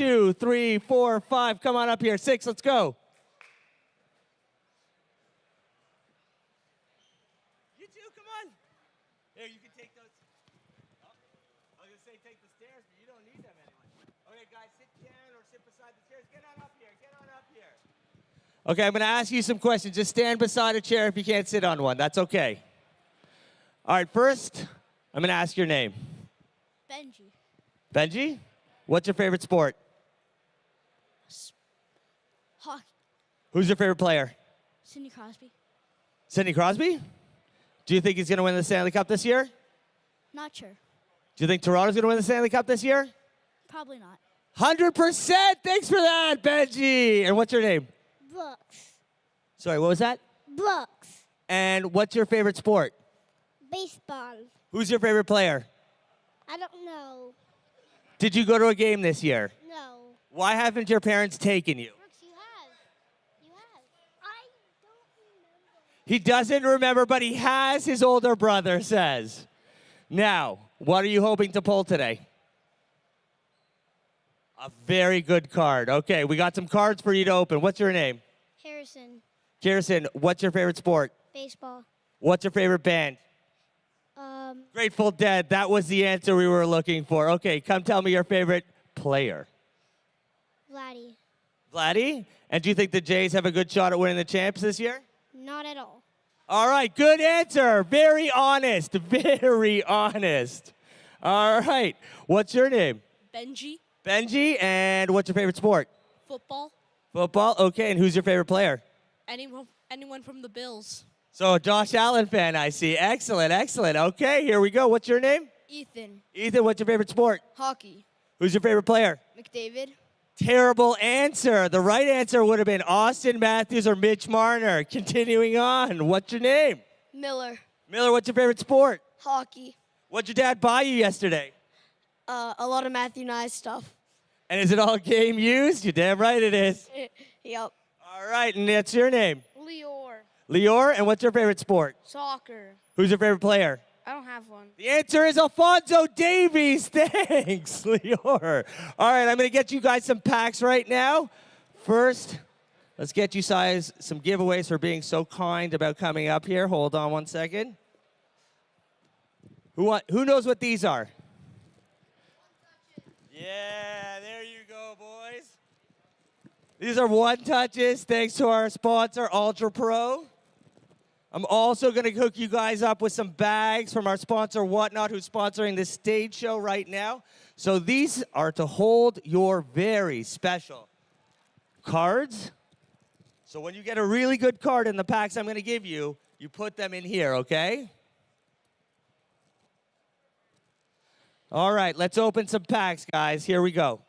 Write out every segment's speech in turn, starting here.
2, 3, 4, 5. Come on up here. 6, let's go. You too, come on. Here, you can take those. Oh, I was going to say take the stairs, but you don't need them anyway. Okay, guys, sit down or sit beside the chairs. Get on up here. Get on up here. Okay, I'm going to ask you some questions. Just stand beside a chair if you can't sit on one. That's okay. All right, first, I'm going to ask your name. Benji. Benji? What's your favorite sport? Hockey. Who's your favorite player? Sidney Crosby. Sidney Crosby? Do you think he's going to win the Stanley Cup this year? Not sure. Do you think Toronto's going to win the Stanley Cup this year? Probably not. 100%! Thanks for that, Benji! And what's your name? Brooks. Sorry, what was that? Brooks. And what's your favorite sport? Baseball. Who's your favorite player? I don't know. Did you go to a game this year? No. Why haven't your parents taken you? Brooks, you have. You have. I don't remember. He doesn't remember, but he has, his older brother says. Now, what are you hoping to pull today? A very good card. Okay, we got some cards for you to open. What's your name? Harrison. Harrison, what's your favorite sport? Baseball. What's your favorite band? Grateful Dead. That was the answer we were looking for. Okay, come tell me your favorite player. Vladdy. Vladdy? And do you think the Jays have a good shot at winning the champs this year? Not at all. All right, good answer. Very honest. Very honest. All right. What's your name? Benji. Benji. And what's your favorite sport? Football. Football. Okay, and who's your favorite player? Anyone from the Bills. So, a Josh Allen fan, I see. Excellent, excellent. Okay, here we go. What's your name? Ethan. Ethan, what's your favorite sport? Hockey. Who's your favorite player? McDavid. Terrible answer. The right answer would have been Austin Matthews or Mitch Marner. Continuing on. What's your name? Miller. Miller, what's your favorite sport? Hockey. What'd your dad buy you yesterday? A lot of Matthew Nye stuff. And is it all game used? You're damn right it is. Yep. All right, and that's your name? Lior. Lior, and what's your favorite sport? Soccer. Who's your favorite player? I don't have one. The answer is Alphonso Davies. Thanks, Lior. All right, I'm going to get you guys some packs right now. First, let's get you guys some giveaways for being so kind about coming up here. Hold on one second. Who knows what these are? Yeah, there you go, boys. These are one-touches, thanks to our sponsor, Ultra Pro. I'm also going to hook you guys up with some bags from our sponsor, Whatnot, who's sponsoring this stage show right now. So these are to hold your very special cards. So when you get a really good card in the packs I'm going to give you, you put them in here, okay? All right, let's open some packs, guys. Here we go.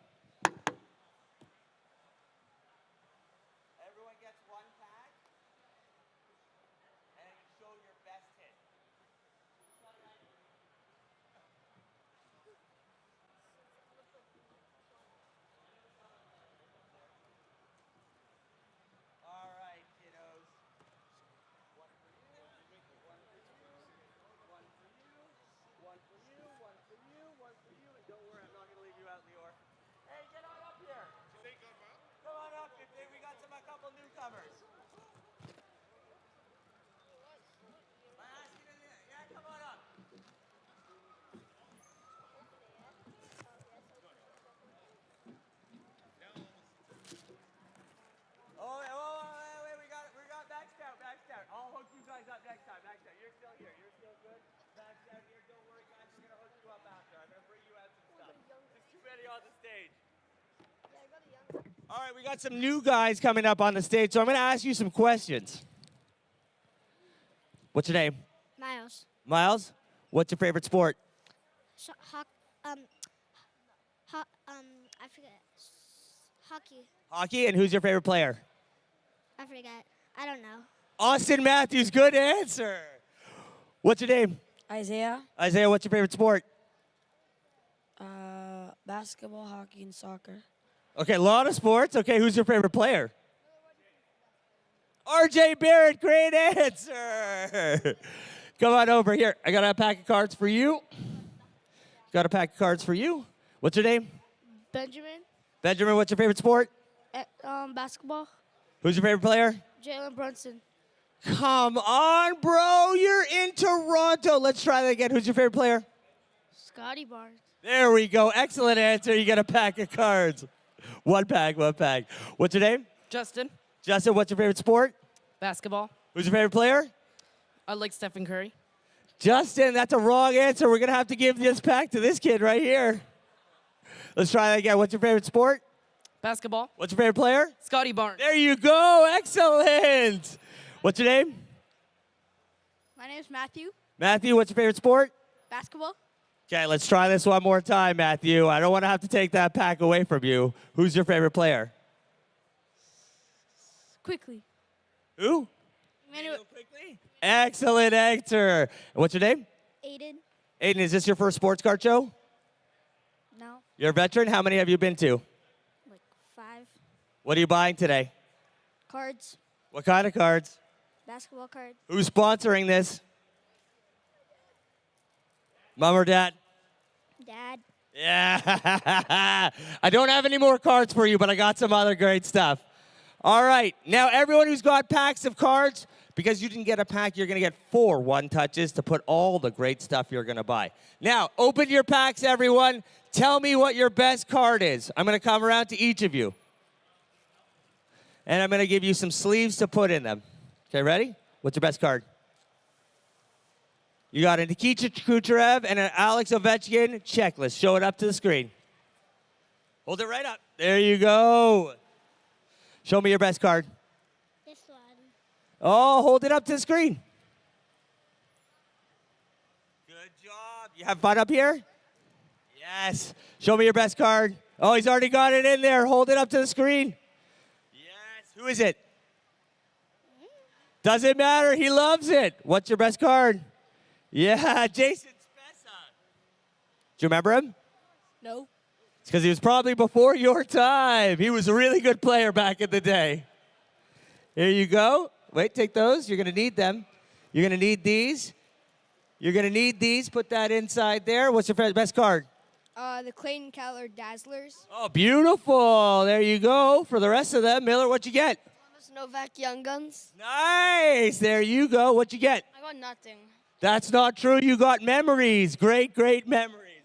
All right, we got some new guys coming up on the stage, so I'm going to ask you some questions. What's your name? Miles. Miles? What's your favorite sport? I forget. Hockey. Hockey, and who's your favorite player? I forget. I don't know. Austin Matthews, good answer. What's your name? Isaiah. Isaiah, what's your favorite sport? Basketball, hockey, and soccer. Okay, a lot of sports. Okay, who's your favorite player? RJ Barrett, great answer. Come on over here. I got a pack of cards for you. Got a pack of cards for you. What's your name? Benjamin. Benjamin, what's your favorite sport? Basketball. Who's your favorite player? Jalen Brunson. Come on, bro. You're in Toronto. Let's try that again. Who's your favorite player? Scotty Barnes. There we go. Excellent answer. You get a pack of cards. One pack, one pack. What's your name? Justin, Justin, what's your favorite sport? basketball. Who's your favorite player? I like Stephen Curry. Justin, that's a wrong answer. We're going to have to give this pack to this kid right here. Let's try that again. What's your favorite sport? Basketball. What's your favorite player? Scotty Barnes. There you go. Excellent. What's your name? My name is Matthew. Matthew, what's your favorite sport? Basketball. Okay, let's try this one more time, Matthew. I don't want to have to take that pack away from you. Who's your favorite player? Quickly. Who? Manuel. Quickly. Excellent answer. What's your name? Aiden. Aiden, is this your first sports card show? No. You're a veteran. How many have you been to? Like 5. What are you buying today? Cards. What kind of cards? Basketball card. Who's sponsoring this? Mom or dad? Dad. Yeah. I don't have any more cards for you, but I got some other great stuff. All right. Now, everyone who's got packs of cards, because you didn't get a pack, you're going to get 4 one-touches to put all the great stuff you're going to buy. Now, open your packs, everyone. Tell me what your best card is. I'm going to come around to each of you. And I'm going to give you some sleeves to put in them. Okay, ready? What's your best card? You got a Nikita Kucherov and an Alex Ovechkin checklist. Show it up to the screen. Hold it right up. There you go. Show me your best card. This one. Oh, hold it up to the screen. Good job. You have fun up here? Yes. Show me your best card. Oh, he's already got it in there. Hold it up to the screen. Yes. Who is it? Doesn't matter. He loves it. What's your best card? Yeah, Jason Spessa. Do you remember him? No. It's because he was probably before your time. He was a really good player back in the day. Here you go. Wait, take those. You're going to need them. You're going to need these. You're going to need these. Put that inside there. What's your best card? The Clayton Keller Dazzlers. Oh, beautiful. There you go. For the rest of them, Miller, what'd you get? Thomas Novak Young Guns. Nice. There you go. What'd you get? I got nothing. That's not true. You got memories. Great, great memories.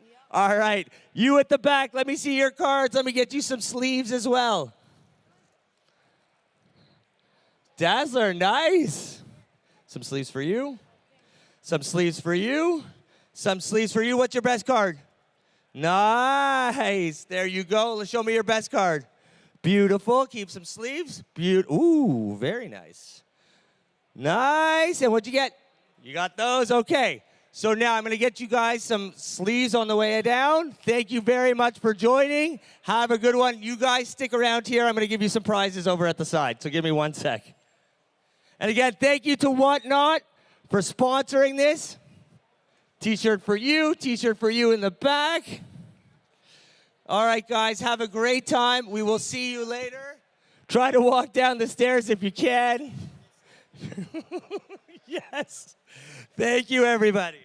Yep. All right. You at the back. Let me see your cards. Let me get you some sleeves as well. Dazzler, nice. Some sleeves for you. Some sleeves for you. Some sleeves for you. What's your best card? Nice. There you go. Let's show me your best card. Beautiful. Keep some sleeves. Ooh, very nice. Nice. And what'd you get? You got those? Okay. So now I'm going to get you guys some sleeves on the way down. Thank you very much for joining. Have a good one. You guys stick around here. I'm going to give you some prizes over at the side. So give me 1 sec. And again, thank you to Whatnot for sponsoring this. T-shirt for you in the back. All right, guys, have a great time. We will see you later. Try to walk down the stairs if you can. Yes. Thank you, everybody.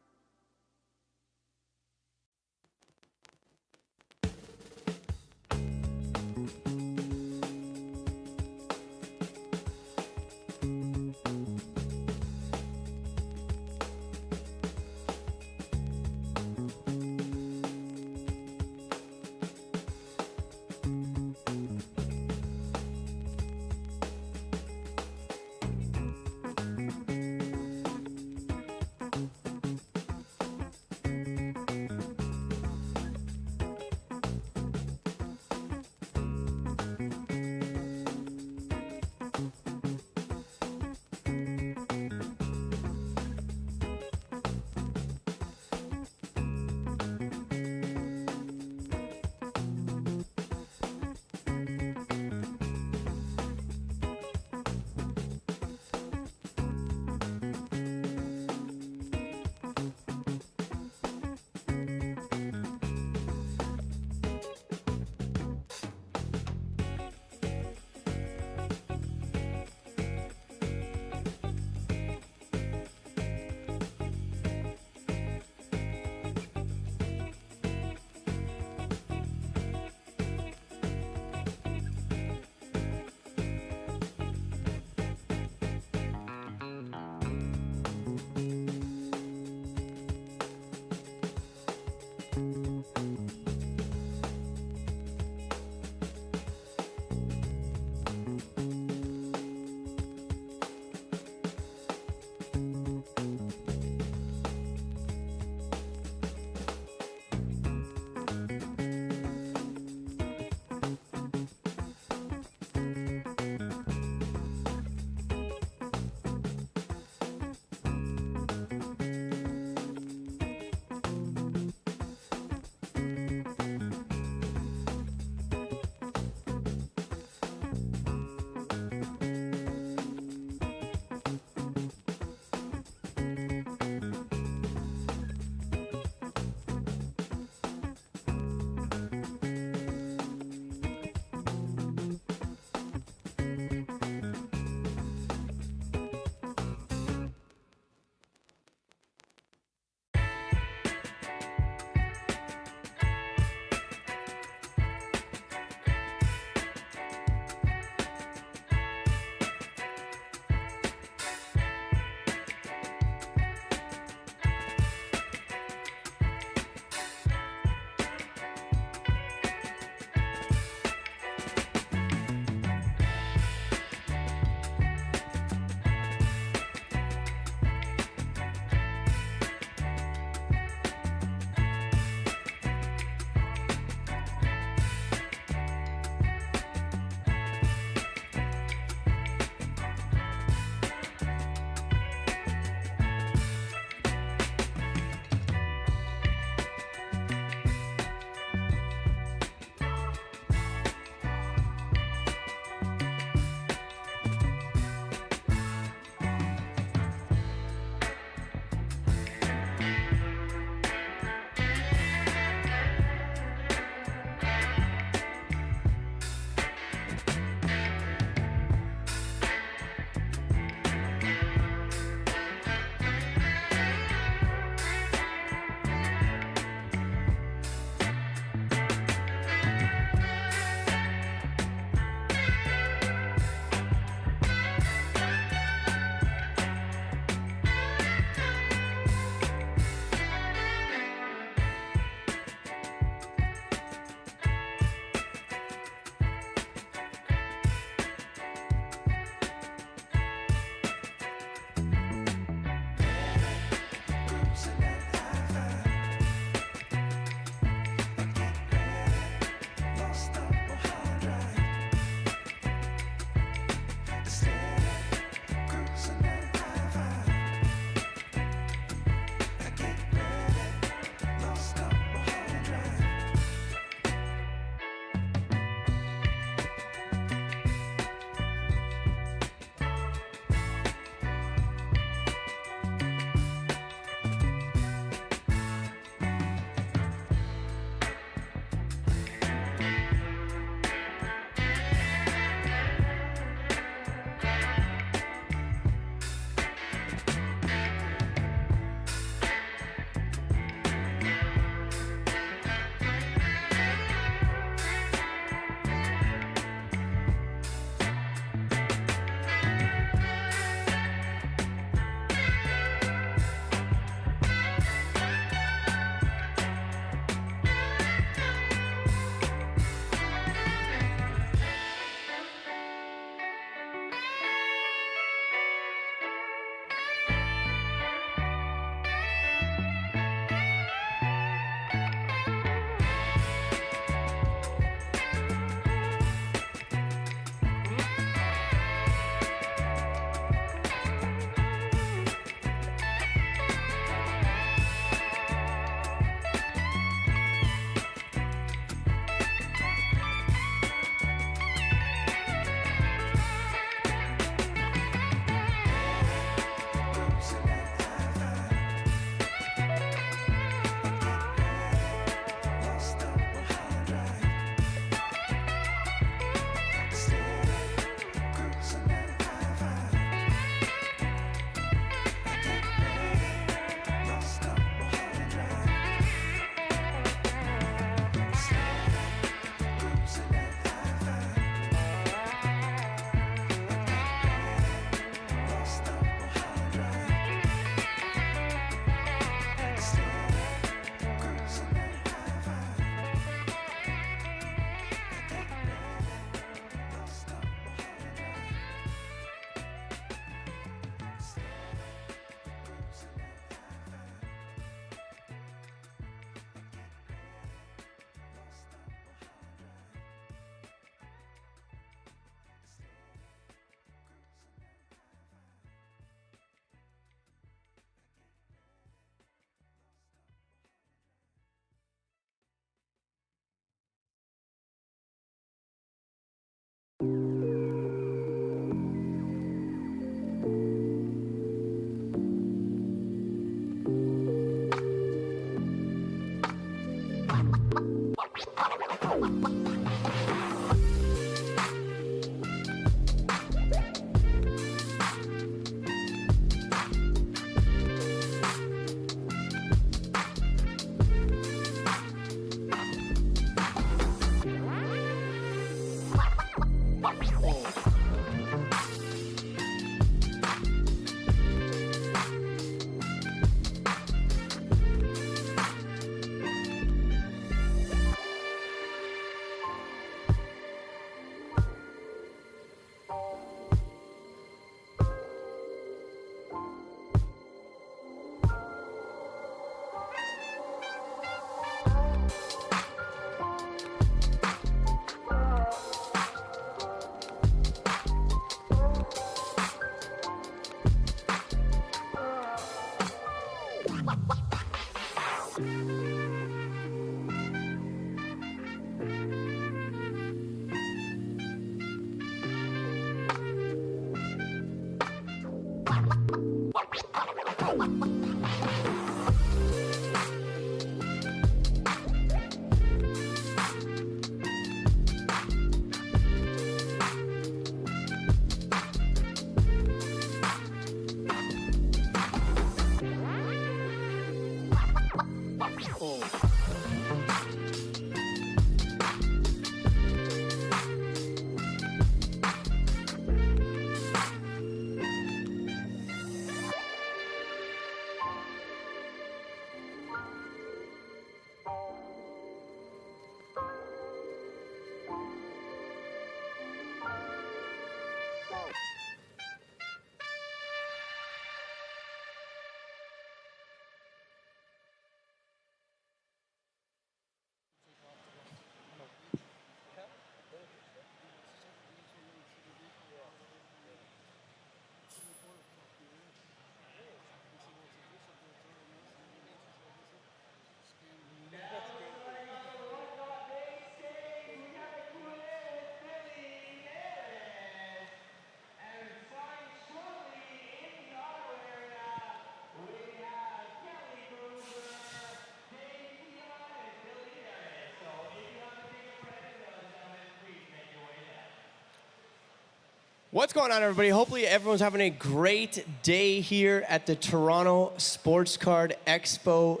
What's going on, everybody? Hopefully everyone's having a great day here at the Toronto Sports Card Expo.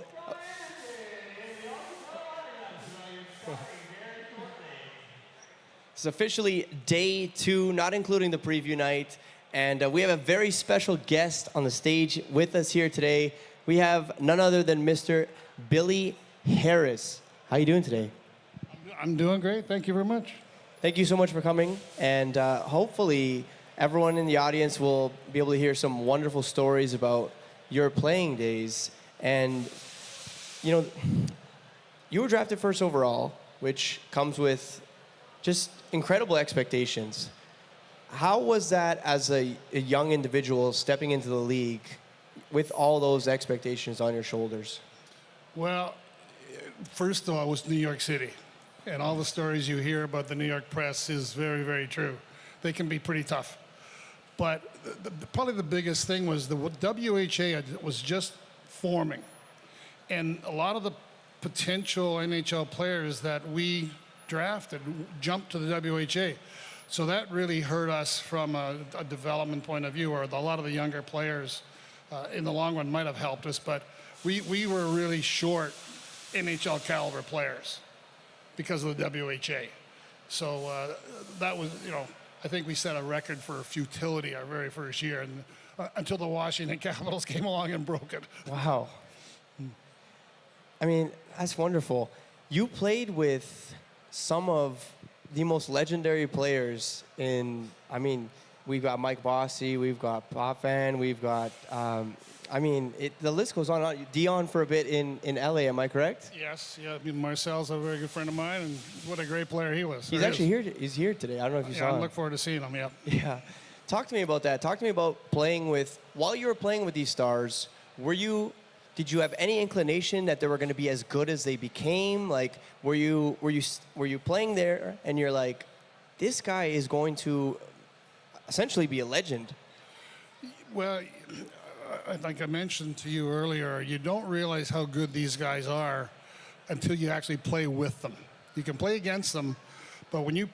It's officially day 2, not including the preview night. And we have a very special guest on the stage with us here today. We have none other than Mr. Billy Harris. How are you doing today? I'm doing great. Thank you very much. Thank you so much for coming, and hopefully everyone in the audience will be able to hear some wonderful stories about your playing days. And, you know, you were drafted first overall, which comes with just incredible expectations. How was that as a young individual stepping into the league with all those expectations on your shoulders? Well, first of all, it was New York City. And all the stories you hear about the New York press is very, very true. They can be pretty tough. But probably the biggest thing was the WHA was just forming. And a lot of the potential NHL players that we drafted jumped to the WHA. So that really hurt us from a development point of view, or a lot of the younger players in the long run might have helped us. But we were really short NHL caliber players because of the WHA. So that was, you know, I think we set a record for futility our very first year, and until the Washington Capitals came along and broke it. Wow. I mean, that's wonderful. You played with some of the most legendary players in, I mean, we've got Mike Bossy, we've got Potvin, we've got, I mean, the list goes on and on. Dion for a bit in LA, am I correct? Yes, yeah. I mean, Marcel's a very good friend of mine, and what a great player he was. He's actually here. He's here today. I don't know if you saw him. I look forward to seeing him. Yeah. Yeah. Talk to me about that. Talk to me about playing with. While you were playing with these stars, did you have any inclination that they were going to be as good as they became? Like, were you playing there and you're like, this guy is going to essentially be a legend? Well, like I mentioned to you earlier, you don't realize how good these guys are until you actually play with them. You can play against them, but when you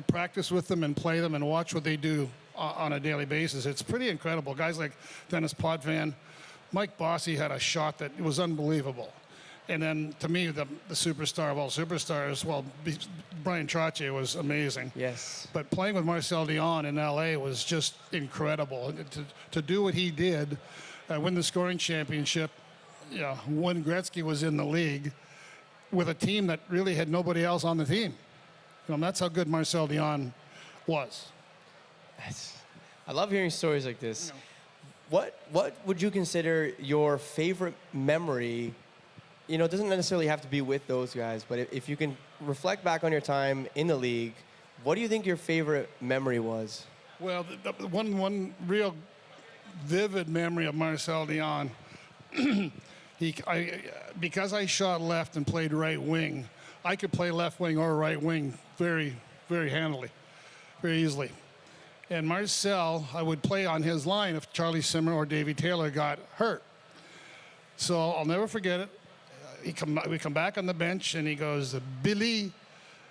practice with them and play them and watch what they do on a daily basis, it's pretty incredible. Guys like Dennis Potvin, Mike Bossy had a shot that was unbelievable. And then, to me, the superstar of all superstars, well, Brian Trottier was amazing. Yes. But playing with Marcel Dion in L.A. was just incredible. To do what he did, win the scoring championship, when Gretzky was in the league, with a team that really had nobody else on the team. That's how good Marcel Dion was. I love hearing stories like this. What would you consider your favorite memory? You know, it doesn't necessarily have to be with those guys, but if you can reflect back on your time in the league, what do you think your favorite memory was? Well, the one real vivid memory of Marcel Dion, because I shot left and played right wing, I could play left wing or right wing very, very handily, very easily. And Marcel, I would play on his line if Charlie Simmer or Davey Taylor got hurt. So I'll never forget it. We come back on the bench, and he goes, Billy,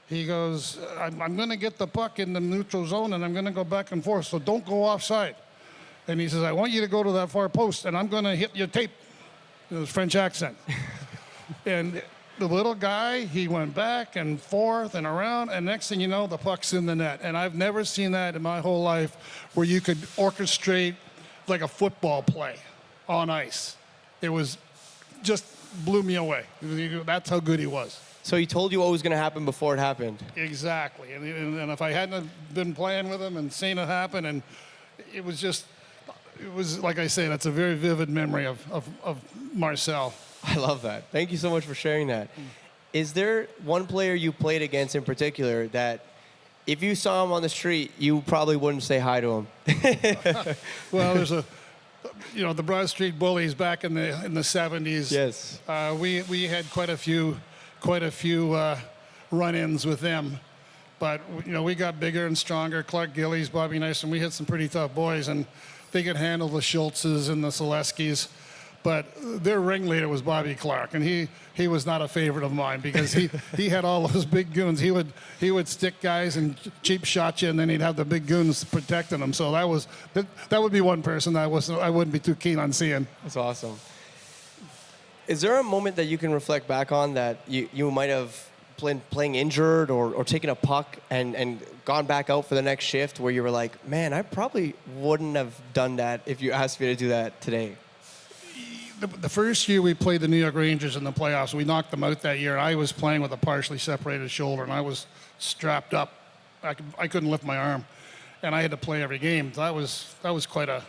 he goes, I'm going to get the puck in the neutral zone, and I'm going to go back and forth, so don't go offside. And he says, I want you to go to that far post, and I'm going to hit your tape. It was French accent. And the little guy, he went back and forth and around, and next thing you know, the puck's in the net. And I've never seen that in my whole life where you could orchestrate like a football play on ice. It was just blew me away. That's how good he was. So he told you what was going to happen before it happened. Exactly. And if I hadn't been playing with him and seen it happen, and it was like I say, that's a very vivid memory of Marcel. I love that. Thank you so much for sharing that. Is there one player you played against in particular that if you saw him on the street, you probably wouldn't say hi to him? Well, there's the Broad Street Bullies back in the 70s. Yes. We had quite a few run-ins with them, but we got bigger and stronger. Clark Gillies, Bobby Nice, and we had some pretty tough boys, and they could handle the Schultzes and the Seleskis. But their ringleader was Bobby Clark, and he was not a favorite of mine because he had all those big goons. He would stick guys and cheap shot you, and then he'd have the big goons protecting them. So that would be one person I wouldn't be too keen on seeing. That's awesome. Is there a moment that you can reflect back on that you might have playing injured or taken a puck and gone back out for the next shift where you were like, man, I probably wouldn't have done that if you asked me to do that today? The first year we played the New York Rangers in the playoffs, we knocked them out that year. I was playing with a partially separated shoulder, and I was strapped up. I couldn't lift my arm, and I had to play every game. That was quite a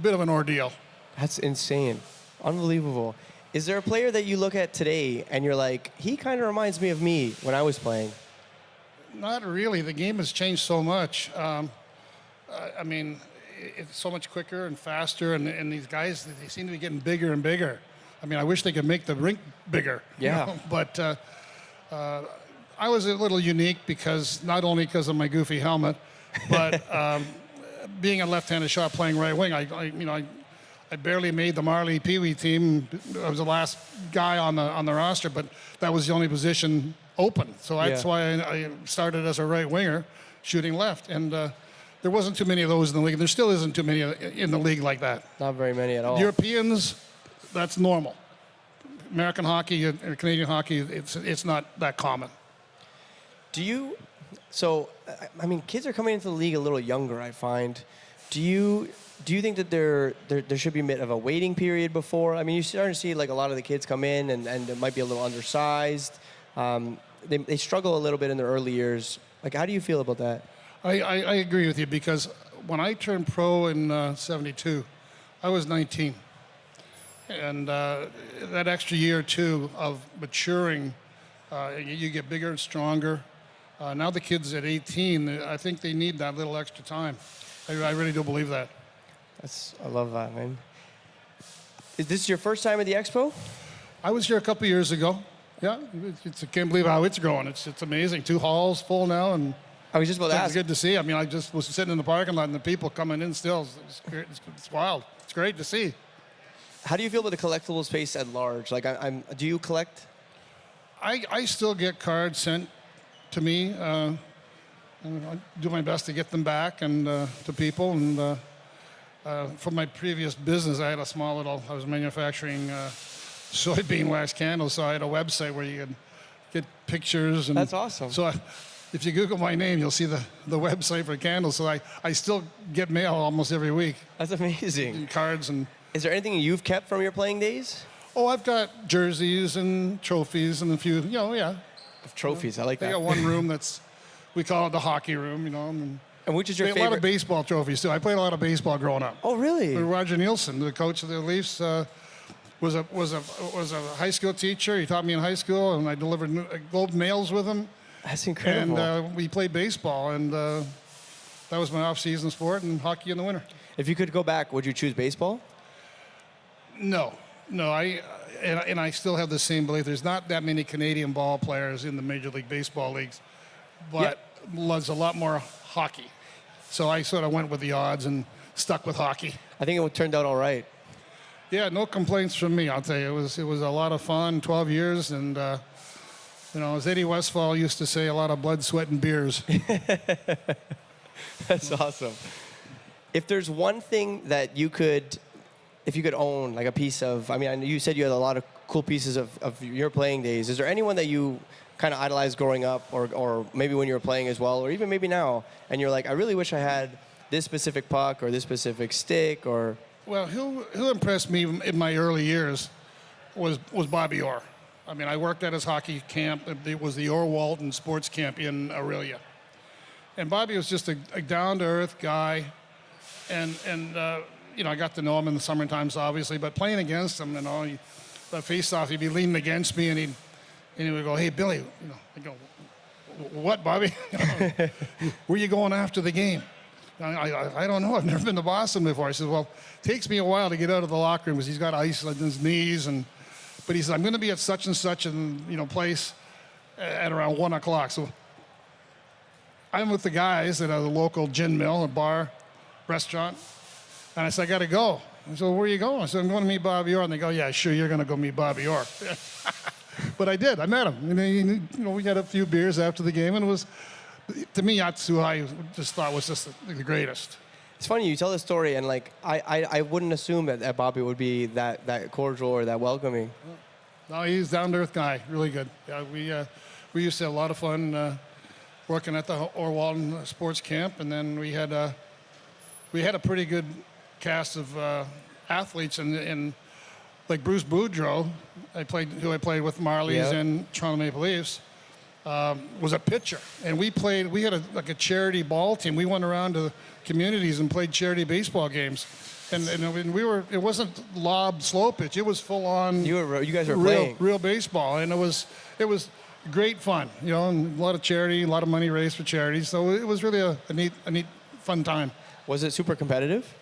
bit of an ordeal. That's insane. Unbelievable. Is there a player that you look at today and you're like, he kind of reminds me of me when I was playing? Not really. The game has changed so much. I mean, it's so much quicker and faster, and these guys, they seem to be getting bigger and bigger. I mean, I wish they could make the rink bigger. Yeah. But I was a little unique not only because of my goofy helmet, but being a left-handed shot playing right wing, I barely made the Marley Pee Wee team. I was the last guy on the roster, but that was the only position open. So that's why I started as a right winger, shooting left. And there wasn't too many of those in the league. There still isn't too many in the league like that. Not very many at all. Europeans, that's normal. American hockey and Canadian hockey, it's not that common. So, I mean, kids are coming into the league a little younger, I find. Do you think that there should be a bit of a waiting period before? I mean, you're starting to see like a lot of the kids come in and they might be a little undersized. They struggle a little bit in their early years. Like, how do you feel about that? I agree with you because when I turned pro in 72, I was 19. And that extra year or two of maturing, you get bigger and stronger. Now the kids at 18, I think they need that little extra time. I really do believe that. I love that, man. Is this your first time at the Expo? I was here a couple years ago. Yeah, I can't believe how it's growing. It's amazing. 2 halls full now, and I was just about to it's ask. good to see. I mean, I just was sitting in the parking lot, and the people coming in still. It's wild. It's great to see. How do you feel about the collectible space at large? Like, do you collect? I still get cards sent to me. I do my best to get them back and to people. And from my previous business, I was manufacturing soybean wax candles, so I had a website where you could get pictures. And That's awesome. So if you Google my name, you'll see the website for candles. So I still get mail almost every week. That's amazing. And cards and. Is there anything you've kept from your playing days? Oh, I've got jerseys and trophies and a few, Trophies, I like They that. got one room we call it the hockey room, and And which is your A lot of favorite? baseball trophies too. I played a lot of baseball growing up. Oh, really? Roger Nielsen, the coach of the Leafs, was a high school teacher. He taught me in high school, and I delivered Globe mails with him. That's incredible. And we played baseball, and that was my off-season sport, and hockey in the winter. If you could go back, would you choose baseball? No. I still have the same belief. There's not that many Canadian ball players in the Major League Baseball leagues, but there's a lot more hockey. So I sort of went with the odds and stuck with hockey. I think it turned out all right. Yeah, no complaints from me. I'll tell you, it was a lot of fun. 12 years, and as Eddie Westfall used to say, a lot of blood, sweat, and beers. That's awesome. If there's one thing that if you could own, like a piece of, I mean, you said you had a lot of cool pieces of your playing days. Is there anyone that you kind of idolized growing up, or maybe when you were playing as well, or even maybe now, and you're like, I really wish I had this specific puck or this specific stick, or... Well, who impressed me in my early years was Bobby Orr. I mean, I worked at his hockey camp. It was the Orr Walton Sports Camp in Aurelia. And Bobby was just a down-to-earth guy. And I got to know him in the summer times, obviously. But playing against him, the face-off, he'd be leaning against me, and he would go, "Hey, Billy," I go, "What, Bobby? Where you going after the game?" I don't know. I've never been to Boston before. I said, "Well, it takes me a while to get out of the locker room because he's got ice on his knees, but he said, I'm going to be at such and such place at around 1 o'clock." So I'm with the guys at a local gin mill, a bar, restaurant, and I said, "I got to go." I said, "Where are you going?" I said, "I'm going to meet Bobby Orr." And they go, "Yeah, sure, you're going to go meet Bobby Orr." But I did. I met him. And we had a few beers after the game, and it was, to me, that's who I just thought was just the greatest. It's funny, you tell the story, and like I wouldn't assume that Bobby would be that cordial or that welcoming. No, he's a down-to-earth guy, really good. Yeah, we used to have a lot of fun working at the Orr Walton Sports Camp, and then we had a pretty good cast of athletes, and like Bruce Boudreau, who I played with Marlies and Toronto Maple Leafs, was a pitcher, and we had a charity ball team. We went around to communities and played charity baseball games, and it wasn't lob slow pitch. It was full on. You guys were playing real baseball, and it was great fun. And a lot of charity, a lot of money raised for charity. So it was really a neat fun time. Was it super competitive?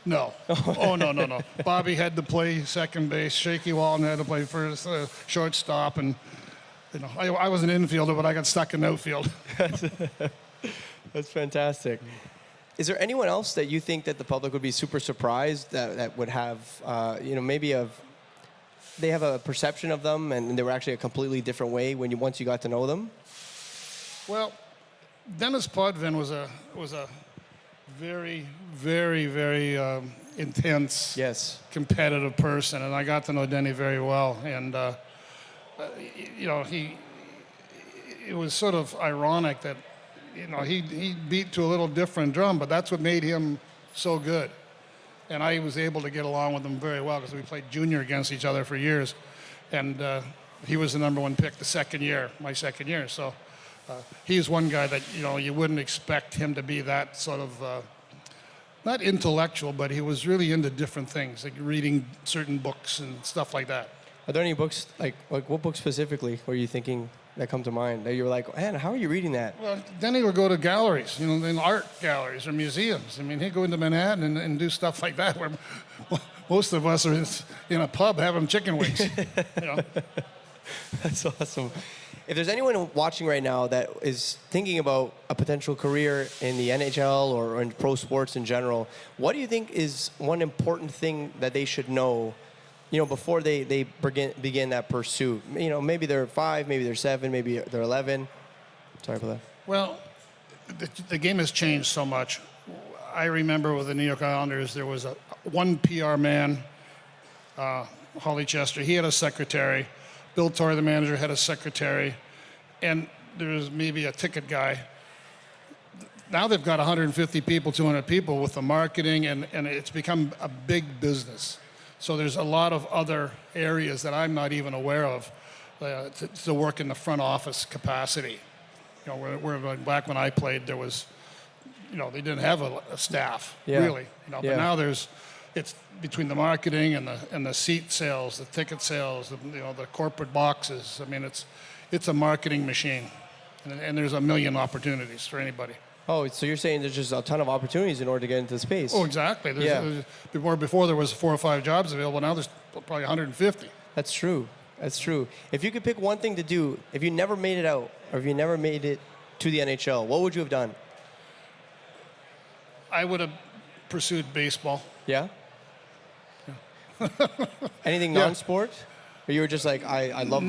No. Oh, no. Bobby had to play second base. Shaky Walton had to play first, shortstop, and I was an infielder, but I got stuck in the outfield. That's fantastic. Is there anyone else that you think that the public would be super surprised that would have, they have a perception of them and they were actually a completely different way once you got to know them? Well, Dennis Potvin was a very, very, very intense, competitive person, and I got to know Denny very well. And it was sort of ironic that he beat to a little different drum, but that's what made him so good. And I was able to get along with him very well because we played junior against each other for years, and he was the number one pick my second year. So. He's one guy that, you wouldn't expect him to be that sort of, not intellectual, but he was really into different things, like reading certain books and stuff like that. Are there any books, like what books specifically were you thinking that come to mind that you were like, man, how are you reading that? Well, then he would go to galleries, in art galleries or museums. I mean, he'd go into Manhattan and do stuff like that where most of us are in a pub having chicken wings, That's awesome. If there's anyone watching right now that is thinking about a potential career in the NHL or in pro sports in general, what do you think is one important thing that they should know, before they begin that pursuit? Maybe they're 5, maybe they're 7, maybe they're 11. Sorry for that. Well, the game has changed so much. I remember with the New York Islanders, there was one PR man, Holly Chester. He had a secretary. Bill Torrey, the manager, had a secretary, and there was maybe a ticket guy. Now they've got 150 people, 200 people with the marketing, and it's become a big business. So there's a lot of other areas that I'm not even aware of to work in the front office capacity. Where back when I played, there was they didn't have a staff Yeah. really. Yeah. But now it's between the marketing and the seat sales, the ticket sales, the corporate boxes. I mean, it's a marketing machine, and there's a million opportunities for anybody. Oh, so you're saying there's just a ton of opportunities in order to get into the space? Oh, exactly. Before there was 4 or 5 jobs available. Now there's probably 150. That's true. That's true. If you could pick one thing to do, if you never made it out, or if you never made it to the NHL, what would you have done? I would have pursued baseball. Yeah? Anything Yeah. non-sport? Or you were just like, I love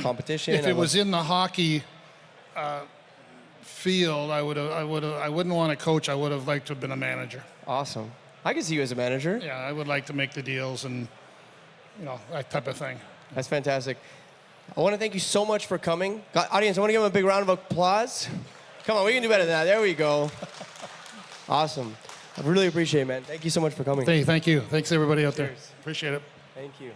competition. If it was in the hockey field, I wouldn't want to coach. I would have liked to have been a manager. Awesome. I can see you as a manager. Yeah, I would like to make the deals and that type of thing. That's fantastic. I want to thank you so much for coming. Audience, I want to give him a big round of applause. Come on, we can do better than that. There we go. Awesome. I really appreciate it, man. Thank you so much for coming. Hey, thank you. Thanks everybody out there. Cheers. Appreciate it. Thank you.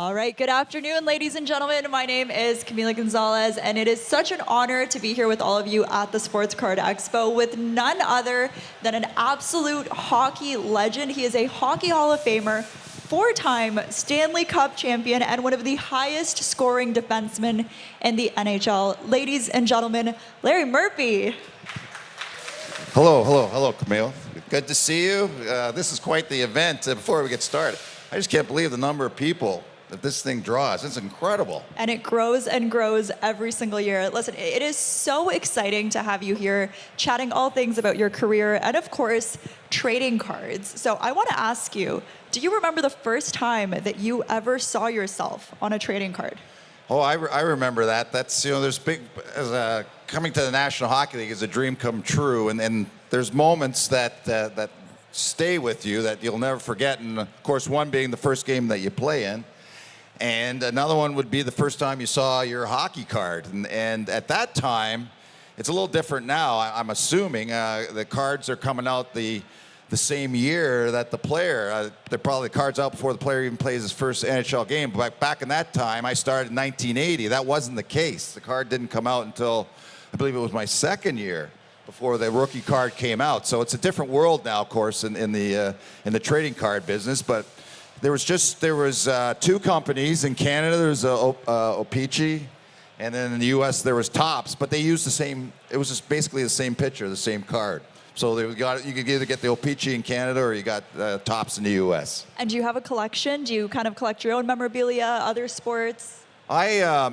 All right, good afternoon, ladies and gentlemen. My name is Camila Gonzalez, and it is such an honor to be here with all of you at the Sports Card Expo with none other than an absolute hockey legend. He is a Hockey Hall of Famer, four-time Stanley Cup champion, and one of the highest scoring defensemen in the NHL. Ladies and gentlemen, Larry Murphy. Hello, Camille. Good to see you. This is quite the event. Before we get started, I just can't believe the number of people that this thing draws. It's incredible. And it grows and grows every single year. Listen, it is so exciting to have you here chatting all things about your career and, of course, trading cards. So I want to ask you, do you remember the first time that you ever saw yourself on a trading card? Oh, I remember that. That's, there's big, coming to the National Hockey League is a dream come true. And there's moments that stay with you that you'll never forget. And of course, one being the first game that you play in. And another one would be the first time you saw your hockey card. And at that time, it's a little different now. I'm assuming the cards are coming out the same year that the player, they're probably the cards out before the player even plays his first NHL game. But back in that time, I started in 1980. That wasn't the case. The card didn't come out until, I believe it was my second year before the rookie card came out. So it's a different world now, of course, in the trading card business. But there was two companies in Canada. There was O-Pee-Chee, and then in the U.S. there was Topps. But they used the same. It was just basically the same picture, the same card. So you could either get the O-Pee-Chee in Canada or you got Topps in the U.S. And do you have a collection? Do you kind of collect your own memorabilia, other sports? I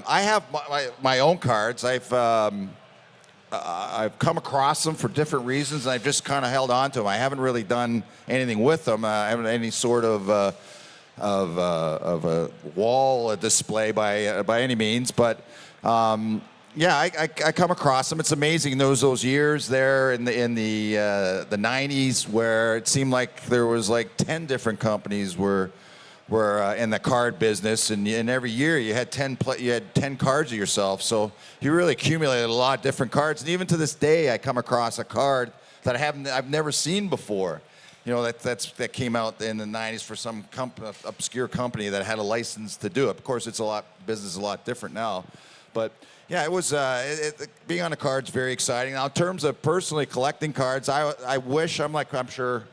have my own cards. I've come across them for different reasons, and I've just kind of held on to them. I haven't really done anything with them. I haven't any sort of a wall display by any means, but. Yeah, I come across them. It's amazing those years there in the 90s where it seemed like there was like 10 different companies were in the card business, and every year you had 10 cards of yourself. So you really accumulated a lot of different cards. And even to this day, I come across a card that I've never seen before. That came out in the 90s for some obscure company that had a license to do it. Of course, business is a lot different now, but. Yeah, it was being on the cards very exciting. Now, in terms of personally collecting cards, I wish I'm sure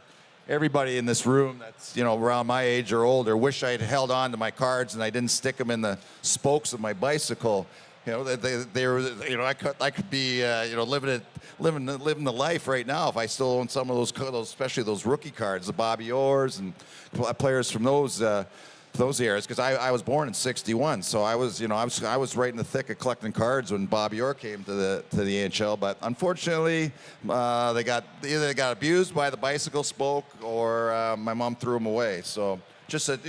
everybody in this room that's around my age or older wish I'd held on to my cards and I didn't stick them in the spokes of my bicycle. They were I could be living the life right now if I still own some of those, especially those rookie cards, the Bobby Orrs and players from those eras, because I was born in '61, so I was right in the thick of collecting cards when Bobby Orr came to the NHL. But unfortunately, they got abused by the bicycle spoke, or my mom threw them away. So just a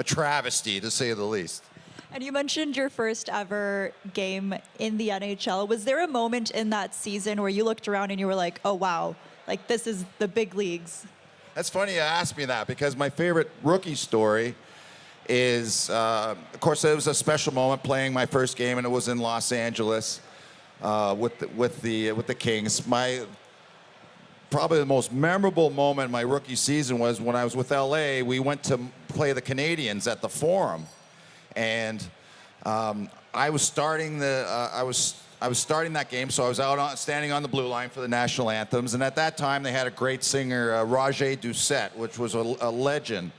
travesty, to say the least. And you mentioned your first ever game in the NHL. Was there a moment in that season where you looked around and you were like, oh wow, like this is the big leagues? That's funny you asked me that, because my favorite rookie story is, of course, it was a special moment playing my first game, and it was in Los Angeles with the Kings. Probably the most memorable moment in my rookie season was when I was with LA. We went to play the Canadiens at the Forum, and I was starting that game, so I was standing on the blue line for the national anthems. And at that time, they had a great singer, Roger Doucette, which was a legend.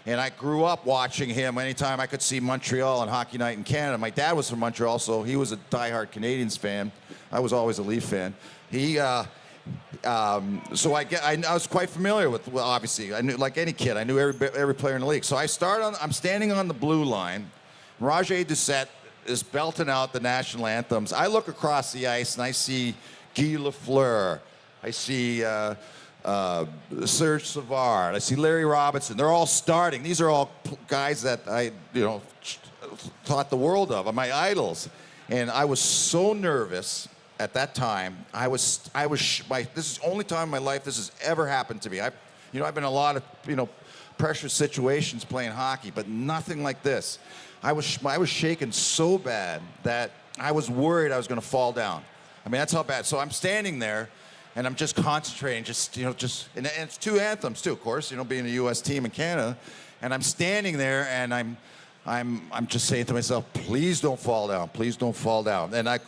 And I grew up watching him anytime I could see Montreal and Hockey Night in Canada. My dad was from Montreal, so he was a diehard Canadiens fan. I was always a Leaf fan. So I was quite familiar with, well, obviously, I knew, like any kid, I knew every player in the league. So I'm standing on the blue line. Roger Doucette is belting out the national anthems. I look across the ice and I see Guy Lafleur. I see Serge Savard. I see Larry Robinson. They're all starting. These are all guys that I, thought the world of, my idols. And I was so nervous at that time. This is the only time in my life this has ever happened to me. I've been in a lot of, pressure situations playing hockey, but nothing like this. I was shaking so bad that I was worried I was going to fall down. I mean, that's how bad. So I'm standing there, and I'm just concentrating, and it's two anthems too, of course, being a U.S. team in Canada. And I'm standing there, and I'm just saying to myself, please don't fall down. Please don't fall down. And I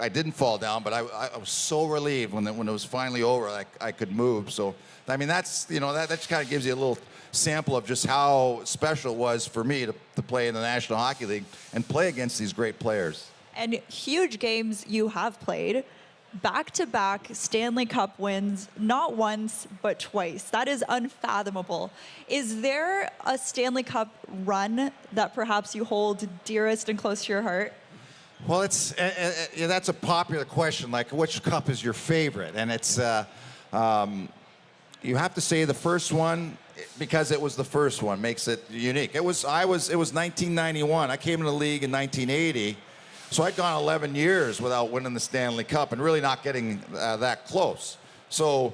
didn't fall down, but I was so relieved when it was finally over. I could move. So I mean, that's that just kind of gives you a little sample of just how special it was for me to play in the National Hockey League and play against these great players. And huge games you have played. Back-to-back Stanley Cup wins, not once, but twice. That is unfathomable. Is there a Stanley Cup run that perhaps you hold dearest and close to your heart? Well, that's a popular question, like which cup is your favorite? And it's, you have to say the first one, because it was the first one, makes it unique. It was 1991. I came in the league in 1980. So I'd gone 11 years without winning the Stanley Cup and really not getting that close. So,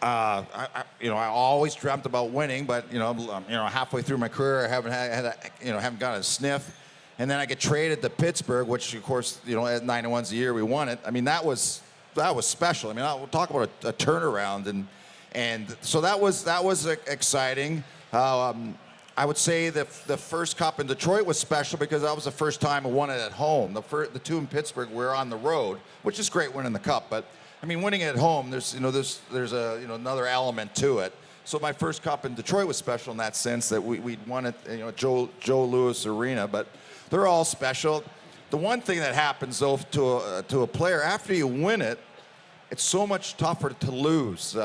I always dreamt about winning, but halfway through my career, I haven't got a sniff. And then I get traded to Pittsburgh, which of course, at 91's the year we won it. I mean, that was special. I mean, we'll talk about a turnaround, and so that was exciting. I would say that the first cup in Detroit was special because that was the first time I won it at home. The two in Pittsburgh were on the road, which is great winning the cup. But I mean, winning it at home, there's another element to it. So my first cup in Detroit was special in that sense that we won it, Joe Louis Arena. But they're all special. The one thing that happens though to a player after you win it, it's so much tougher to lose.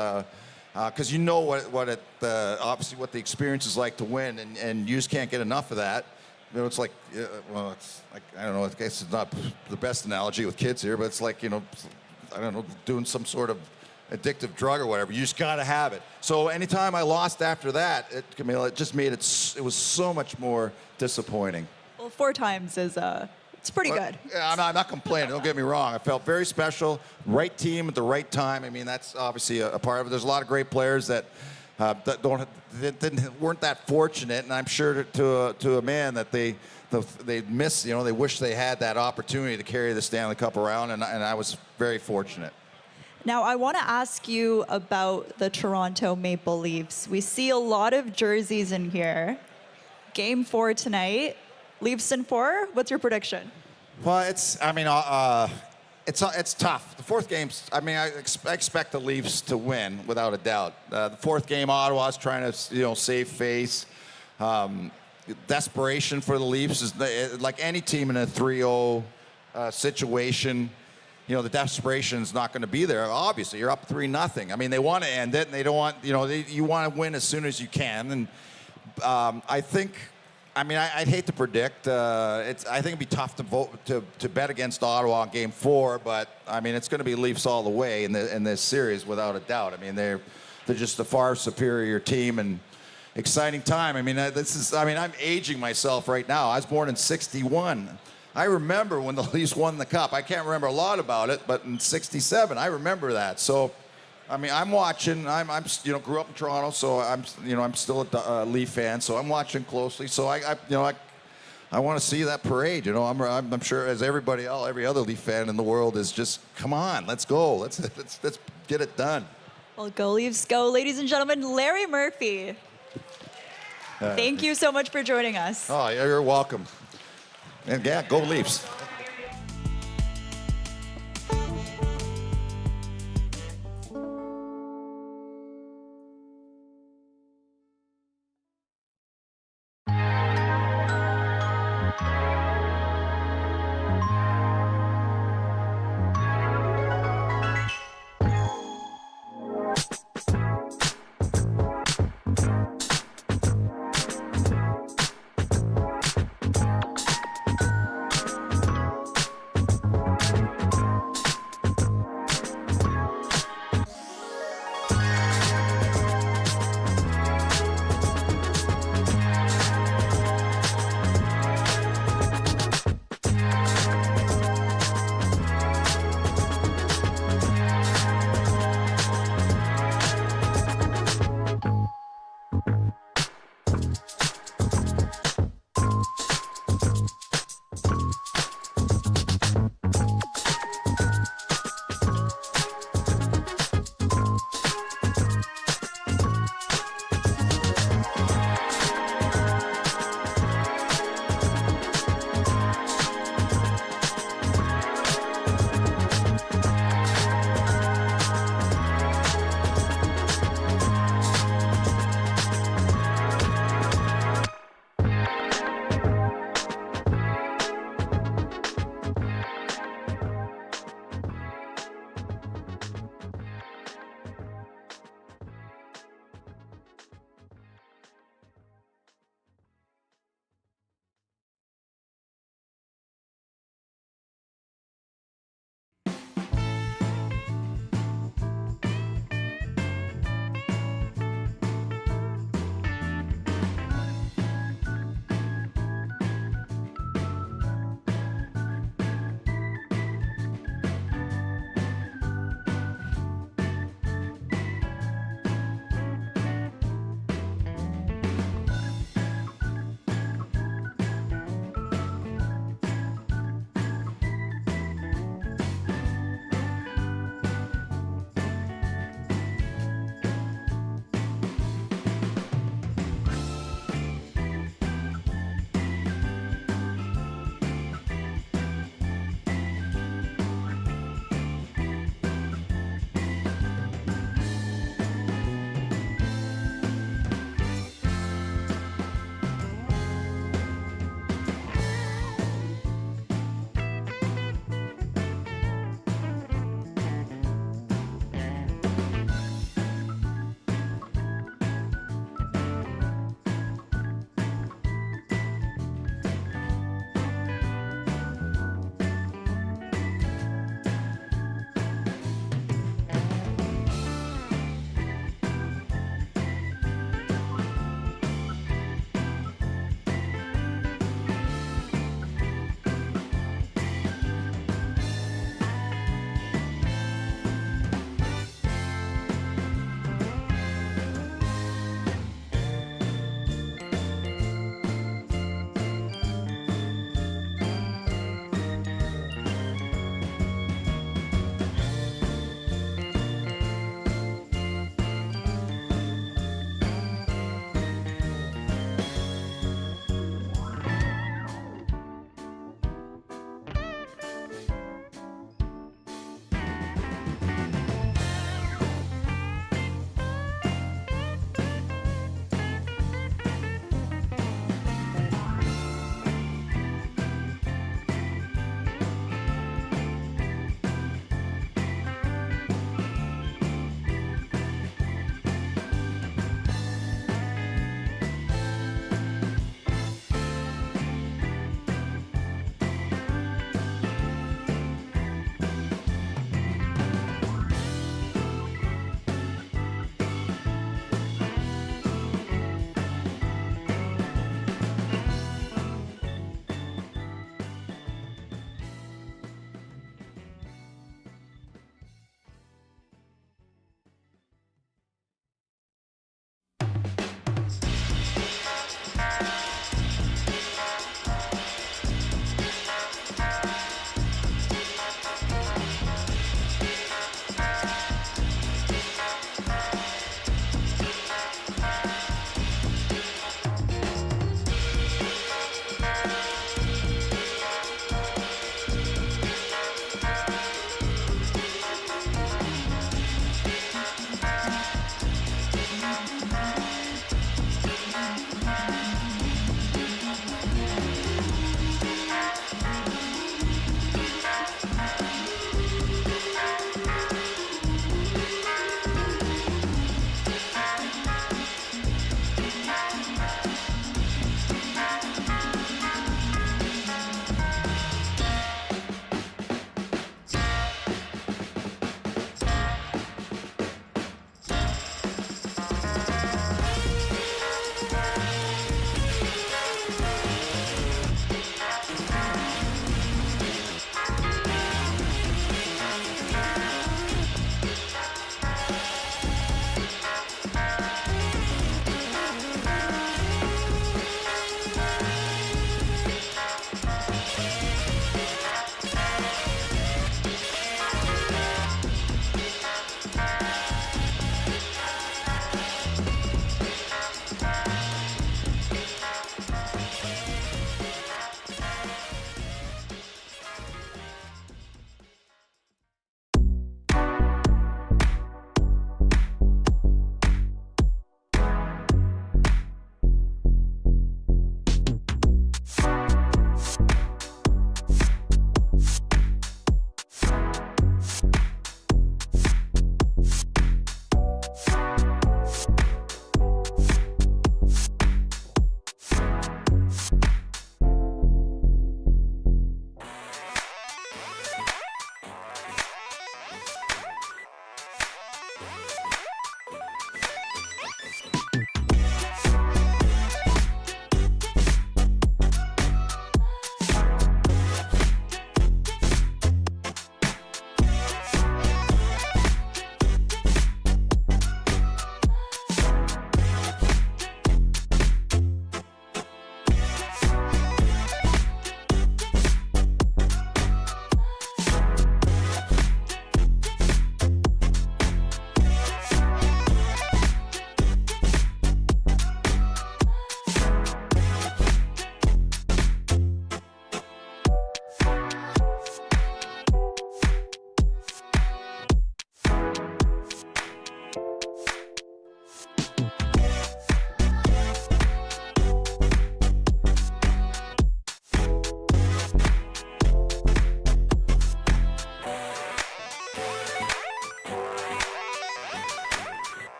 Because you know obviously what the experience is like to win, and you just can't get enough of that. It's like, it's like, I don't know, I guess it's not the best analogy with kids here, but it's like, I don't know, doing some sort of addictive drug or whatever. You just got to have it. So anytime I lost after that, Camila, it just made it was so much more disappointing. Well, 4 times is it's pretty good. Yeah, I'm not complaining. Don't get me wrong. I felt very special. Right team at the right time. I mean, that's obviously a part of it. There's a lot of great players that weren't that fortunate, and I'm sure to a man that they miss. They wish they had that opportunity to carry the Stanley Cup around, and I was very fortunate. Now, I want to ask you about the Toronto Maple Leafs. We see a lot of jerseys in here. Game 4 tonight. Leafs in 4. What's your prediction? Well, it's tough. The fourth game's. I mean, I expect the Leafs to win without a doubt. The fourth game, Ottawa's trying to save face. Desperation for the Leafs is like any team in a 3-0 situation. The desperation is not going to be there. Obviously, you're up 3-0. I mean, they want to end it, and they don't want. You want to win as soon as you can. And I think. I mean, I'd hate to predict. I think it'd be tough to bet against Ottawa in Game 4, but I mean, it's going to be Leafs all the way in this series without a doubt. I mean, they're just a far superior team and exciting time. I mean, I'm aging myself right now. I was born in '61. I remember when the Leafs won the Cup. I can't remember a lot about it, but in '67, I remember that. So. I mean, I'm watching. I'm grew up in Toronto, so I'm still a Leaf fan. So I'm watching closely. So I want to see that parade. I'm sure as every other Leaf fan in the world is just, come on, let's go, let's get it done. Well, go Leafs, go, ladies and gentlemen. Larry Murphy. Thank you so much for joining us. Oh, you're welcome. And yeah, go Leafs.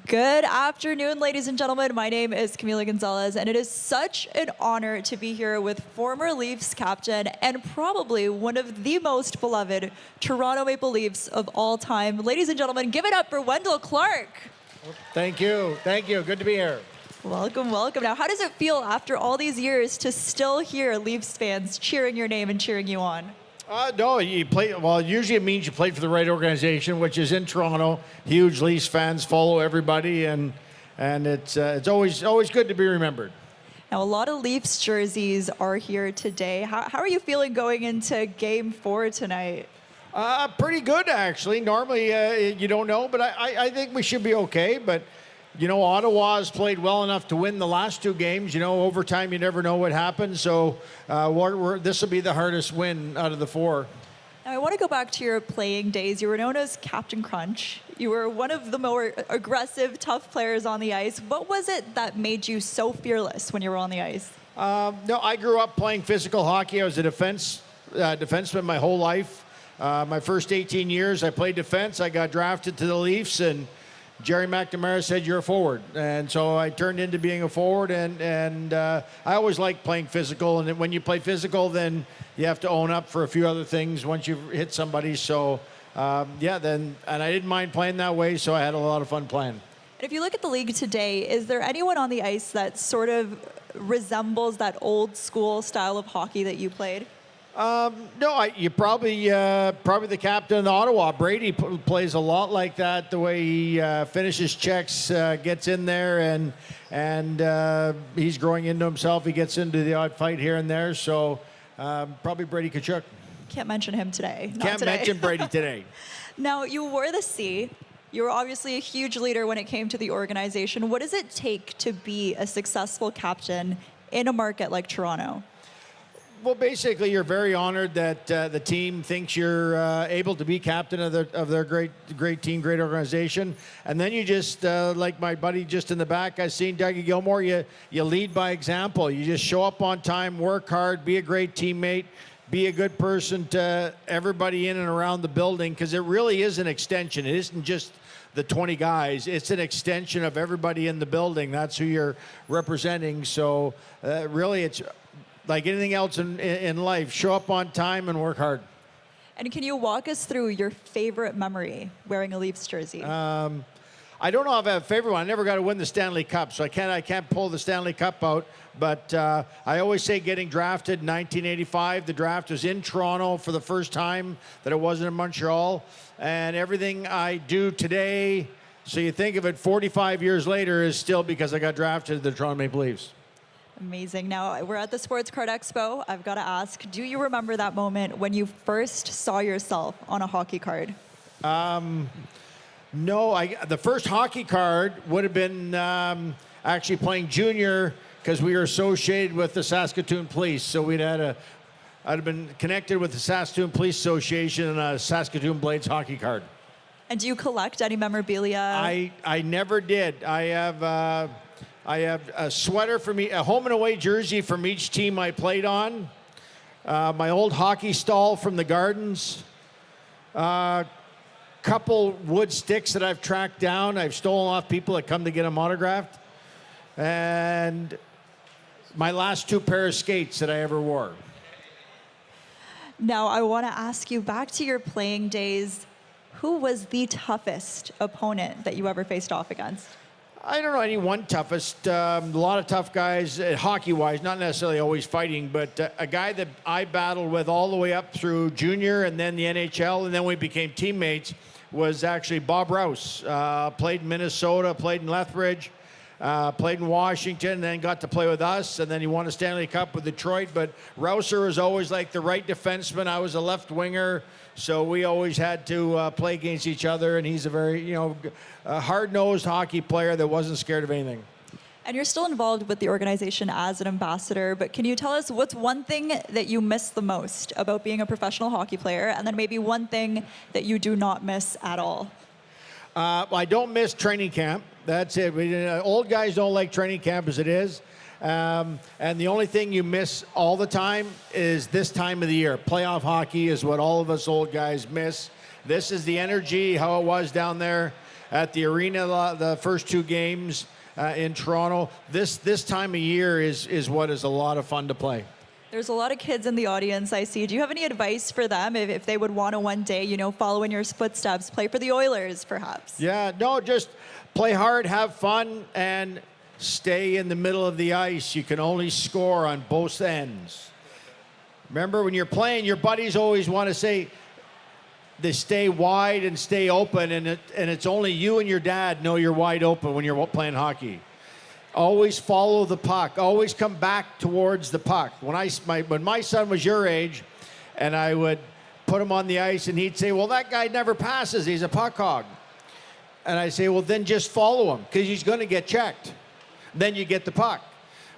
Good afternoon, ladies and gentlemen. My name is Camila Gonzalez, and it is such an honor to be here with former Leafs captain and probably one of the most beloved Toronto Maple Leafs of all time. Ladies and gentlemen, give it up for Wendell Clark. Thank you. Thank you. Good to be here. Welcome, welcome. Now, how does it feel after all these years to still hear Leafs fans cheering your name and cheering you on? No, you play. Well, usually it means you played for the right organization, which is in Toronto. Huge Leafs fans follow everybody, and it's always good to be remembered. Now, a lot of Leafs jerseys are here today. How are you feeling going into Game 4 tonight? Pretty good, actually. Normally, you don't know, but I think we should be okay. But you know, Ottawa's played well enough to win the last two games. You know, overtime, you never know what happens. So this will be the hardest win out of the four. Now, I want to go back to your playing days. You were known as Captain Crunch. You were one of the more aggressive, tough players on the ice. What was it that made you so fearless when you were on the ice? No, I grew up playing physical hockey. I was a defenseman my whole life. My first 18 years, I played defense. I got drafted to the Leafs, and Jerry McNamara said, "You're a forward." And so I turned into being a forward, and I always liked playing physical. And when you play physical, then you have to own up for a few other things once you've hit somebody. So, and I didn't mind playing that way, so I had a lot of fun playing. And if you look at the league today, is there anyone on the ice that sort of resembles that old school style of hockey that you played? No, you probably the captain of Ottawa. Brady plays a lot like that. The way he finishes checks, gets in there, and he's growing into himself. He gets into the odd fight here and there. So probably Brady Tkachuk. Can't mention him today. Can't mention Brady today. Now, you wore the C. You were obviously a huge leader when it came to the organization. What does it take to be a successful captain in a market like Toronto? Well, basically, you're very honored that the team thinks you're able to be captain of their great team, great organization. And then you just, like my buddy just in the back, I've seen Dougie Gilmore, you lead by example. You just show up on time, work hard, be a great teammate, be a good person to everybody in and around the building, because it really is an extension. It isn't just the 20 guys. It's an extension of everybody in the building. That's who you're representing. So really, it's like anything else in life, show up on time and work hard. And can you walk us through your favorite memory wearing a Leafs jersey? I don't know if I have a favorite one. I never got to win the Stanley Cup, so I can't pull the Stanley Cup out. But I always say getting drafted in 1985. The draft was in Toronto for the first time, that it wasn't in Montreal. And everything I do today, so you think of it 45 years later, is still because I got drafted to the Toronto Maple Leafs. Amazing. Now, we're at the Sports Card Expo. I've got to ask, do you remember that moment when you first saw yourself on a hockey card? No, the first hockey card would have been actually playing junior, because we were associated with the Saskatoon Police. So I'd have been connected with the Saskatoon Police Association and a Saskatoon Blades hockey card. And do you collect any memorabilia? I never did. I have a sweater from a home and away jersey from each team I played on. My old hockey stall from the Gardens. Couple wood sticks that I've tracked down. I've stolen off people that come to get them autographed. And my last two pair of skates that I ever wore. Now, I want to ask you, back to your playing days, who was the toughest opponent that you ever faced off against? I don't know any one toughest. A lot of tough guys, hockey-wise, not necessarily always fighting, but a guy that I battled with all the way up through junior and then the NHL, and then we became teammates, was actually Bob Rouse. Played in Minnesota, played in Lethbridge, played in Washington, and then got to play with us, and then he won a Stanley Cup with Detroit. But Rouser was always like the right defenseman. I was a left winger, so we always had to play against each other, and he's a very, hard-nosed hockey player that wasn't scared of anything. And you're still involved with the organization as an ambassador, but can you tell us what's one thing that you miss the most about being a professional hockey player, and then maybe one thing that you do not miss at all? I don't miss training camp. That's it. Old guys don't like training camp as it is. And the only thing you miss all the time is this time of the year. Playoff hockey is what all of us old guys miss. This is the energy, how it was down there. at the arena the first 2 games in Toronto. This time of year is what is a lot of fun to play. There's a lot of kids in the audience I see. Do you have any advice for them if they would want to one day, follow in your footsteps, play for the Oilers, perhaps? Yeah, no, just play hard, have fun, and stay in the middle of the ice. You can only score on both ends. Remember, when you're playing, your buddies always want to say they stay wide and stay open, and it's only you and your dad know you're wide open when you're playing hockey. Always follow the puck. Always come back towards the puck. When my son was your age, and I would put him on the ice, and he'd say, well, that guy never passes. He's a puck hog. And I say, well, then just follow him, because he's going to get checked. Then you get the puck.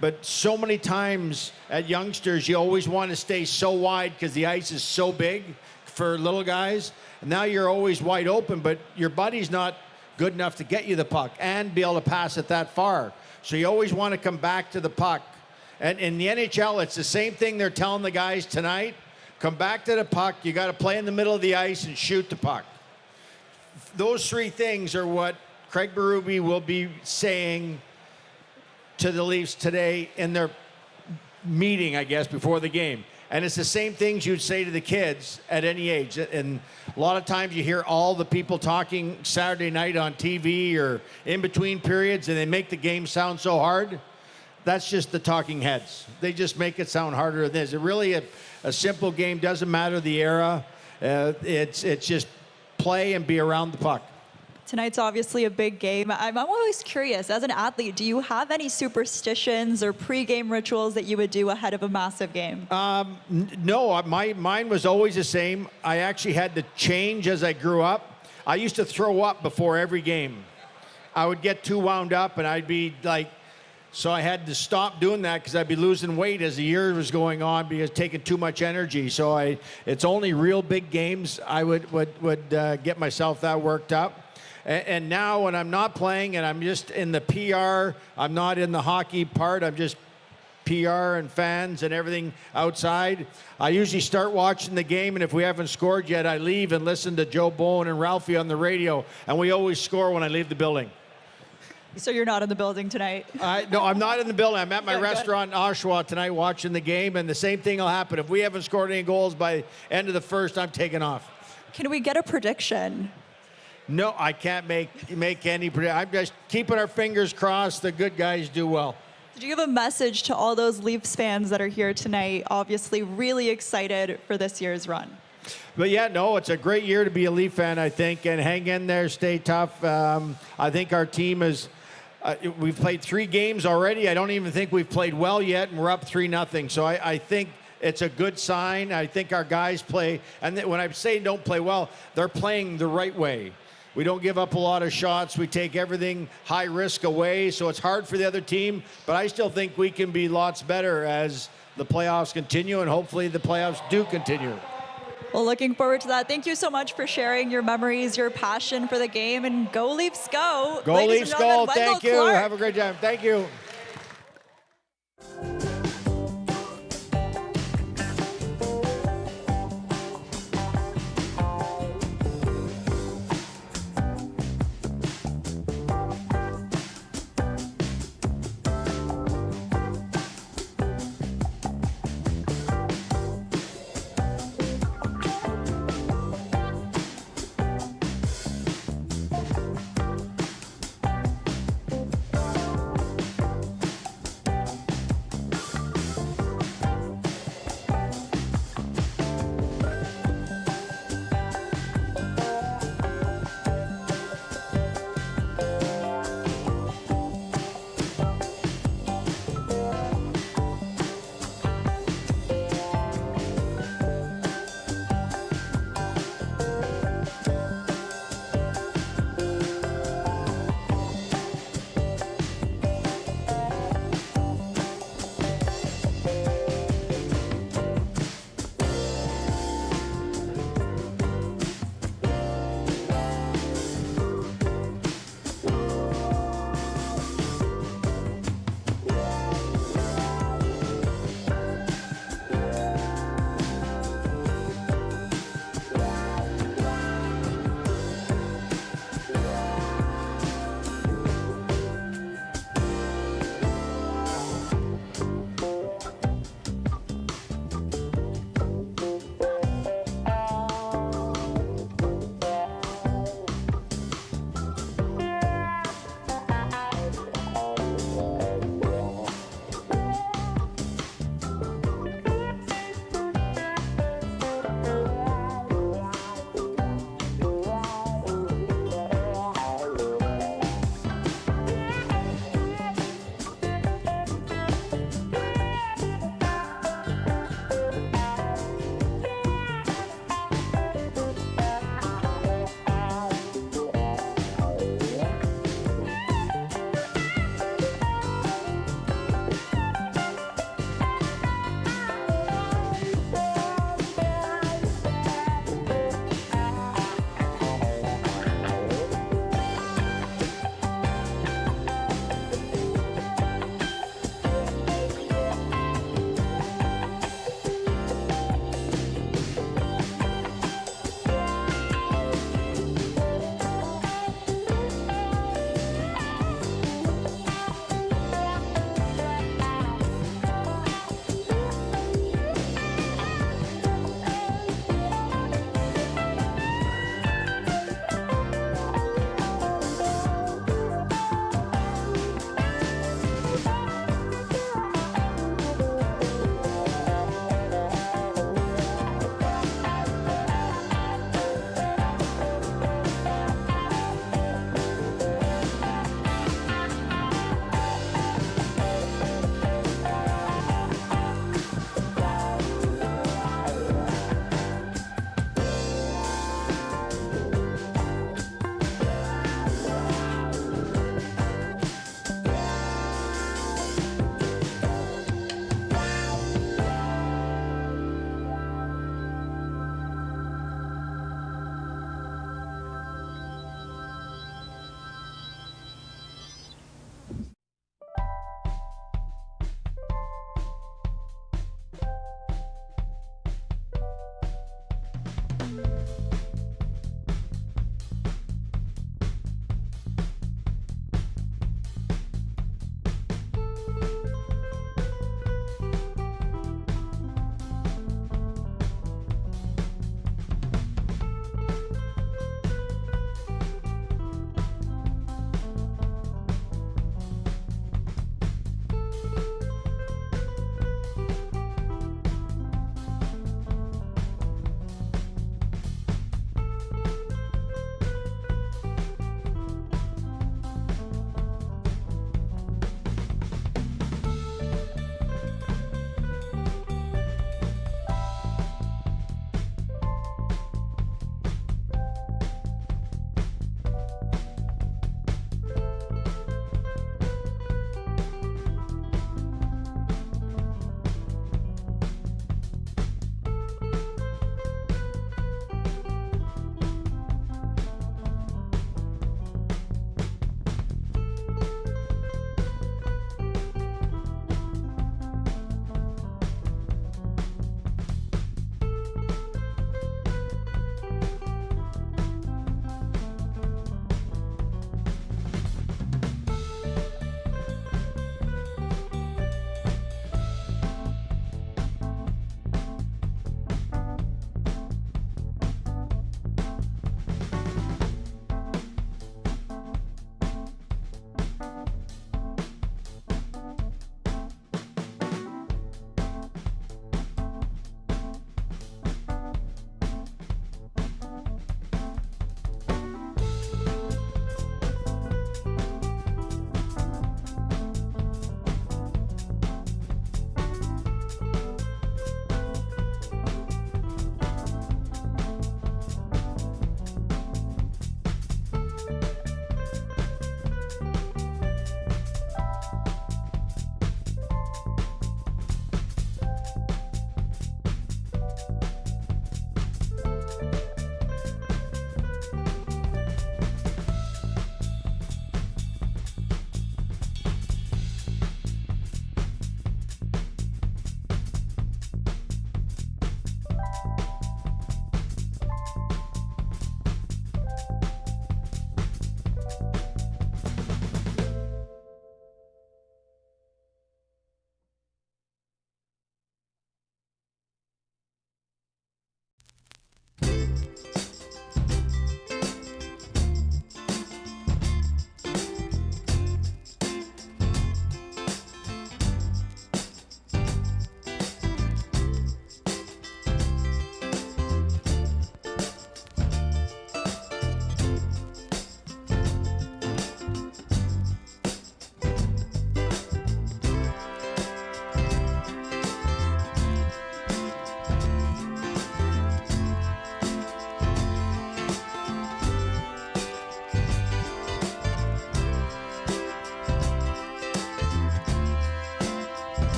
But so many times at youngsters, you always want to stay so wide because the ice is so big for little guys. And now you're always wide open, but your buddy's not good enough to get you the puck and be able to pass it that far. So you always want to come back to the puck. And in the NHL, it's the same thing they're telling the guys tonight. Come back to the puck. You got to play in the middle of the ice and shoot the puck. Those 3 things are what Craig Berube will be saying to the Leafs today in their meeting, I guess, before the game. And it's the same things you'd say to the kids at any age. And a lot of times you hear all the people talking Saturday night on TV or in between periods, and they make the game sound so hard. That's just the talking heads. They just make it sound harder than it is. It really a simple game. Doesn't matter the era. It's just play and be around the puck. Tonight's obviously a big game. I'm always curious, as an athlete, do you have any superstitions or pre-game rituals that you would do ahead of a massive game? No, mine was always the same. I actually had to change as I grew up. I used to throw up before every game. I would get too wound up, and I'd be like, so I had to stop doing that because I'd be losing weight as the year was going on because taking too much energy. So it's only real big games I would get myself that worked up. And now when I'm not playing and I'm just in the PR, I'm not in the hockey part, I'm just PR and fans and everything outside. I usually start watching the game, and if we haven't scored yet, I leave and listen to Joe Bowen and Ralphie on the radio, and we always score when I leave the building. So you're not in the building tonight? No, I'm not in the building. I'm at my Good, restaurant in Oshawa tonight watching the game, and the same thing will happen. If we haven't scored any goals by end of the first, I'm taking off. Can we get a prediction? No, I can't make any prediction. I'm just keeping our fingers crossed the good guys do well. Did you have a message to all those Leafs fans that are here tonight, obviously really excited for this year's run? But yeah, no, it's a great year to be a Leaf fan, I think, and hang in there, stay tough. I think our team is, we've played 3 games already. I don't even think we've played well yet, and we're up 3-0. So I think it's a good sign. I think our guys play, and when I say don't play well, they're playing the right way. We don't give up a lot of shots. We take everything high risk away, so it's hard for the other team. But I still think we can be lots better as the playoffs continue, and hopefully the playoffs do continue. Well, looking forward to that. Thank you so much for sharing your memories, your passion for the game, and go Leafs go. Go Ladies Leafs and gentlemen, go. Thank you. Clark. Have a great time. Thank you.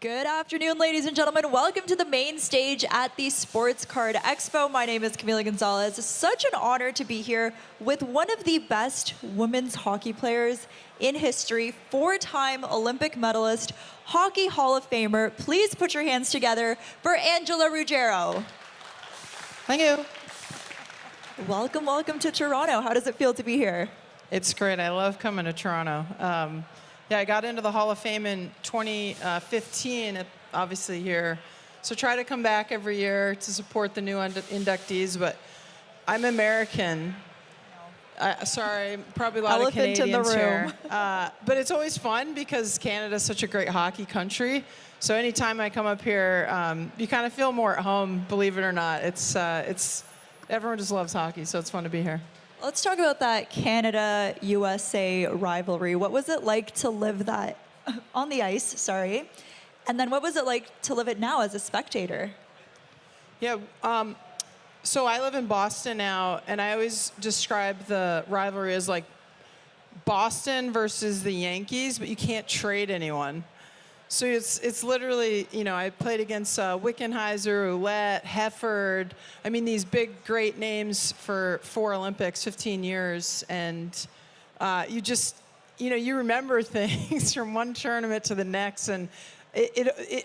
Good afternoon, ladies and gentlemen. Welcome to the main stage at the Sports Card Expo. My name is Camila Gonzalez. It's such an honor to be here with one of the best women's hockey players in history, four-time Olympic medalist, Hockey Hall of Famer. Please put your hands together for Angela Ruggiero. Thank you. Welcome, welcome to Toronto. How does it feel to be here? It's great. I love coming to Toronto. Yeah, I got into the Hall of Fame in 2015, obviously here. So try to come back every year to support the new inductees, but I'm American. Sorry, probably a lot Elephant of Canadians in the here. room. But it's always fun because Canada's such a great hockey country. So anytime I come up here, you kind of feel more at home, believe it or not. It's everyone just loves hockey, so it's fun to be here. Let's talk about that Canada-USA rivalry. What was it like to live that on the ice, sorry? And then what was it like to live it now as a spectator? Yeah, so I live in Boston now, and I always describe the rivalry as like Boston versus the Yankees, but you can't trade anyone. So it's literally, you know, I played against Wickenheiser, Ouellette, Hefford. I mean, these big, great names for 4 Olympics, 15 years. And you just, you know, you remember things from one tournament to the next. And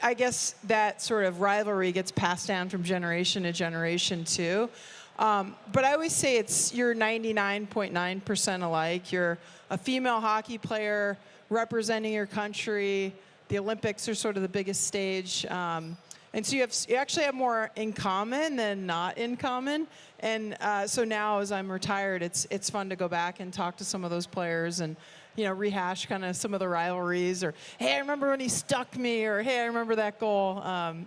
I guess that sort of rivalry gets passed down from generation to generation, too. But I always say you're 99.9% alike. You're a female hockey player representing your country. The Olympics are sort of the biggest stage. And so you actually have more in common than not in common. And so now as I'm retired, it's fun to go back and talk to some of those players and, you know, rehash kind of some of the rivalries, or, hey, I remember when he stuck me, or, hey, I remember that goal.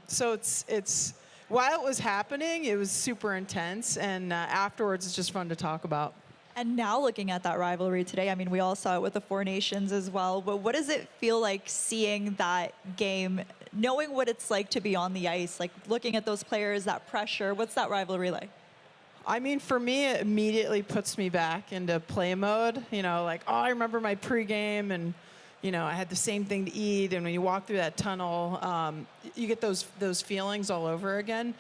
So it's while it was happening, it was super intense. And afterwards, it's just fun to talk about. And now looking at that rivalry today, I mean, we all saw it with the Four Nations as well, but what does it feel like seeing that game, knowing what it's like to be on the ice, like looking at those players, that pressure? What's that rivalry like? I mean, for me, it immediately puts me back into play mode. You know, like, oh, I remember my pregame, and, you know, I had the same thing to eat, and when you walk through that tunnel, you get those feelings all over again.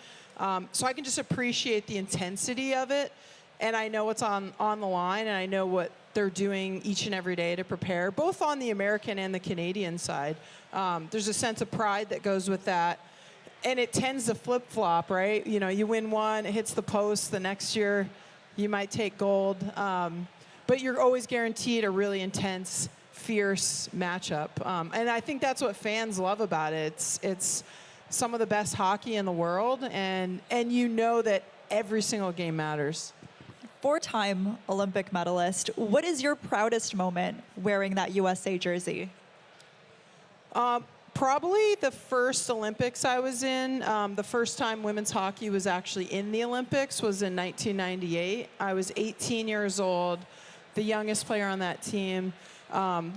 So I can just appreciate the intensity of it. And I know what's on the line, and I know what they're doing each and every day to prepare, both on the American and the Canadian side. There's a sense of pride that goes with that. And it tends to flip-flop, right? You know, you win one, it hits the post. The next year, you might take gold. But you're always guaranteed a really intense, fierce matchup. And I think that's what fans love about it. It's some of the best hockey in the world, and you know that every single game matters. Four-time Olympic medalist. What is your proudest moment wearing that USA jersey? Probably the first Olympics I was in. The first time women's hockey was actually in the Olympics was in 1998. I was 18 years old, the youngest player on that team.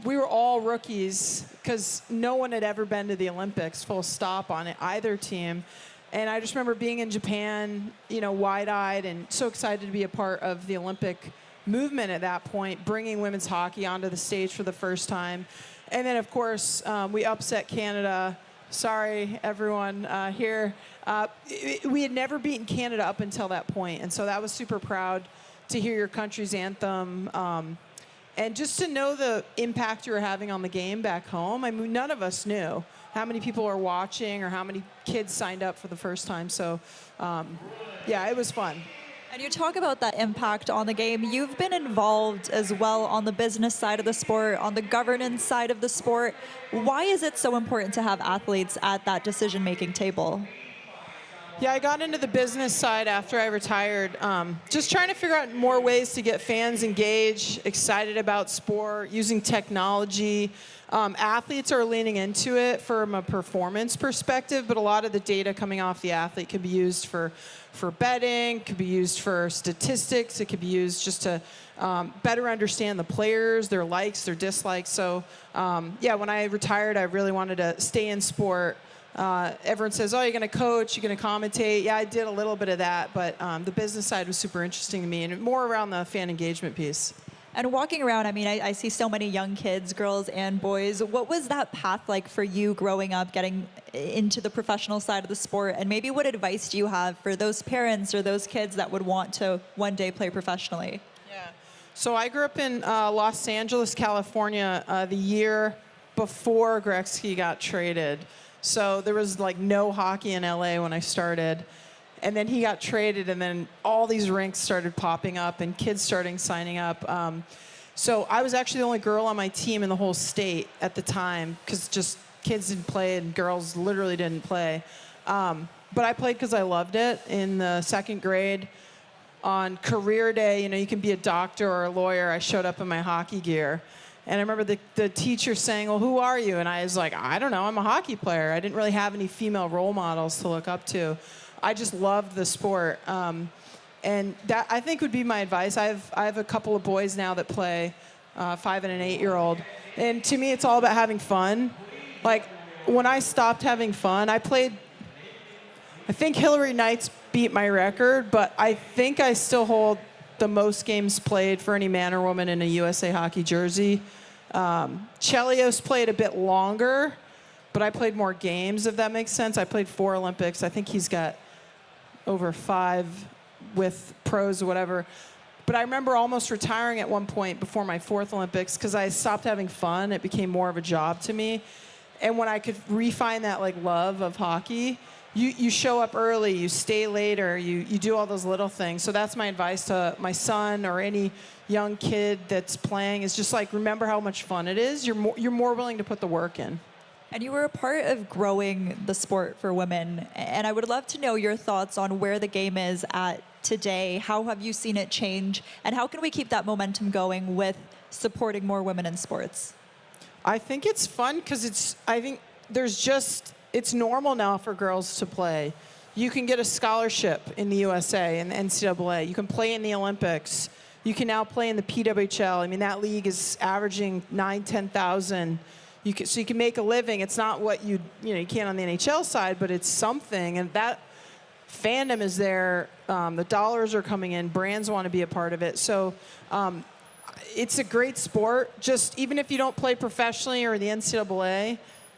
We were all rookies because no one had ever been to the Olympics, full stop on it, either team. And I just remember being in Japan, you know, wide-eyed and so excited to be a part of the Olympic movement at that point, bringing women's hockey onto the stage for the first time. And then, of course, we upset Canada. Sorry, everyone here. We had never beaten Canada up until that point, and so that was super proud to hear your country's anthem. And just to know the impact you were having on the game back home. I mean, none of us knew how many people are watching or how many kids signed up for the first time. So, yeah, it was fun. And you talk about that impact on the game. You've been involved as well on the business side of the sport, on the governance side of the sport. Why is it so important to have athletes at that decision-making table? Yeah, I got into the business side after I retired, just trying to figure out more ways to get fans engaged, excited about sport, using technology. Athletes are leaning into it from a performance perspective, but a lot of the data coming off the athlete could be used for betting, could be used for statistics, it could be used just to better understand the players, their likes, their dislikes. So, yeah, when I retired, I really wanted to stay in sport. Everyone says, oh, you're going to coach, you're going to commentate. Yeah, I did a little bit of that, but the business side was super interesting to me, and more around the fan engagement piece. And walking around, I mean, I see so many young kids, girls and boys. What was that path like for you growing up, getting into the professional side of the sport? And maybe what advice do you have for those parents or those kids that would want to one day play professionally? Yeah. So I grew up in Los Angeles, California, the year before Gretzky got traded. So there was like no hockey in LA when I started. And then he got traded, and then all these rinks started popping up and kids starting signing up. So I was actually the only girl on my team in the whole state at the time, because just kids didn't play and girls literally didn't play. But I played because I loved it. In the second grade, on career day, you can be a doctor or a lawyer. I showed up in my hockey gear. And I remember the teacher saying, well, who are you? And I was like, I don't know, I'm a hockey player. I didn't really have any female role models to look up to. I just loved the sport. And that, I think, would be my advice. I have a couple of boys now that play, 5 and an 8-year-old. And to me, it's all about having fun. Like, when I stopped having fun, I think Hillary Knight's beat my record, but I think I still hold the most games played for any man or woman in a USA Hockey jersey. Chelios played a bit longer, but I played more games, if that makes sense. I played 4 Olympics. I think he's got over 5 with pros or whatever. But I remember almost retiring at one point before my 4th Olympics because I stopped having fun. It became more of a job to me. And when I could refine that love of hockey, you show up early, you stay later, you do all those little things. So that's my advice to my son or any young kid that's playing, is just remember how much fun it is. You're more willing to put the work in. And you were a part of growing the sport for women. And I would love to know your thoughts on where the game is at today. How have you seen it change? And how can we keep that momentum going with supporting more women in sports? I think it's fun because it's normal now for girls to play. You can get a scholarship in the USA and the NCAA. You can play in the Olympics. You can now play in the PWHL. I mean, that league is averaging 9,000, 10,000. So you can make a living. It's not what you can't on the NHL side, but it's something. And that fandom is there. The dollars are coming in. Brands want to be a part of it. So it's a great sport. Just even if you don't play professionally or the NCAA,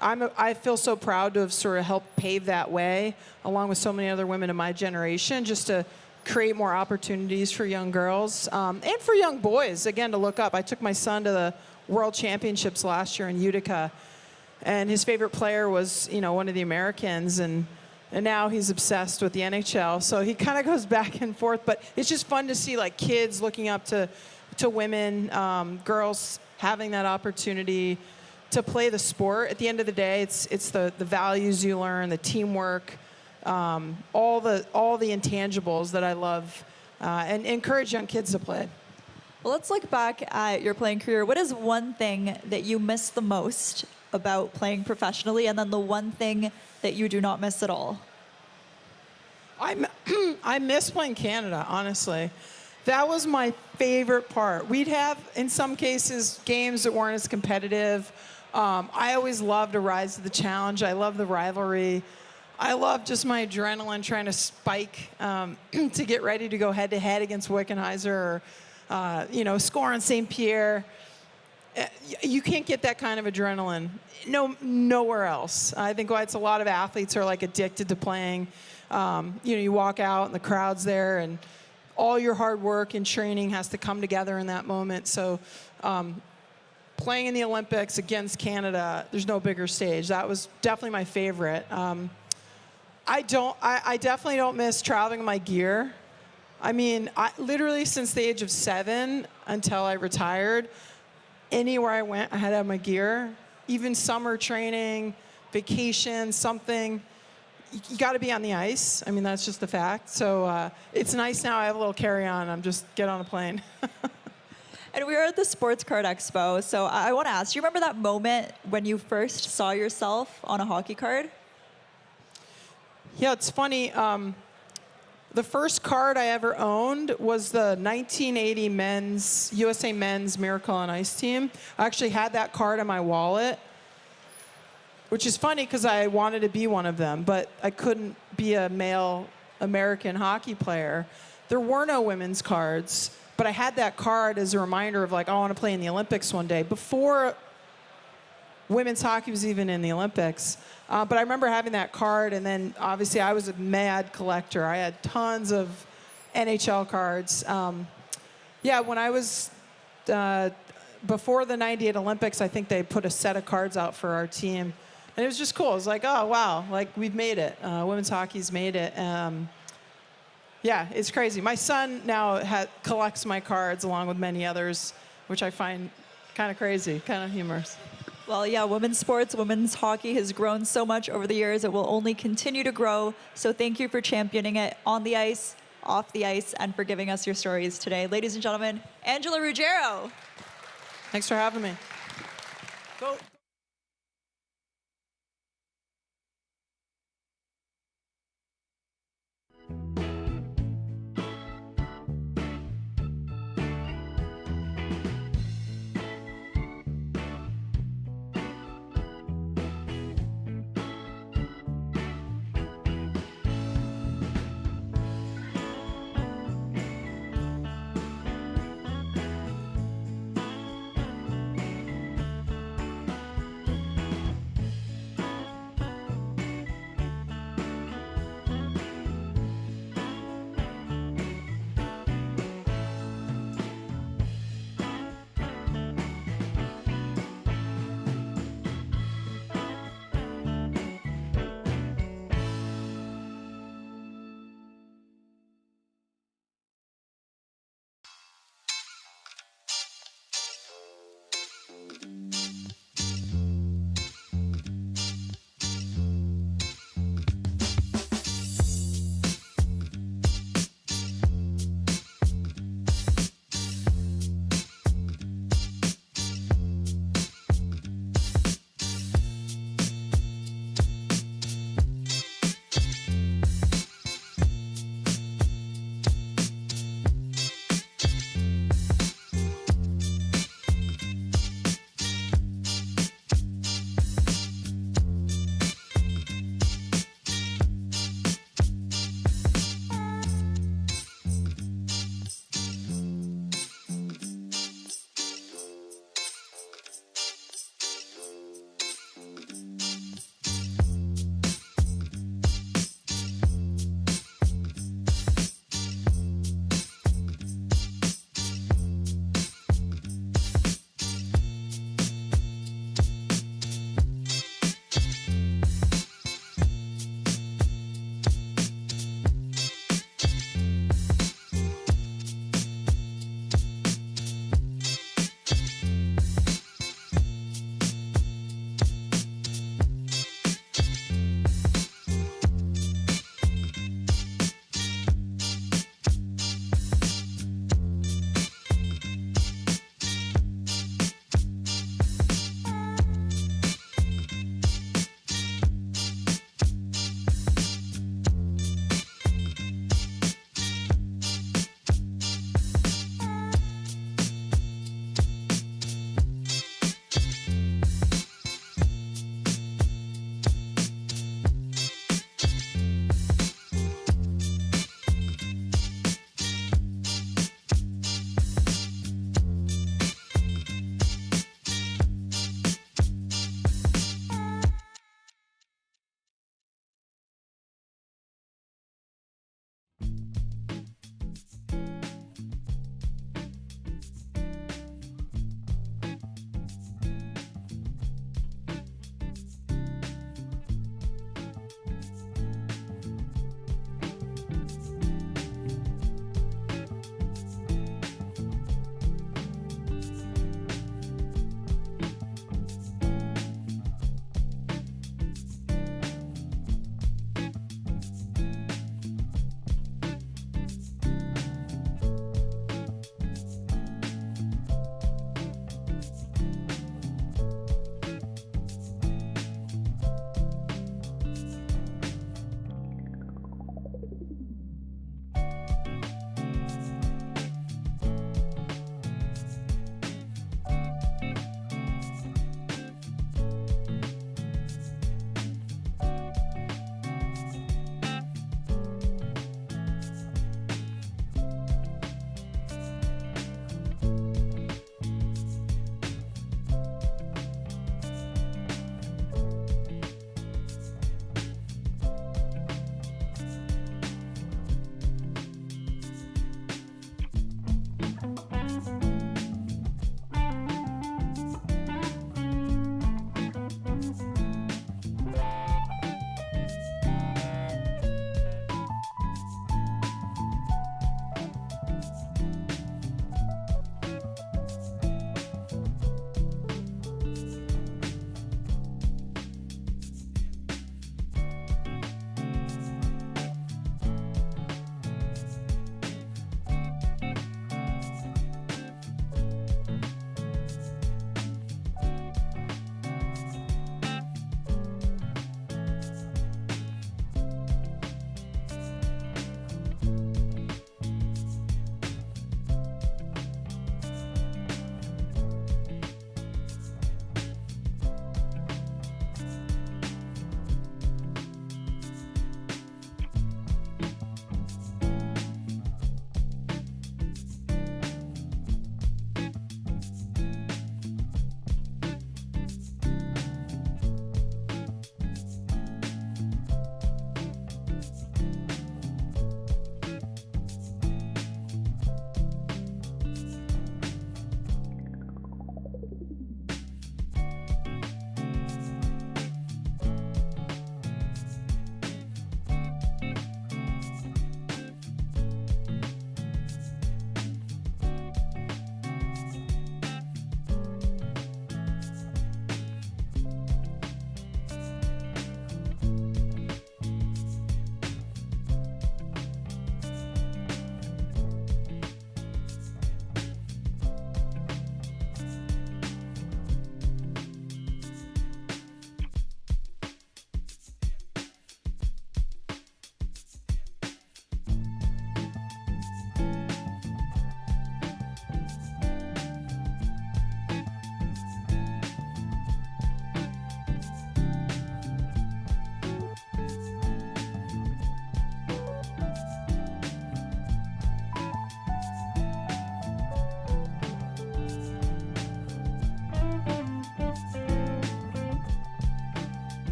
I feel so proud to have sort of helped pave that way, along with so many other women in my generation, just to create more opportunities for young girls and for young boys, again, to look up. I took my son to the World Championships last year in Utica, and his favorite player was, one of the Americans, and now he's obsessed with the NHL. So he kind of goes back and forth, but it's just fun to see kids looking up to women, girls having that opportunity to play the sport. At the end of the day, it's the values you learn, the teamwork, all the intangibles that I love, and encourage young kids to play. Well, let's look back at your playing career. What is one thing that you miss the most about playing professionally, and then the one thing that you do not miss at all? I miss playing Canada, honestly. That was my favorite part. We'd have, in some cases, games that weren't as competitive. I always loved to rise to the challenge. I love the rivalry. I love just my adrenaline trying to spike to get ready to go head-to-head against Wickenheiser or, score on St. Pierre. You can't get that kind of adrenaline nowhere else. I think why it's a lot of athletes are addicted to playing. You walk out and the crowd's there, and all your hard work and training has to come together in that moment. So playing in the Olympics against Canada, there's no bigger stage. That was definitely my favorite. I definitely don't miss traveling in my gear. I mean, literally since the age of 7 until I retired, anywhere I went, I had to have my gear. Even summer training, vacation, something. You got to be on the ice. I mean, that's just a fact. So it's nice now I have a little carry-on. I'm just get on a plane. And we were at the Sports Card Expo, so I want to ask, do you remember that moment when you first saw yourself on a hockey card? Yeah, it's funny. The first card I ever owned was the 1980 USA Men's Miracle on Ice team. I actually had that card in my wallet, which is funny because I wanted to be one of them, but I couldn't be a male American hockey player. There were no women's cards. But I had that card as a reminder of like, oh, I want to play in the Olympics one day before women's hockey was even in the Olympics. But I remember having that card, and then obviously I was a mad collector. I had tons of NHL cards. Yeah, when I was before the '98 Olympics, I think they put a set of cards out for our team, and it was just cool. It was like, oh wow, like we've made it. Women's hockey's made it. Yeah, it's crazy. My son now collects my cards along with many others, which I find kind of crazy, kind of humorous. Well, yeah, women's sports, women's hockey has grown so much over the years. It will only continue to grow. So thank you for championing it on the ice, off the ice, and for giving us your stories today. Ladies and gentlemen, Angela Ruggiero. Thanks for having me. Go.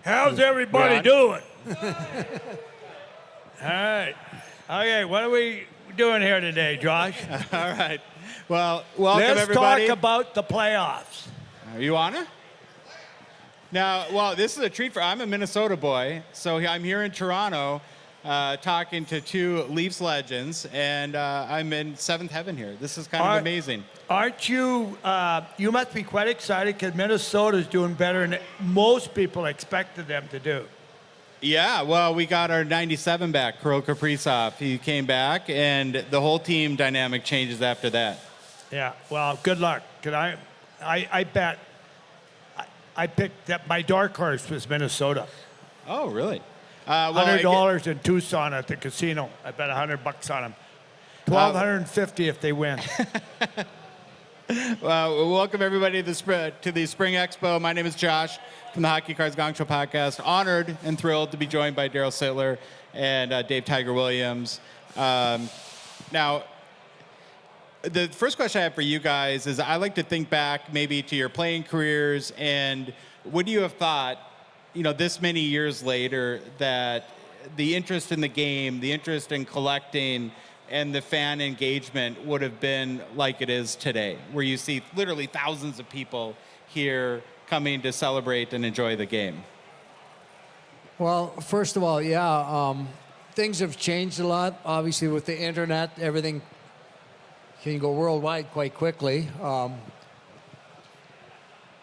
How's everybody doing? All right. Okay, what are we doing here today, Josh? All right. Well, welcome Let's everybody. talk about the playoffs. You wanna? Now, well, this is a treat for. I'm a Minnesota boy, so I'm here in Toronto, talking to two Leafs legends, and I'm in seventh heaven here. This is kind of amazing. Aren't you? You must be quite excited because Minnesota's doing better than most people expected them to do. Yeah, well, we got our 97 back, Kirill Kaprizov. He came back, and the whole team dynamic changes after that. Yeah. Well, good luck. Cause I bet. I picked that my dark horse was Minnesota. Oh, really? $100 in Tucson at the casino. I bet $100 on them. $1,250 if they win. Well, welcome everybody to the Spring Expo. My name is Josh from the Hockey Cards Gong Show podcast. Honored and thrilled to be joined by Daryl Sittler and Dave Tiger Williams. Now, the first question I have for you guys is I like to think back maybe to your playing careers, and would you have thought, this many years later, that the interest in the game, the interest in collecting, and the fan engagement would have been like it is today, where you see literally thousands of people here coming to celebrate and enjoy the game? Well, first of all, things have changed a lot. Obviously, with the internet, everything can go worldwide quite quickly.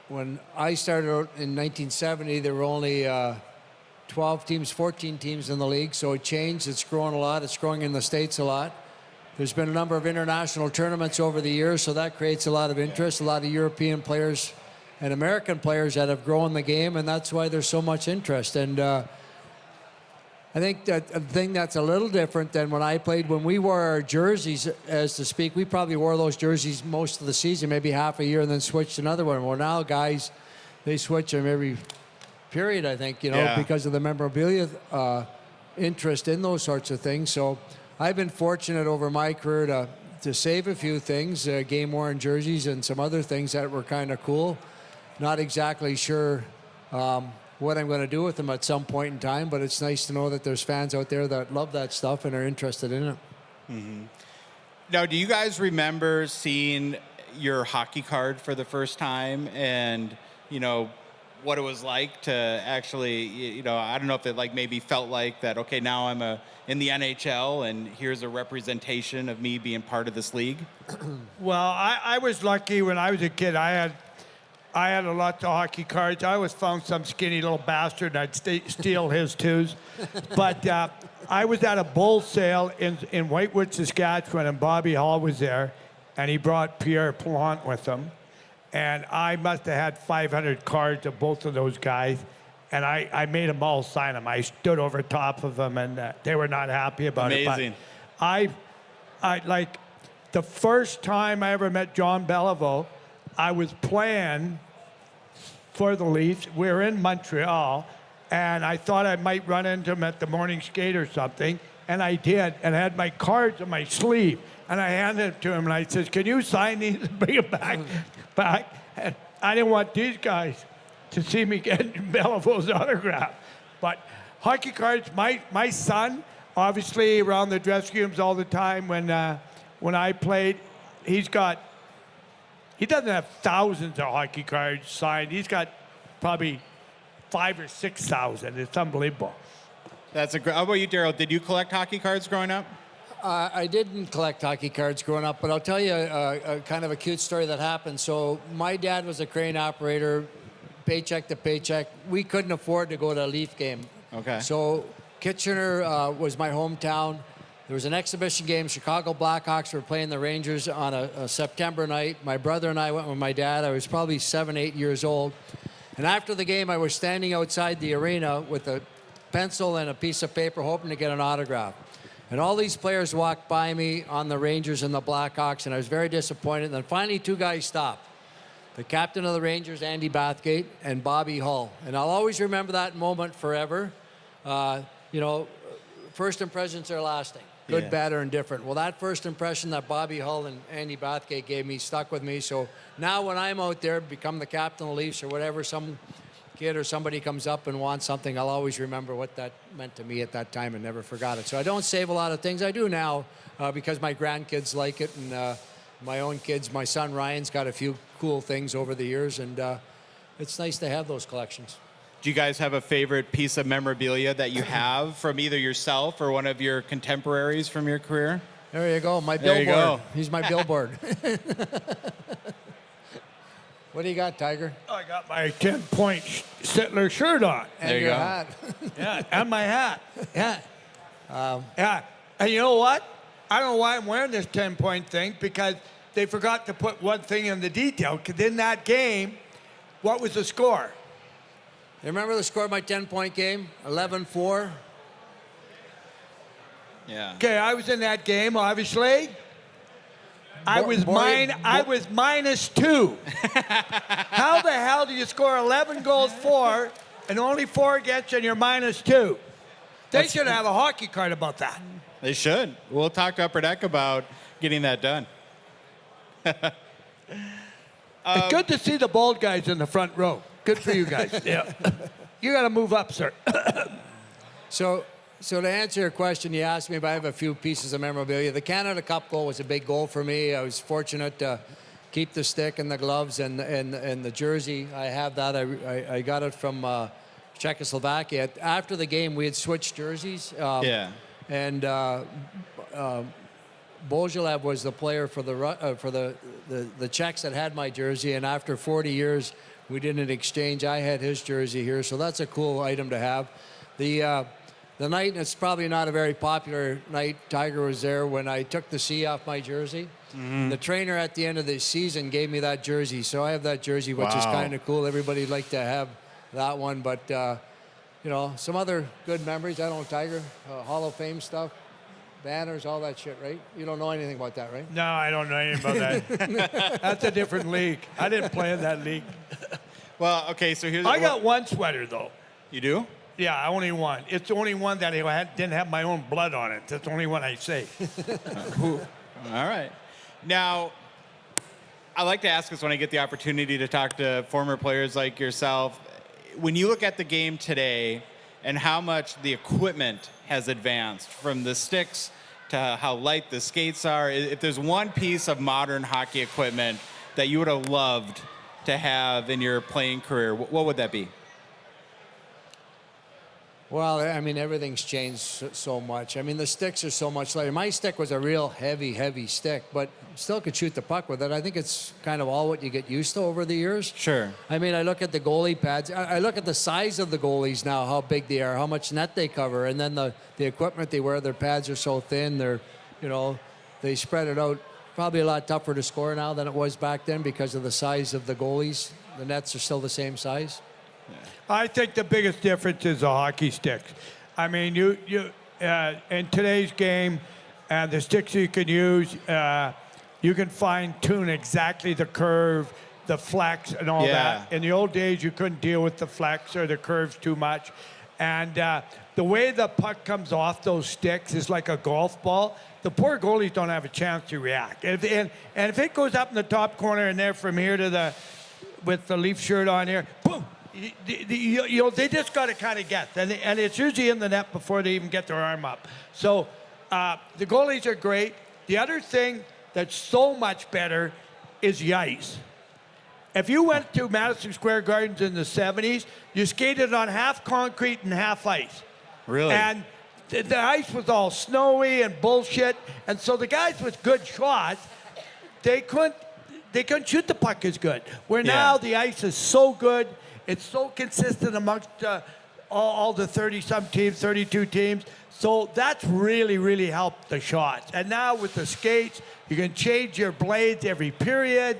When I started out in 1970, there were only 12 teams, 14 teams in the league, so it changed. It's grown a lot. It's growing in the States a lot. There's been a number of international tournaments over the years, so that creates a lot of interest, a lot of European players and American players that have grown the game, and that's why there's so much interest. And I think that a thing that's a little different than when I played, when we wore our jerseys, as to speak, we probably wore those jerseys most of the season, maybe half a year, and then switched to another one. Well, now guys, they switch them every period, I think, because of the memorabilia interest in those sorts of things. So I've been fortunate over my career to save a few things, game-worn jerseys and some other things that were kind of cool. Not exactly sure what I'm going to do with them at some point in time, but it's nice to know that there's fans out there that love that stuff and are interested in it. Mm-hmm. Now, do you guys remember seeing your hockey card for the first time and, what it was like to actually, I don't know if it maybe felt like that, okay, now I'm in the NHL and here's a representation of me being part of this league? Well, I was lucky when I was a kid. I had a lot of hockey cards. I always found some skinny little bastard, and I'd steal his twos. But I was at a bull sale in Whitewood, Saskatchewan, and Bobby Hall was there, and he brought Pierre Plante with him. And I must have had 500 cards of both of those guys, and I made them all sign them. I stood over top of them, and they were not happy about it. Amazing. But I like the first time I ever met John Beliveau, I was playing for the Leafs. We were in Montreal, and I thought I might run into him at the morning skate or something, and I did, and I had my cards on my sleeve, and I handed it to him, and I says, "Can you sign these and bring them back?" And I didn't want these guys to see me getting Belivaux's autograph. But hockey cards, my son, obviously around the dressing rooms all the time when I played, he doesn't have thousands of hockey cards signed. He's got probably 5,000 or 6,000. It's unbelievable. That's a great. How about you, Daryl? Did you collect hockey cards growing up? I didn't collect hockey cards growing up, but I'll tell you a kind of a cute story that happened. So my dad was a crane operator, paycheck to paycheck. We couldn't afford to go to a Leaf game. Okay. So Kitchener was my hometown. There was an exhibition game. Chicago Blackhawks were playing the Rangers on a September night. My brother and I went with my dad. I was probably 7, 8 years old. And after the game, I was standing outside the arena with a pencil and a piece of paper hoping to get an autograph. And all these players walked by me on the Rangers and the Blackhawks, and I was very disappointed. And then finally, 2 guys stopped. The captain of the Rangers, Andy Bathgate, and Bobby Hull. And I'll always remember that moment forever. You know, first impressions are lasting. Good, Yeah. bad, or indifferent. Well, that first impression that Bobby Hull and Andy Bathgate gave me stuck with me. So now when I'm out there, become the captain of the Leafs or whatever, some kid or somebody comes up and wants something, I'll always remember what that meant to me at that time and never forgot it. So I don't save a lot of things. I do now because my grandkids like it, and my own kids, my son Ryan's got a few cool things over the years, and it's nice to have those collections. Do you guys have a favorite piece of memorabilia that you have from either yourself or one of your contemporaries from your career? There you go, my There billboard. you go. He's my billboard. What do you got, Tiger? I got my 10-point Sittler shirt on. And There you your go. hat. Yeah, and my hat. Yeah. Yeah, and you know what? I don't know why I'm wearing this 10-point thing, because they forgot to put one thing in the detail. Because in that game, what was the score? You remember the score of my 10-point game? 11-4. Yeah. Okay, I was in that game, obviously. I was -2. How the hell do you score 11 goals for and only 4 against and you're -2? They should have a hockey card about that. They should. We'll talk to Upper Deck about getting that done. It's good to see the bald guys in the front row. Good for you guys. Yeah. You got to move up, sir. So to answer your question, you asked me if I have a few pieces of memorabilia. The Canada Cup goal was a big goal for me. I was fortunate to keep the stick and the gloves and the jersey. I have that. I got it from Czechoslovakia. After the game, we had switched jerseys. Yeah. And Bozilev was the player for the Czechs that had my jersey. And after 40 years, we did an exchange. I had his jersey here, so that's a cool item to have. The night, and it's probably not a very popular night, Tiger was there when I took the C off my jersey. Mm-hmm. The trainer at the end of the season gave me that jersey, so I have that jersey, which is Wow. kind of cool. Everybody'd like to have that one, but you know, some other good memories. I don't know, Tiger, Hall of Fame stuff, banners, all that shit, right? You don't know anything about that, right? No, I don't know anything about that. That's a different league. I didn't play in that league. Well, okay, so here's... I got one sweater, though. You do? Yeah, only one. It's the only one that didn't have my own blood on it. That's the only one I say. All right. Now, I like to ask this when I get the opportunity to talk to former players like yourself. When you look at the game today and how much the equipment has advanced, from the sticks to how light the skates are, if there's one piece of modern hockey equipment that you would have loved to have in your playing career, what would that be? Well, I mean, everything's changed so much. I mean, the sticks are so much lighter. My stick was a real heavy stick, but still could shoot the puck with it. I think it's kind of all what you get used to over the years. Sure. I mean, I look at the goalie pads. I look at the size of the goalies now, how big they are, how much net they cover, and then the equipment they wear. Their pads are so thin. They're, you know, they spread it out. Probably a lot tougher to score now than it was back then because of the size of the goalies. The nets are still the same size. I think the biggest difference is the hockey sticks. I mean, in today's game, the sticks you can use, you can fine-tune exactly the curve, the flex, and all that. In the old days, you couldn't deal with the flex or the curves too much. And the way the puck comes off those sticks is like a golf ball. The poor goalies don't have a chance to react. And if it goes up in the top corner and they're from here to with the Leaf shirt on here, boom. You know, they just got to kind of get, and it's usually in the net before they even get their arm up. So the goalies are great. The other thing that's so much better is the ice. If you went to Madison Square Gardens in the 70s, you skated on half concrete and half ice. Really? And the ice was all snowy and bullshit. And so the guys with good shots, they couldn't shoot the puck as good. Where now the ice is so good, it's so consistent amongst all the 30-some teams, 32 teams. So that's really, really helped the shots. And now with the skates, you can change your blades every period.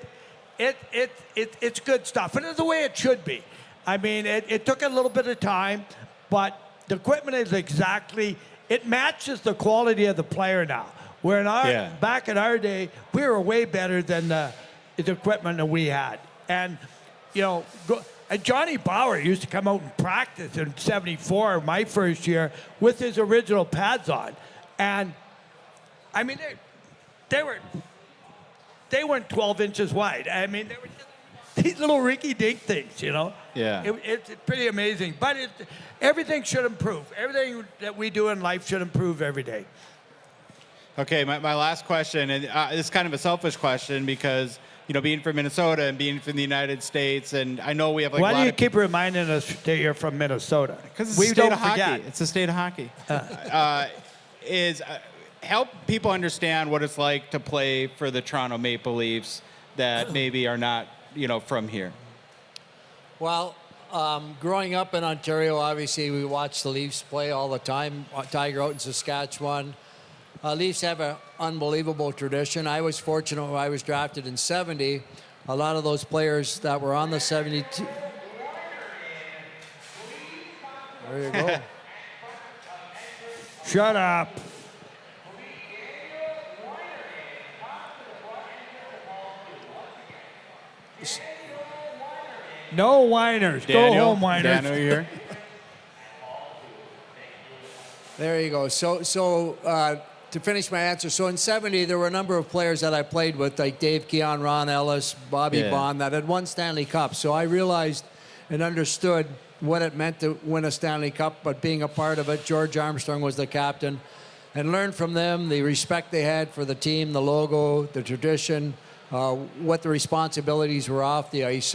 It's good stuff. And it's the way it should be. I mean, it took a little bit of time, but the equipment is it matches the quality of the player now. Where back in our day, we were way better than the equipment that we had. And, and Johnny Bauer used to come out and practice in '74, my first year, with his original pads on. And, I mean, they weren't 12 inches wide. I mean, they were just these little rinky-dink things, Yeah. It's pretty amazing. But everything should improve. Everything that we do in life should improve every day. Okay, my last question, and it's kind of a selfish question because, being from Minnesota and being from the United States, and I know we have Why do you keep reminding us that you're from Minnesota? Because it's a state of hockey. It's a state of hockey. Help people understand what it's like to play for the Toronto Maple Leafs that maybe are not, from here. Well, growing up in Ontario, obviously we watch the Leafs play all the time. Tiger out in Saskatchewan. Leafs have an unbelievable tradition. I was fortunate when I was drafted in '70. A lot of those players that were on the '72. There you go. Shut up. No whiners. Go home, whiners. Daniel, you here? There you go. So to finish my answer, so in '70, there were a number of players that I played with, like Dave Keon, Ron Ellis, Bobby Bond, that had won Stanley Cup. So I realized and understood what it meant to win a Stanley Cup, but being a part of it, George Armstrong was the captain, and learned from them the respect they had for the team, the logo, the tradition, what the responsibilities were off the ice.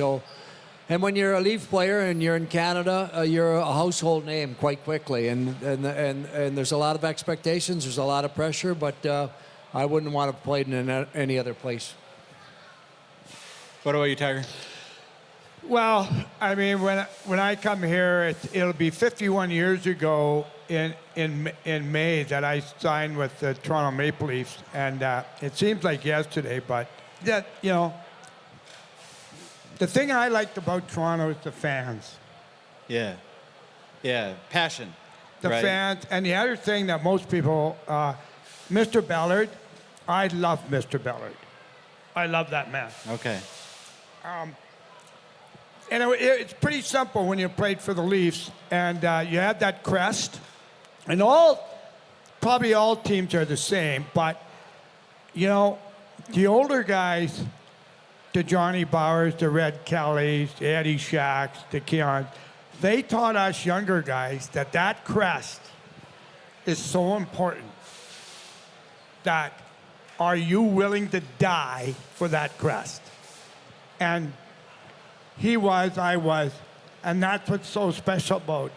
And when you're a Leaf player and you're in Canada, you're a household name quite quickly. And there's a lot of expectations, there's a lot of pressure, but I wouldn't want to play in any other place. What about you, Tiger? Well, I mean, when I come here, it'll be 51 years ago in May that I signed with the Toronto Maple Leafs. And it seems like yesterday, but that, the thing I liked about Toronto is the fans. Yeah. Yeah. Passion. The fans. And the other thing that most people, Mr. Ballard, I love Mr. Ballard. I love that man. Okay. And it's pretty simple when you played for the Leafs and you had that crest. And probably all teams are the same, but, the older guys, the Johnny Bowers, the Red Kellys, the Eddie Shacks, the Keons, they taught us younger guys that crest is so important. That are you willing to die for that crest? And he was, I was, and that's what's so special about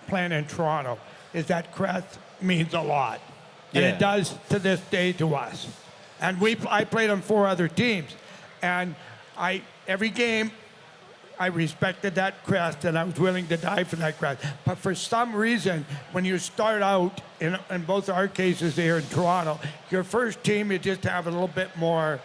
playing in Toronto, is that crest means a lot. And it does to this day to us. And I played on 4 other teams. And every game, I respected that crest, and I was willing to die for that crest. But for some reason, when you start out, in both our cases here in Toronto, your first team, you just have a little bit more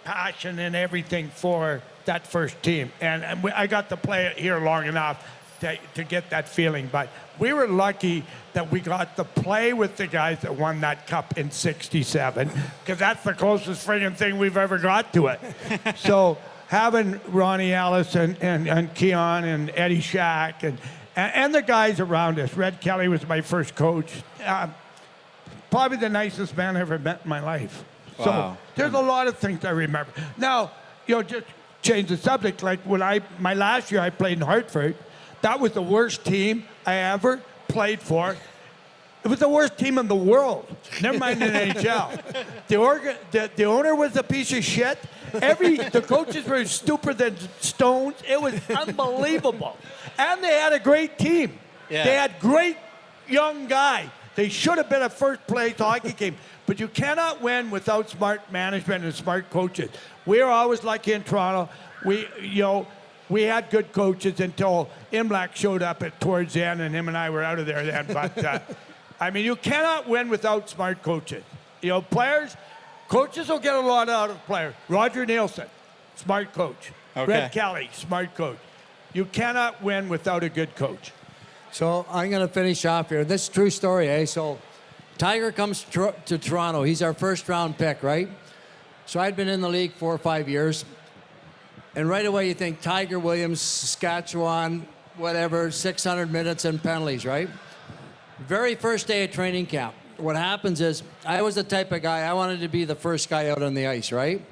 passion and everything for that first team. And I got to play it here long enough to get that feeling. But we were lucky that we got to play with the guys that won that cup in '67, because that's the closest friggin' thing we've ever got to it. So having Ronnie Ellis and Keon and Eddie Shack and the guys around us. Red Kelly was my first coach. Probably the nicest man I ever met in my life. Wow. So there's a lot of things I remember. Now, just change the subject. Like my last year I played in Hartford, that was the worst team I ever played for. It was the worst team in the world. Never mind in the NHL. The owner was a piece of shit. The coaches were stupid than stones. It was unbelievable. And they had a great team. Yeah. They had great young guy. They should have been a first-place hockey team. But you cannot win without smart management and smart coaches. We're always lucky in Toronto. We had good coaches until Imlach showed up towards the end, and him and I were out of there then. But, I mean, you cannot win without smart coaches. Coaches will get a lot out of players. Roger Nielsen, smart coach. Okay. Red Kelly, smart coach. You cannot win without a good coach. So I'm going to finish off here. This is a true story, eh? So Tiger comes to Toronto. He's our first-round pick, right? So I'd been in the league 4 or 5 years. And right away you think Tiger Williams, Saskatchewan, whatever, 600 minutes and penalties, right? Very first day of training camp. What happens is I was the type of guy, I wanted to be the first guy out on the ice, right?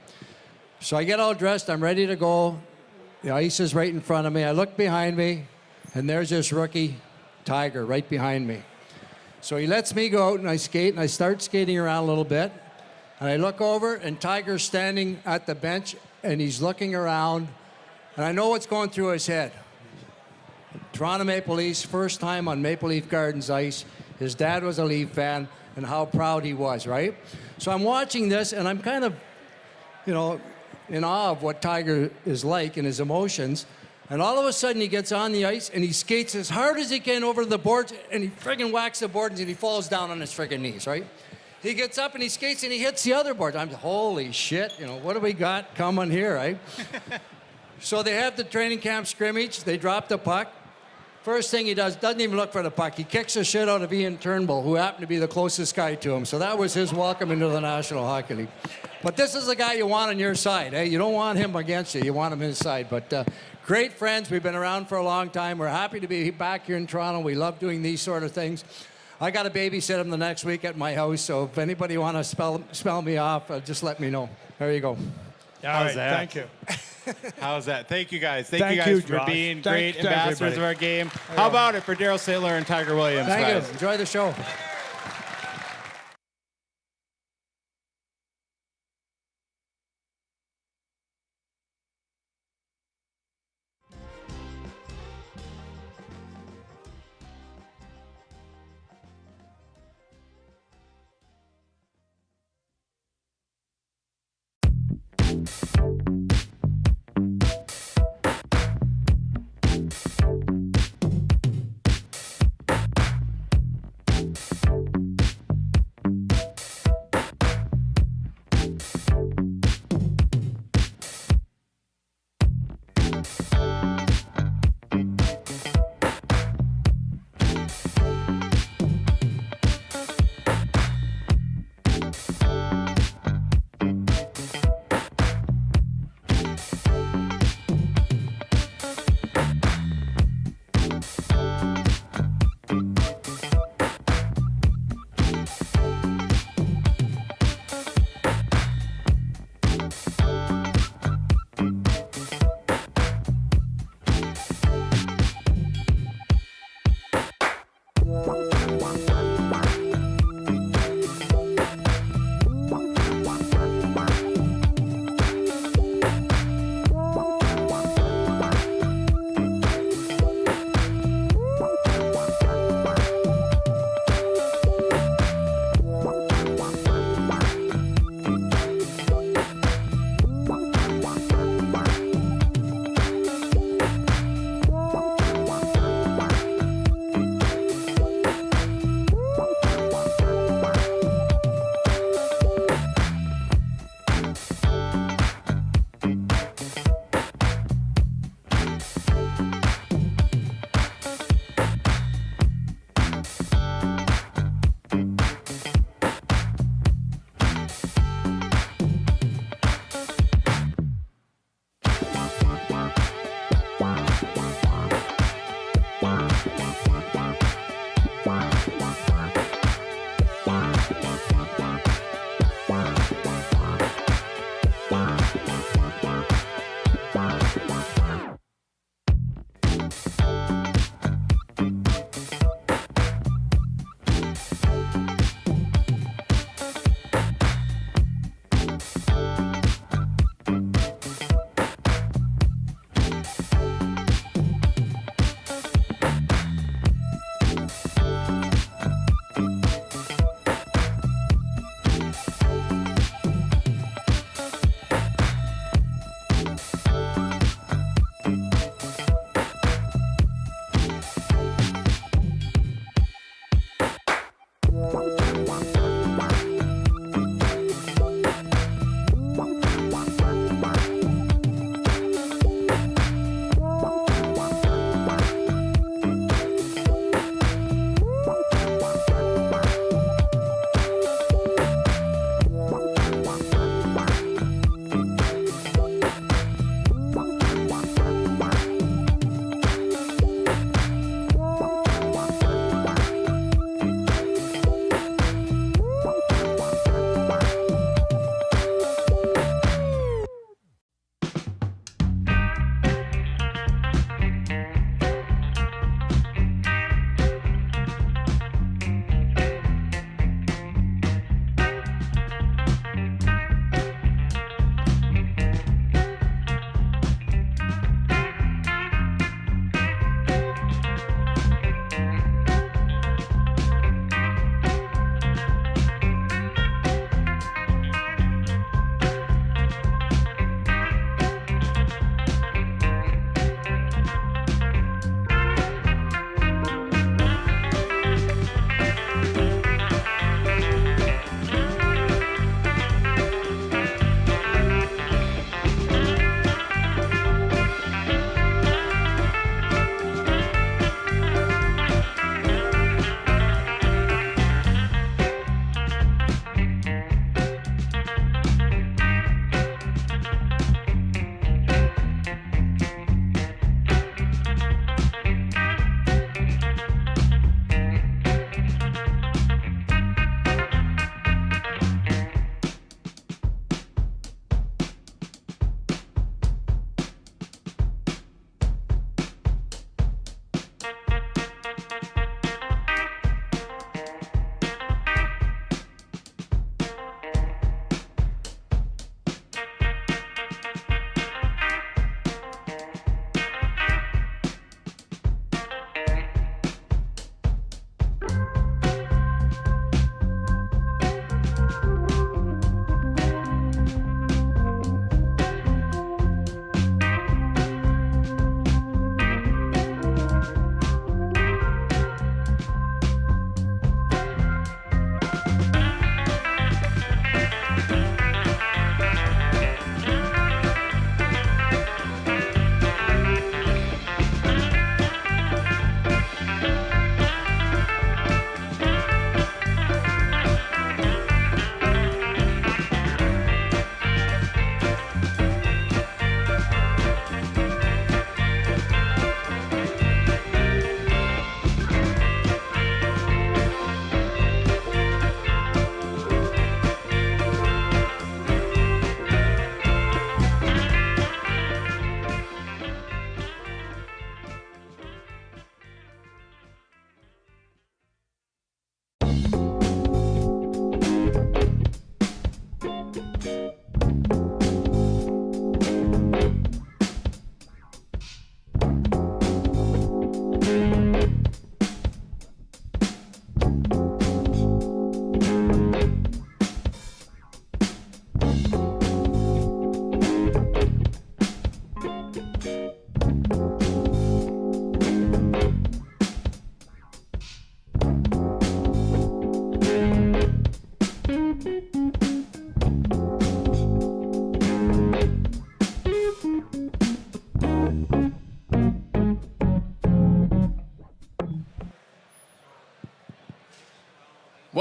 So I get all dressed, I'm ready to go. The ice is right in front of me. I look behind me, and there's this rookie, Tiger, right behind me. So he lets me go out, and I skate, and I start skating around a little bit. And I look over, and Tiger's standing at the bench, and he's looking around, and I know what's going through his head. Toronto Maple Leafs, first time on Maple Leaf Gardens ice. His dad was a Leaf fan, and how proud he was, right? So I'm watching this, and I'm kind of, in awe of what Tiger is like and his emotions. And all of a sudden, he gets on the ice, and he skates as hard as he can over the boards, and he friggin' whacks the boards, and he falls down on his friggin' knees, right? He gets up, and he skates, and he hits the other board. I'm holy shit, what do we got coming here, right? So they have the training camp scrimmage. They drop the puck. First thing he does, doesn't even look for the puck. He kicks the shit out of Ian Turnbull, who happened to be the closest guy to him. So that was his welcome into the National Hockey League. But this is the guy you want on your side. You don't want him against you. You want him on his side. But great friends. We've been around for a long time. We're happy to be back here in Toronto. We love doing these sort of things. I got to babysit him the next week at my house. So if anybody want to spell me off, just let me know. There you go. All right, thank you. How's that? Thank you guys. Thank you guys for Josh. being Thanks great to ambassadors everybody. of our game. How about it for Daryl Sittler and Tiger Williams, Thank guys? you. Enjoy the show.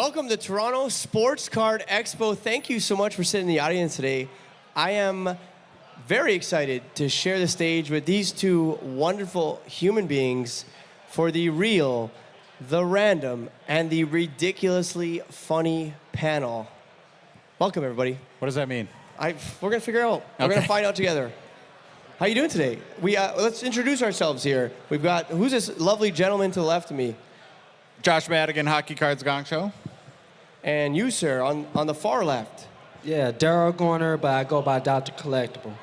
Welcome to Toronto Sports Card Expo. Thank you so much for sitting in the audience today. I am very excited to share the stage with these two wonderful human beings for the real, the random, and the ridiculously funny panel. Welcome, everybody. What does that mean? We're gonna figure out. We're gonna find out together. How you doing today? Let's introduce ourselves here. We've got, who's this lovely gentleman to the left of me? Josh Madigan, Hockey Cards Gong Show. And you, sir, on the far left. Yeah, Daryl Gorner, but I go by Dr. Collectible.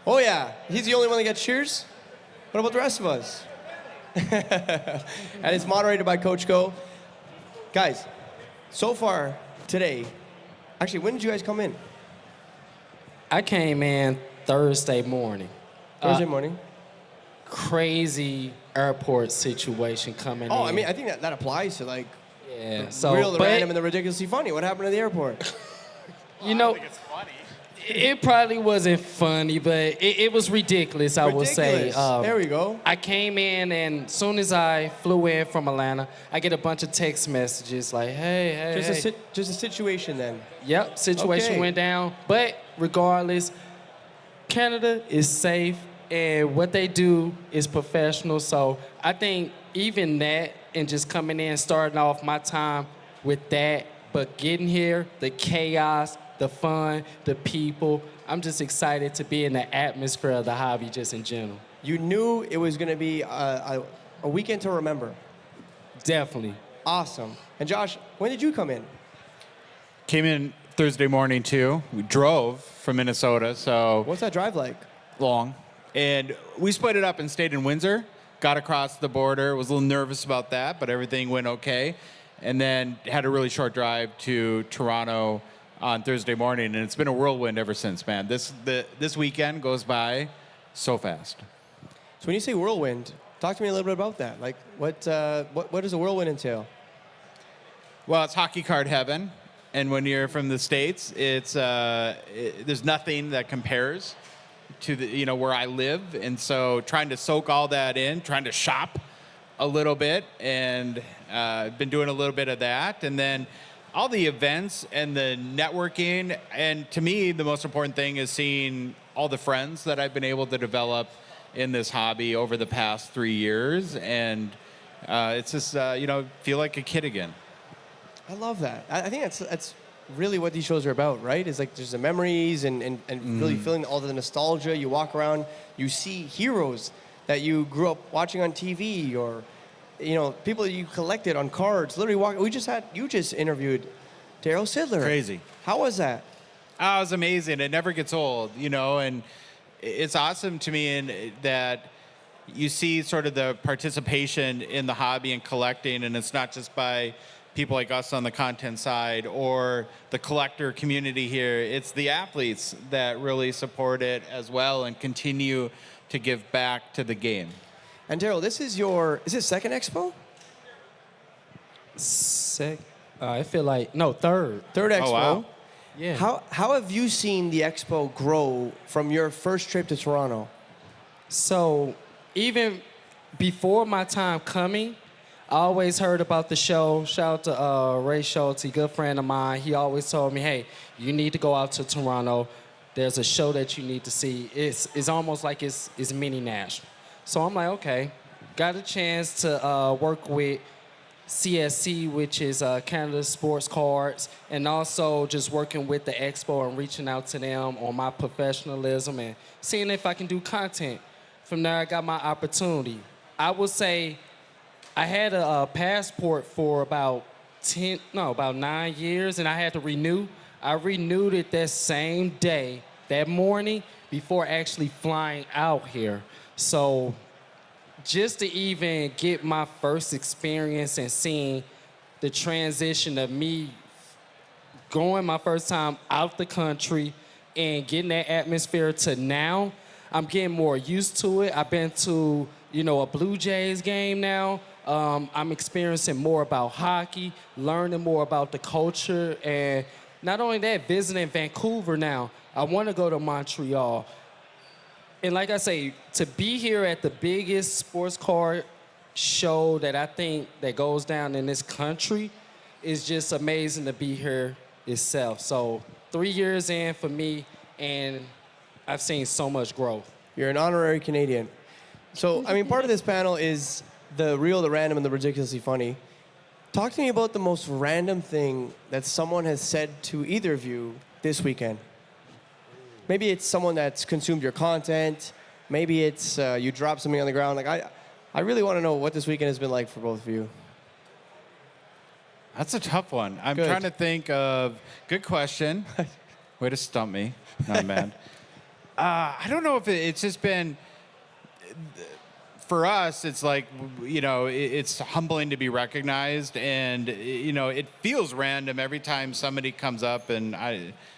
Oh yeah, he's the only one that gets cheers? What about the rest of us? And it's moderated by Coach Go. Guys, so far today, actually, when did you guys come in? I came in Thursday morning. Thursday morning? Crazy airport situation coming in. Oh, I mean, I think that applies to like yeah, the real, the random, and the ridiculously funny. What happened at the airport? You know, it probably wasn't funny, but it was ridiculous, I would say. There we go. I came in, and as soon as I flew in from Atlanta, I get a bunch of text messages like, hey, Just a situation then. Yep, situation Okay. went down. But regardless, Canada is safe, and what they do is professional. So I think even that, and just coming in, starting off my time with that, but getting here, the chaos, the fun, the people, I'm just excited to be in the atmosphere of the hobby just in general. You knew it was going to be a weekend to remember. Definitely. Awesome. And Josh, when did you come in? Came in Thursday morning too. We drove from Minnesota, so What's that drive like? long. And we split it up and stayed in Windsor. Got across the border. Was a little nervous about that, but everything went okay. And then had a really short drive to Toronto on Thursday morning, and it's been a whirlwind ever since, man. This weekend goes by so fast. So when you say whirlwind, talk to me a little bit about that. Like, what does a whirlwind entail? Well, it's hockey card heaven, and when you're from the States, it's there's nothing that compares to the where I live, and so trying to soak all that in, trying to shop a little bit, and I've been doing a little bit of that, and then all the events and the networking, and to me, the most important thing is seeing all the friends that I've been able to develop in this hobby over the past 3 years, and it's just feel like a kid again. I love that. I think that's really what these shows are about, right? It's like there's the memories and really feeling all the nostalgia. You walk around, you see heroes that you grew up watching on TV, or people that you collected on cards. Literally, you just interviewed Daryl Sidler. Crazy. How was that? Oh, it was amazing. It never gets old, and it's awesome to me that you see sort of the participation in the hobby and collecting, and it's not just by people like us on the content side or the collector community here. It's the athletes that really support it as well and continue to give back to the game. And Daryl, is it second Expo? I feel like, no, third. Third Expo. Oh, wow. Yeah. How have you seen the Expo grow from your first trip to Toronto? So even before my time coming, I always heard about the show. Shout out to Ray Schulte, good friend of mine. He always told me, hey, you need to go out to Toronto. There's a show that you need to see. It's almost like it's mini national. So I'm like, okay. Got a chance to work with CSC, which is Canada Sports Cards, and also just working with the Expo and reaching out to them on my professionalism and seeing if I can do content. From there, I got my opportunity. I would say I had a passport for about 9 years, and I had to renew. I renewed it that same day, that morning, before actually flying out here. So just to even get my first experience and seeing the transition of me going my first time out the country and getting that atmosphere to now, I'm getting more used to it. I've been to, a Blue Jays game now. I'm experiencing more about hockey, learning more about the culture, and not only that, visiting Vancouver now. I want to go to Montreal. And like I say, to be here at the biggest sports card show that I think that goes down in this country, it's just amazing to be here itself. So 3 years in for me, and I've seen so much growth. You're an honorary Canadian. So, I mean, part of this panel is the real, the random, and the ridiculously funny. Talk to me about the most random thing that someone has said to either of you this weekend. Maybe it's someone that's consumed your content. Maybe it's you dropped something on the ground. Like, I really want to know what this weekend has been like for both of you. That's a tough one. I'm Good. trying to think of. Good question. Way to stump me. Not mad. I don't know if it's just been. For us, it's like, you know, it's humbling to be recognized, and you know, it feels random every time somebody comes up and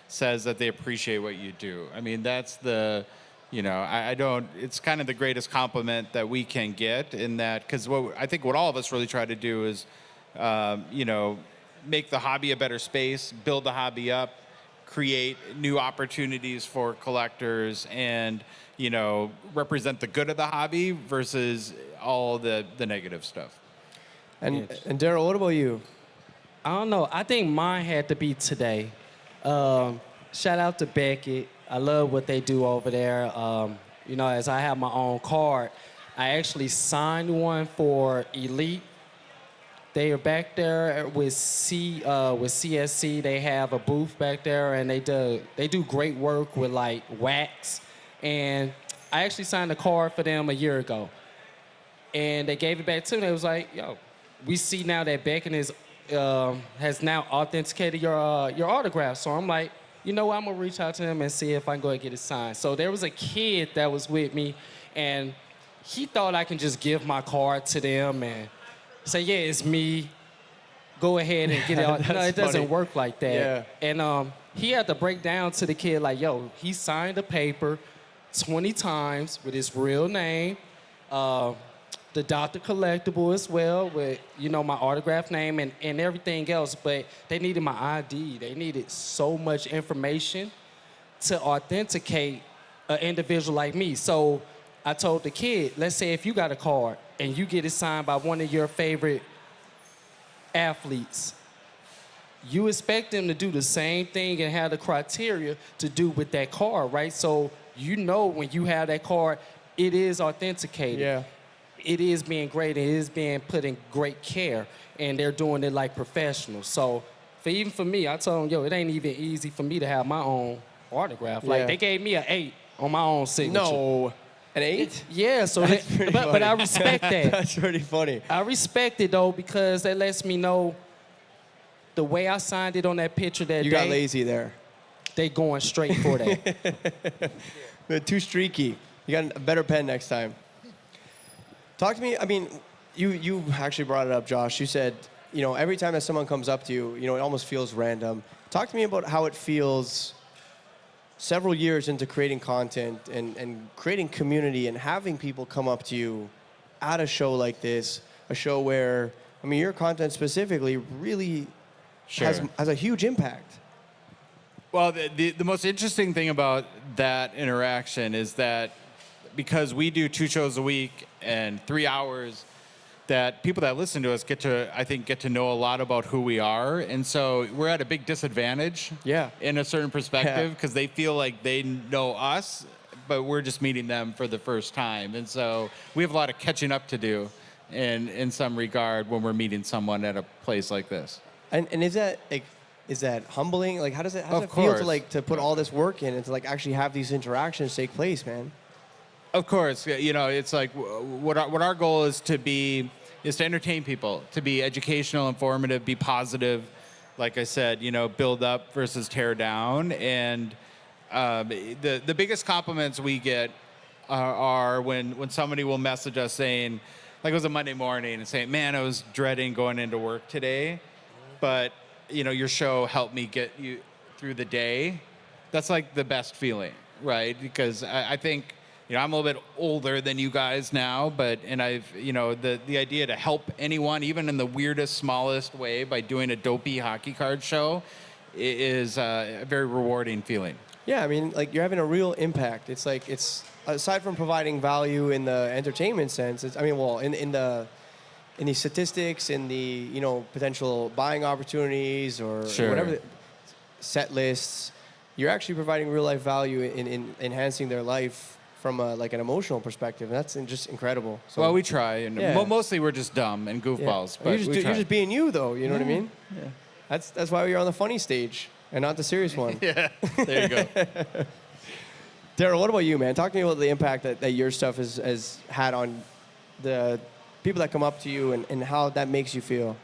says that they appreciate what you do. I mean, that's the. You know, I don't. It's kind of the greatest compliment that we can get in that, because I think what all of us really try to do is. You know, make the hobby a better space, build the hobby up, create new opportunities for collectors, and, you know, represent the good of the hobby versus all the negative stuff. And Daryl, what about you? I don't know. I think mine had to be today. Shout out to Beckett. I love what they do over there. You know, as I have my own card, I actually signed one for Elite. They are back there with CSC. They have a booth back there, and they do great work with like wax. And I actually signed a card for them a year ago, and they gave it back to me. They was like, "Yo, we see now that Beckett has now authenticated your autograph." So I'm like, you know what? I'm gonna reach out to them and see if I can go and get it signed. So there was a kid that was with me, and he thought I can just give my card to them and say, yeah, it's me. Go ahead and get it out. No, it doesn't work like that. Yeah. And he had to break down to the kid like, yo, he signed a paper 20 times with his real name, the Dr. Collectible as well with, you know, my autograph name and everything else. But they needed my ID. They needed so much information to authenticate an individual like me. So I told the kid, let's say if you got a card and you get it signed by one of your favorite athletes, you expect them to do the same thing and have the criteria to do with that card, right? So you know when you have that card, it is authenticated. Yeah. It is being graded, it is being put in great care, and they're doing it like professionals. So even for me, I told them, yo, it ain't even easy for me to have my own autograph. Like, they gave me an 8 on my own signature. No. An 8? Yeah, so but I respect that. That's pretty funny. I respect it, though, because that lets me know the way I signed it on that picture that You got lazy there. They going straight for that. They're too streaky. You got a better pen next time. Talk to me. I mean, you actually brought it up, Josh. You said, you know, every time that someone comes up to you, you know, it almost feels random. Talk to me about how it feels several years into creating content and creating community and having people come up to you at a show like this, a show where, I mean, your content specifically really has a huge impact. Well, the most interesting thing about that interaction is that because we do 2 shows a week and 3 hours, that people that listen to us get to know a lot about who we are. And so we're at a big disadvantage in a certain perspective because they feel like they know us, but we're just meeting them for the first time. And so we have a lot of catching up to do in some regard when we're meeting someone at a place like this. And is that humbling? Like, how does it feel to put all this work in and to like actually have these interactions take place, man? Of course, you know, it's like what our goal is to entertain people, to be educational, informative, be positive. Like I said, you know, build up versus tear down. And the biggest compliments we get are when somebody will message us saying, like it was a Monday morning, and saying, man, I was dreading going into work today, but you know, your show helped me get you through the day. That's like the best feeling, right? Because I think, you know, I'm a little bit older than you guys now, and I've, you know, the idea to help anyone, even in the weirdest, smallest way, by doing a dopey hockey card show is a very rewarding feeling. Yeah, I mean, like you're having a real impact. It's like, it's aside from providing value in the entertainment sense, it's, I mean, well, in in the statistics, in the potential buying opportunities or Sure. whatever, set lists, you're actually providing real life value in enhancing their life from like an emotional perspective. And that's just incredible. So, Well, we try, and Yeah. mostly we're just dumb and goofballs. But you're just being you, though. You know what I Yeah. mean? Yeah. That's why you're on the funny stage and not the serious one. Yeah, there you go. Daryl, what about you, man? Talk to me about the impact that your stuff has had on the people that come up to you and how that makes you feel.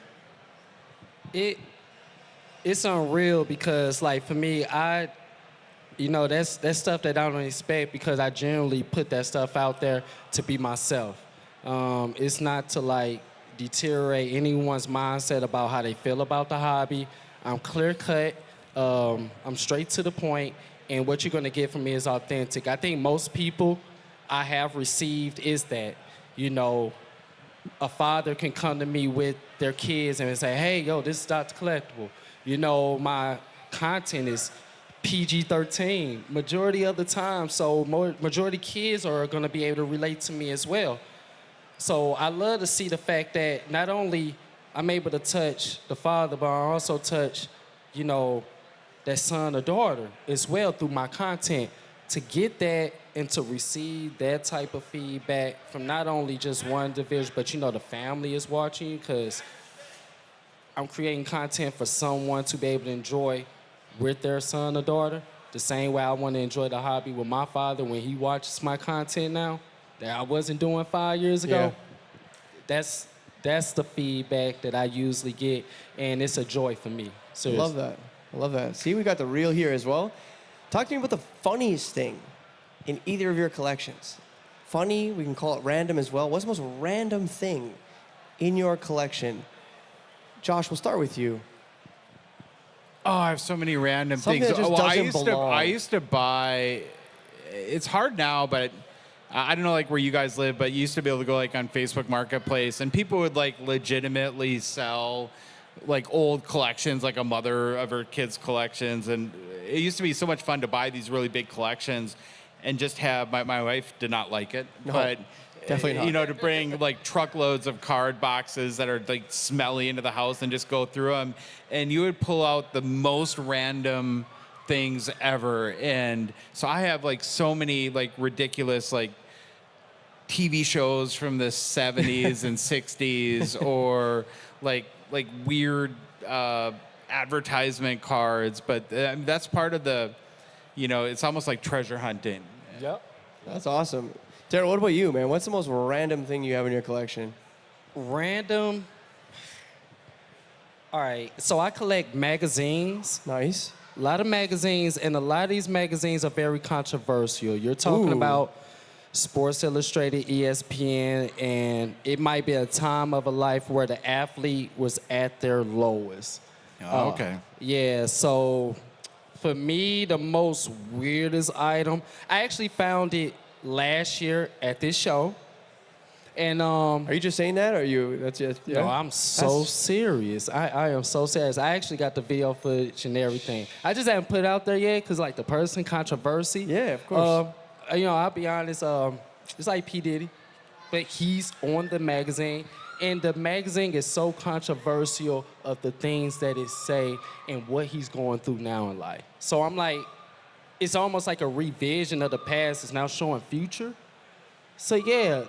It's unreal because, like, for me, that's stuff that I don't expect because I generally put that stuff out there to be myself. It's not to, like, deteriorate anyone's mindset about how they feel about the hobby. I'm clear cut. I'm straight to the point, and what you're gonna get from me is authentic. I think most people I have received is that, a father can come to me with their kids and say, hey, yo, this is Dr. Collectible. My content is PG-13 majority of the time, so majority kids are gonna be able to relate to me as well. So I love to see the fact that not only I'm able to touch the father, but I also touch, that son or daughter as well through my content. To get that and to receive that type of feedback from not only just one individual, but the family is watching you, because I'm creating content for someone to be able to enjoy with their son or daughter, the same way I want to enjoy the hobby with my father when he watches my content now that I wasn't doing 5 years ago. Yeah. That's the feedback that I usually get, and it's a joy for me. Seriously. I love that. See, we got the real here as well. Talk to me about the funniest thing in either of your collections. Funny, we can call it random as well. What's the most random thing in your collection? Josh, we'll start with you. Oh, I have so many random Something things. that just doesn't belong. I used to buy. It's hard now, but I don't know like where you guys live, but you used to be able to go like on Facebook Marketplace, and people would like legitimately sell like old collections, like a mother of her kids' collections, and it used to be so much fun to buy these really big collections, and just have my wife did not like it, No, but definitely not. to bring like truckloads of card boxes that are like smelly into the house and just go through them, and you would pull out the most random things ever. And so I have like so many like ridiculous like TV shows from the 70s and 60s, or like weird advertisement cards, but that's part of the, it's almost like treasure hunting. Yep. That's awesome. Daryl, what about you, man? What's the most random thing you have in your collection? Random. All right, so I collect magazines. Nice. A lot of magazines, and a lot of these magazines are very controversial. You're talking about Sports Illustrated, ESPN, and it might be a time of a life where the athlete was at their lowest. Oh, okay. Yeah, so for me, the most weirdest item, I actually found it last year at this show. And are you just saying that, or are you? That's just. Yeah? No, I'm so serious. I am so serious. I actually got the video footage and everything. I just haven't put it out there yet because, like, the person controversy. Yeah, of course. I'll be honest. It's like P. Diddy, but he's on the magazine, and the magazine is so controversial of the things that it say and what he's going through now in life. So I'm like, it's almost like a revision of the past is now showing future. So yeah,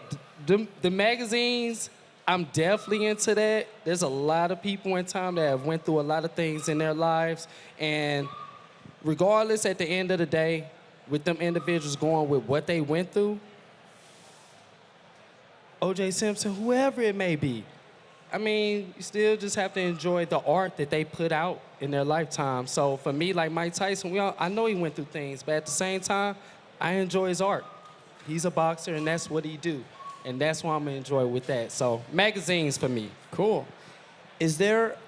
the magazines, I'm definitely into that. There's a lot of people in time that have went through a lot of things in their lives, and regardless, at the end of the day, with them individuals going with what they went through, O.J. Simpson, whoever it may be, I mean, you still just have to enjoy the art that they put out in their lifetime. So for me, like Mike Tyson, I know he went through things, but at the same time, I enjoy his art. He's a boxer, and that's what he do. And that's what I'm gonna enjoy with that. So magazines for me. Cool. Is there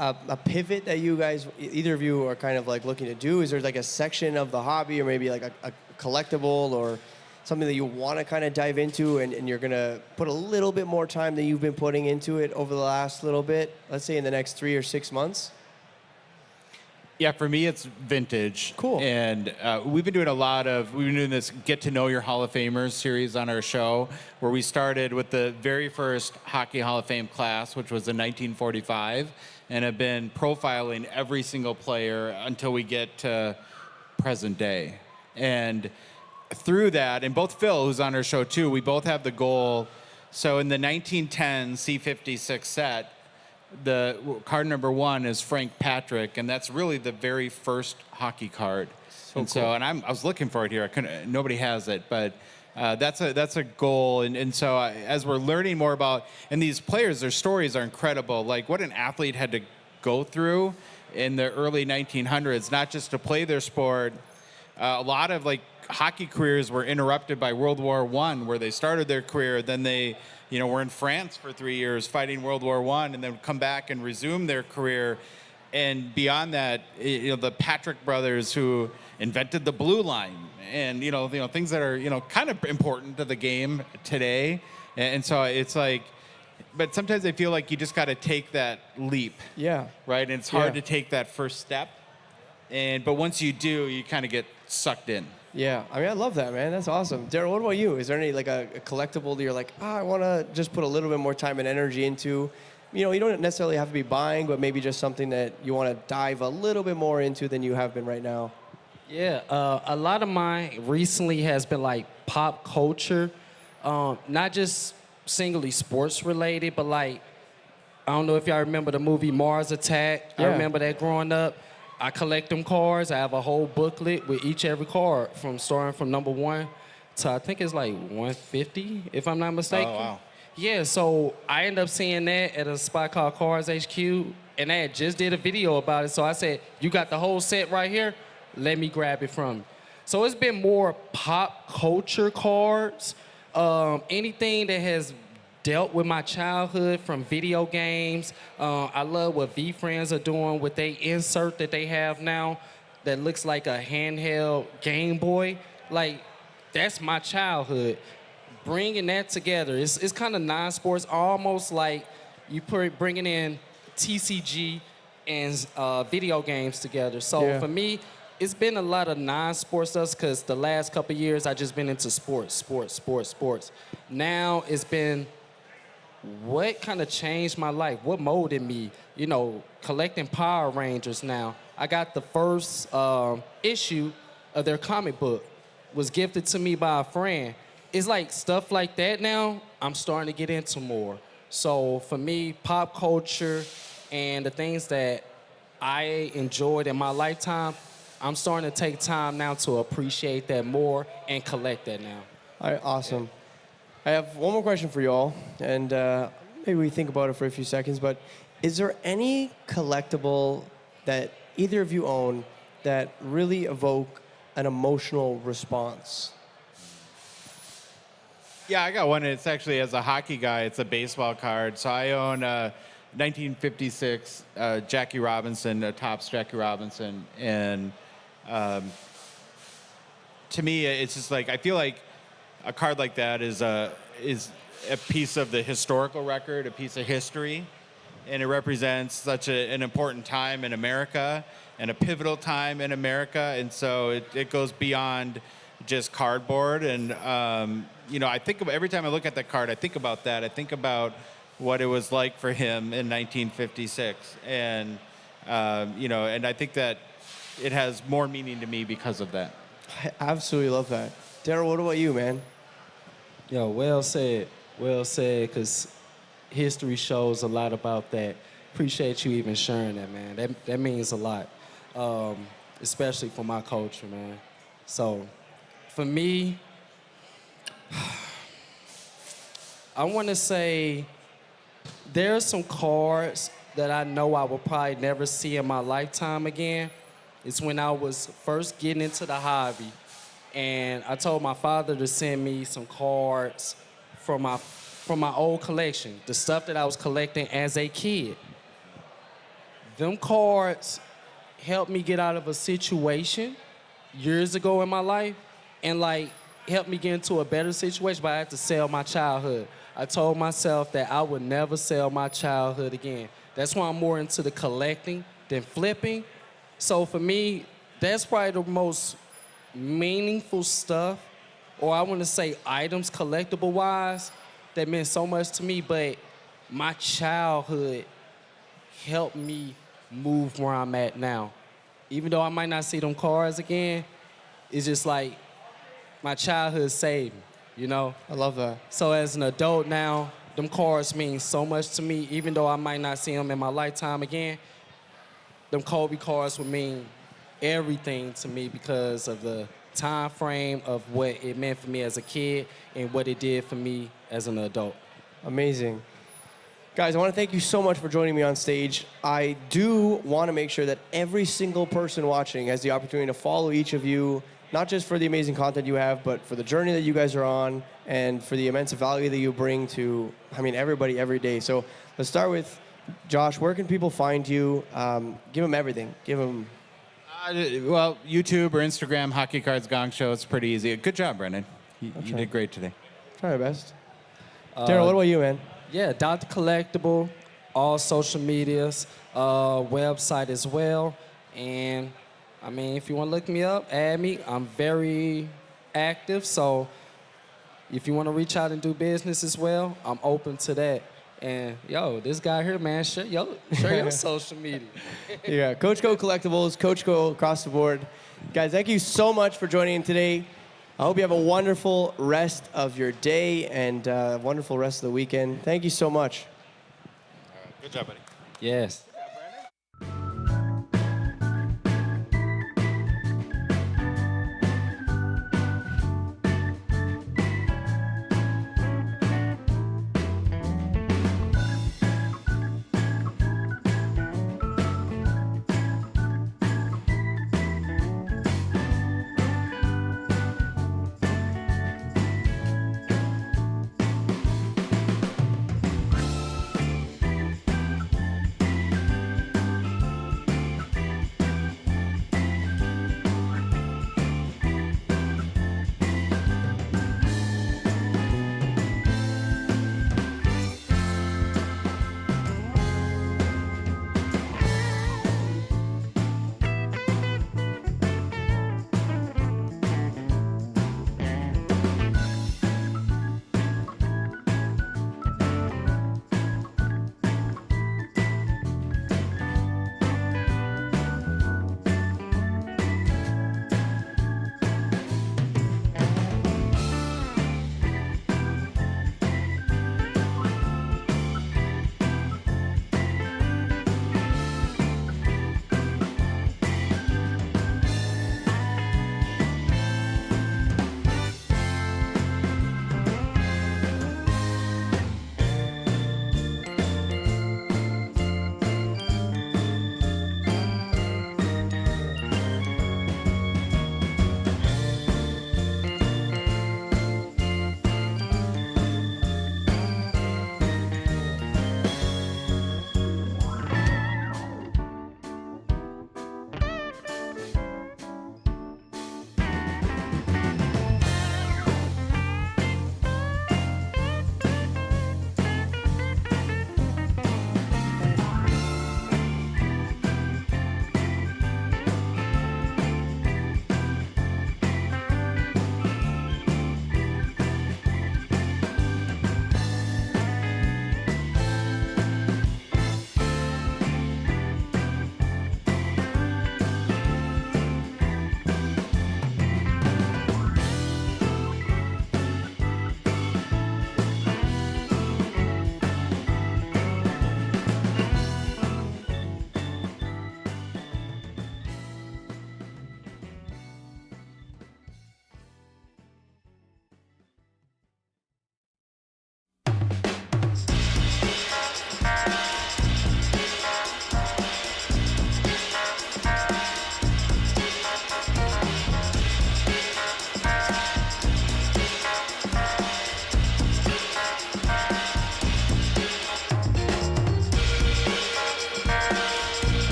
a pivot that you guys, either of you, are kind of like looking to do? Is there like a section of the hobby, or maybe like a collectible, or something that you want to kind of dive into, and you're gonna put a little bit more time than you've been putting into it over the last little bit? Let's say in the next 3 or 6 months. Yeah, for me, it's vintage. Cool. And we've been doing this Get to Know Your Hall of Famers series on our show, where we started with the very first Hockey Hall of Fame class, which was in 1945, and have been profiling every single player until we get to present day. And through that, and both Phil, who's on our show too, we both have the goal. So in the 1910 C56 set, the card number 1 is Frank Patrick, and that's really the very first hockey card. I was looking for it here. Nobody has it, but that's a goal. And so as we're learning more about, and these players, their stories are incredible. Like what an athlete had to go through in the early 1900s, not just to play their sport. A lot of like hockey careers were interrupted by World War I, where they started their career, then they were in France for 3 years fighting World War I, and then come back and resume their career. And beyond that, the Patrick brothers who invented the blue line, and things that are kind of important to the game today. And so it's like, but sometimes I feel like you just got to take that leap. Yeah. Right, and it's hard to take that first step. But once you do, you kind of get sucked in. Yeah, I mean, I love that, man. That's awesome. Daryl, what about you? Is there any like a collectible that you're like, I want to just put a little bit more time and energy into? You don't necessarily have to be buying, but maybe just something that you want to dive a little bit more into than you have been right now. Yeah, a lot of mine recently has been like pop culture, not just singly sports related, but like, I don't know if y'all remember the movie Mars Attack. Yeah. I remember that growing up. I collect them cards. I have a whole booklet with every card starting from number 1 to I think it's like 150, if I'm not mistaken. Oh, wow. Yeah, so I ended up seeing that at a spot called Cards HQ, and they had just did a video about it. So I said, you got the whole set right here? Let me grab it from you. So it's been more pop culture cards, anything that has dealt with my childhood from video games. I love what V-Friends are doing with they insert that they have now that looks like a handheld Game Boy. Like, that's my childhood. Bringing that together, it's kind of non-sports, almost like you bringing in TCG and video games together. So for me, it's been a lot of non-sports stuff because the last couple of years I just been into sports. Now it's been what kind of changed my life? What molded me? Collecting Power Rangers now. I got the first issue of their comic book. Was gifted to me by a friend. It's like stuff like that now, I'm starting to get into more. So for me, pop culture and the things that I enjoyed in my lifetime, I'm starting to take time now to appreciate that more and collect that now. All right, awesome. I have one more question for y'all, and maybe we think about it for a few seconds, but is there any collectible that either of you own that really evoke an emotional response? Yeah, I got one. It's actually, as a hockey guy, it's a baseball card. So I own 1956 Jackie Robinson, Topps Jackie Robinson. And to me, it's just like, I feel like a card like that is a piece of the historical record, a piece of history. And it represents such an important time in America and a pivotal time in America. And so it goes beyond just cardboard. And, I think every time I look at that card, I think about that. I think about what it was like for him in 1956. And, and I think that it has more meaning to me because of that. I absolutely love that. Daryl, what about you, man? Yo, well said, because history shows a lot about that. Appreciate you even sharing that, man. That means a lot, especially for my culture, man. So, for me, I want to say there's some cards that I know I will probably never see in my lifetime again. It's when I was first getting into the hobby, and I told my father to send me some cards from my old collection, the stuff that I was collecting as a kid. Them cards helped me get out of a situation years ago in my life, and helped me get into a better situation, but I had to sell my childhood. I told myself that I would never sell my childhood again. That's why I'm more into the collecting than flipping. So for me, that's probably the most meaningful stuff, or I want to say items collectible wise, that meant so much to me. But my childhood helped me move where I'm at now. Even though I might not see them cars again, it's just like my childhood saved me, you know? I love that. So as an adult now, them cars mean so much to me, even though I might not see them in my lifetime again. Them Kobe cars would mean everything to me because of the time frame of what it meant for me as a kid and what it did for me as an adult. Amazing. Guys, I want to thank you so much for joining me on stage. I do want to make sure that every single person watching has the opportunity to follow each of you, not just for the amazing content you have, but for the journey that you guys are on and for the immense value that you bring to, everybody every day. So let's start with Josh. Where can people find you? Give them everything. Give them. Well, YouTube or Instagram, Hockey Cards Gong Show. It's pretty easy. Good job, Brendan. You did great today. Try my best. Daryl, what about you, man? Yeah, Dr. Collectible, all social medias, website as well. And if you want to look me up, add me. I'm very active, so if you want to reach out and do business as well, I'm open to that. And this guy here, man, share your social media. Yeah, Coach Co Collectibles, Coach Co across the board. Guys, thank you so much for joining in today. I hope you have a wonderful rest of your day and wonderful rest of the weekend. Thank you so much. Good job, buddy. Yes.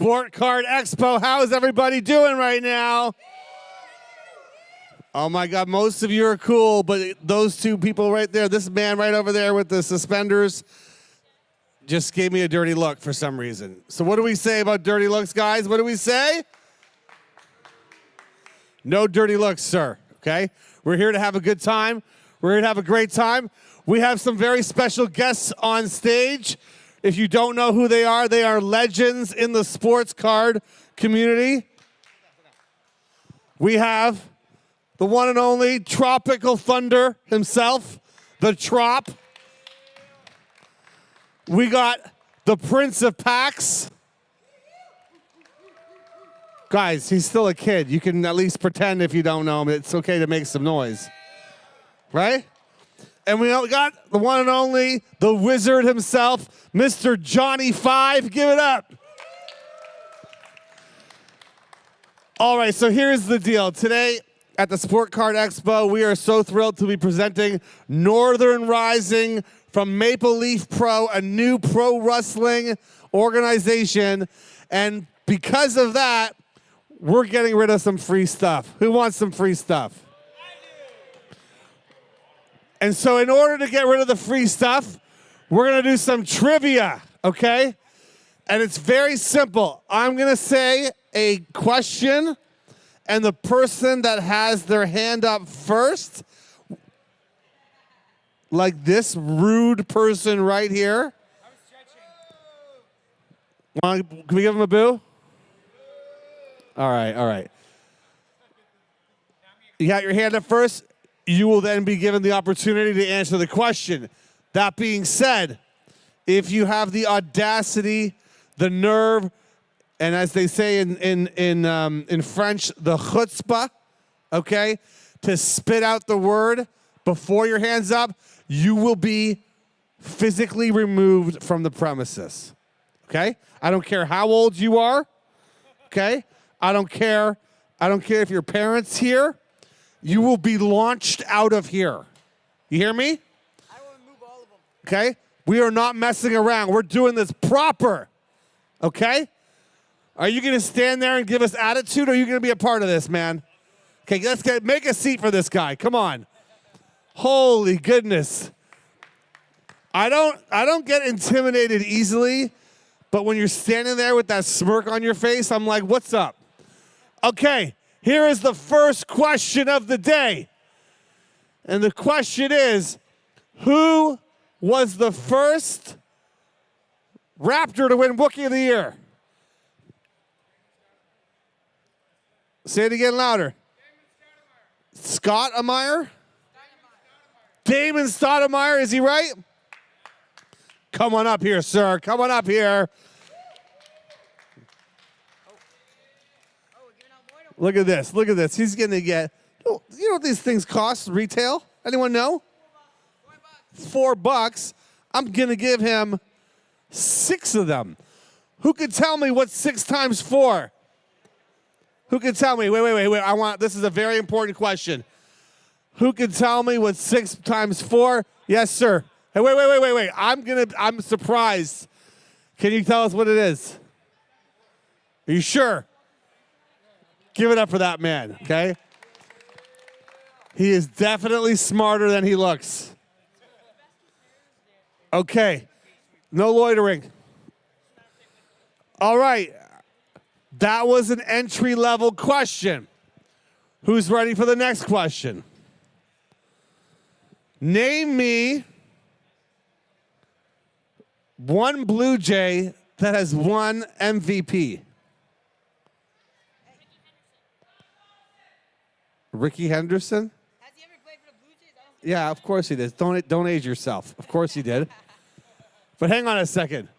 Sport Card Expo. How is everybody doing right now? Oh my God, most of you are cool, but those two people right there, this man right over there with the suspenders, just gave me a dirty look for some reason. So what do we say about dirty looks, guys? What do we say? No dirty looks, sir, okay? We're here to have a good time. We're here to have a great time. We have some very special guests on stage. If you don't know who they are legends in the sports card community. We have the one and only Tropical Thunder himself, the Trop. We got the Prince of Packs. Guys, he's still a kid. You can at least pretend if you don't know him. It's okay to make some noise. Right? And we got the one and only, the wizard himself, Mr. Johnny Five. Give it up. All right, so here's the deal. Today at the Sport Card Expo, we are so thrilled to be presenting Northern Rising from Maple Leaf Pro, a new pro wrestling organization. And because of that, we're getting rid of some free stuff. Who wants some free stuff? And so in order to get rid of the free stuff, we're going to do some trivia, okay? And it's very simple. I'm going to say a question, and the person that has their hand up first, like this rude person right here. Can we give him a boo? All right, all right. You got your hand up first. You will then be given the opportunity to answer the question. That being said, if you have the audacity, the nerve, and as they say in French, the chutzpah, okay, to spit out the word before your hand's up, you will be physically removed from the premises, okay? I don't care how old you are, okay? I don't care if your parents here. You will be launched out of here. You hear me? I will remove all of them. Okay? We are not messing around. We're doing this proper. Okay? Are you going to stand there and give us attitude, or are you going to be a part of this, man? Okay, make a seat for this guy. Come on. Holy goodness. I don't get intimidated easily, but when you're standing there with that smirk on your face, I'm like, what's up? Okay. Here is the first question of the day. And the question is, who was the first Raptor to win Rookie of the Year? Say it again louder. Scott Amire? Damon Stoudemire, is he right? Come on up here, sir. Come on up here. Look at this. Look at this. He's going to get, you know what these things cost retail? Anyone know? $4. I'm going to give him 6 of them. Who could tell me what 6 times 4? Who could tell me? Wait. This is a very important question. Who could tell me what 6 times 4? Yes, sir. Hey, wait. I'm surprised. Can you tell us what it is? Are you sure? Give it up for that man, okay? He is definitely smarter than he looks. Okay, no loitering. All right, that was an entry-level question. Who's ready for the next question? Name me one Blue Jay that has won MVP. Ricky Henderson? Has he ever played for the Blue Jays? Yeah, of course he did. Don't age yourself. Of course he did. But hang on a second.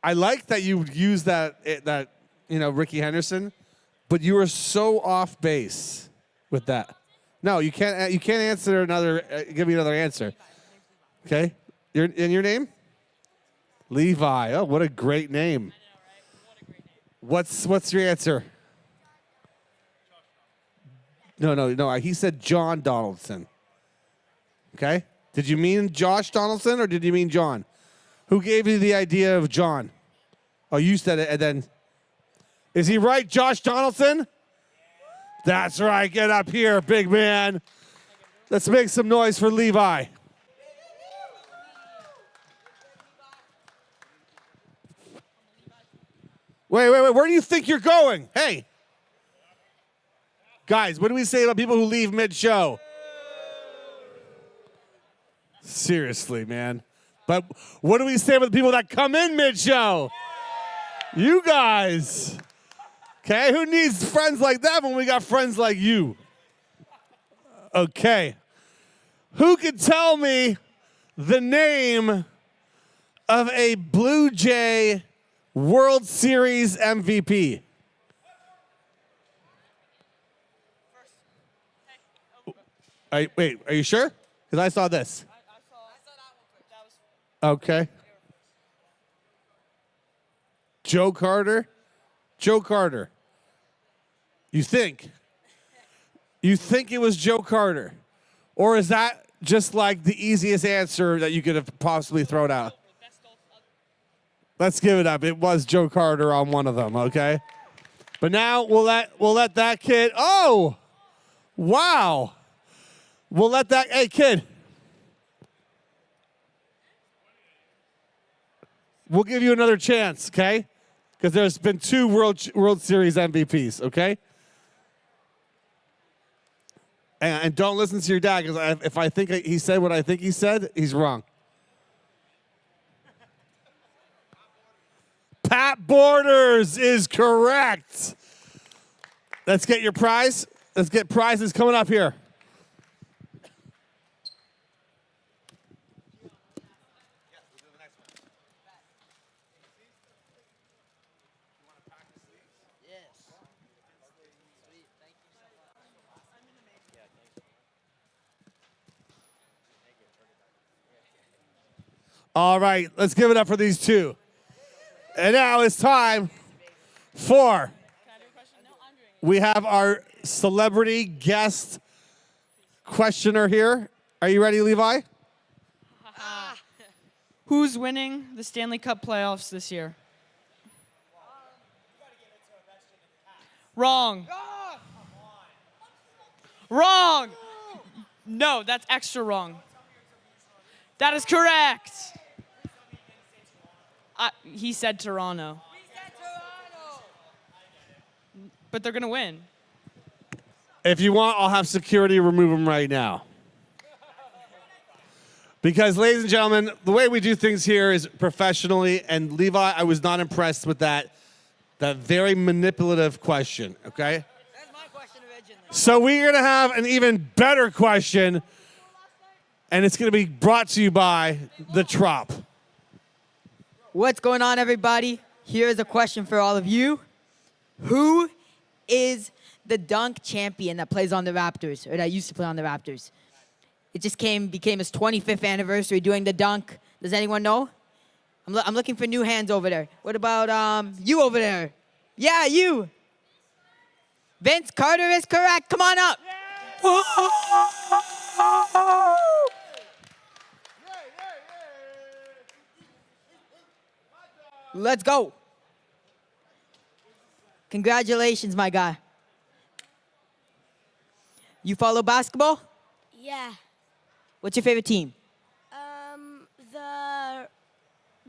I like that you used that Ricky Henderson, but you were so off base with that. No, you can't answer another. Give me another answer. Okay, your name? Levi. Oh, what a great name. What's your answer? No. He said John Donaldson. Okay? Did you mean Josh Donaldson or did you mean John? Who gave you the idea of John? Oh, you said it, and then. Is he right, Josh Donaldson? That's right. Get up here, big man. Let's make some noise for Levi. Wait. Where do you think you're going? Hey. Guys, what do we say about people who leave mid-show? Seriously, man. But what do we say about the people that come in mid-show? You guys. Okay, who needs friends like that when we got friends like you? Okay. Who can tell me the name of a Blue Jay World Series MVP? Wait, are you sure? Because I saw this. Okay. Joe Carter? Joe Carter. You think? You think it was Joe Carter? Or is that just like the easiest answer that you could have possibly thrown out? Let's give it up. It was Joe Carter on one of them, okay? But now we'll let that kid. Oh! Wow. We'll let that. Hey, kid. We'll give you another chance, okay? Because there's been 2 World Series MVPs, okay? And don't listen to your dad, because if I think he said what I think he said, he's wrong. Pat Borders is correct. Let's get your prize. Let's get prizes coming up here. All right, let's give it up for these 2. And now it's time for, we have our celebrity guest questioner here. Are you ready, Levi? Who's winning the Stanley Cup playoffs this year? Wrong. Wrong. No, that's extra wrong. That is correct. He said Toronto. But they're going to win. If you want, I'll have security remove him right now. Because, ladies and gentlemen, the way we do things here is professionally, and Levi, I was not impressed with that very manipulative question, okay? That's my question originally. So we're going to have an even better question, and it's going to be brought to you by the Trop. What's going on, everybody? Here's a question for all of you. Who is the dunk champion that plays on the Raptors, or that used to play on the Raptors? It just became his 25th anniversary doing the dunk. Does anyone know? I'm looking for new hands over there. What about you over there? Yeah, you. Vince Carter is correct. Come on up. Let's go. Congratulations, my guy. You follow basketball? Yeah. What's your favorite team? The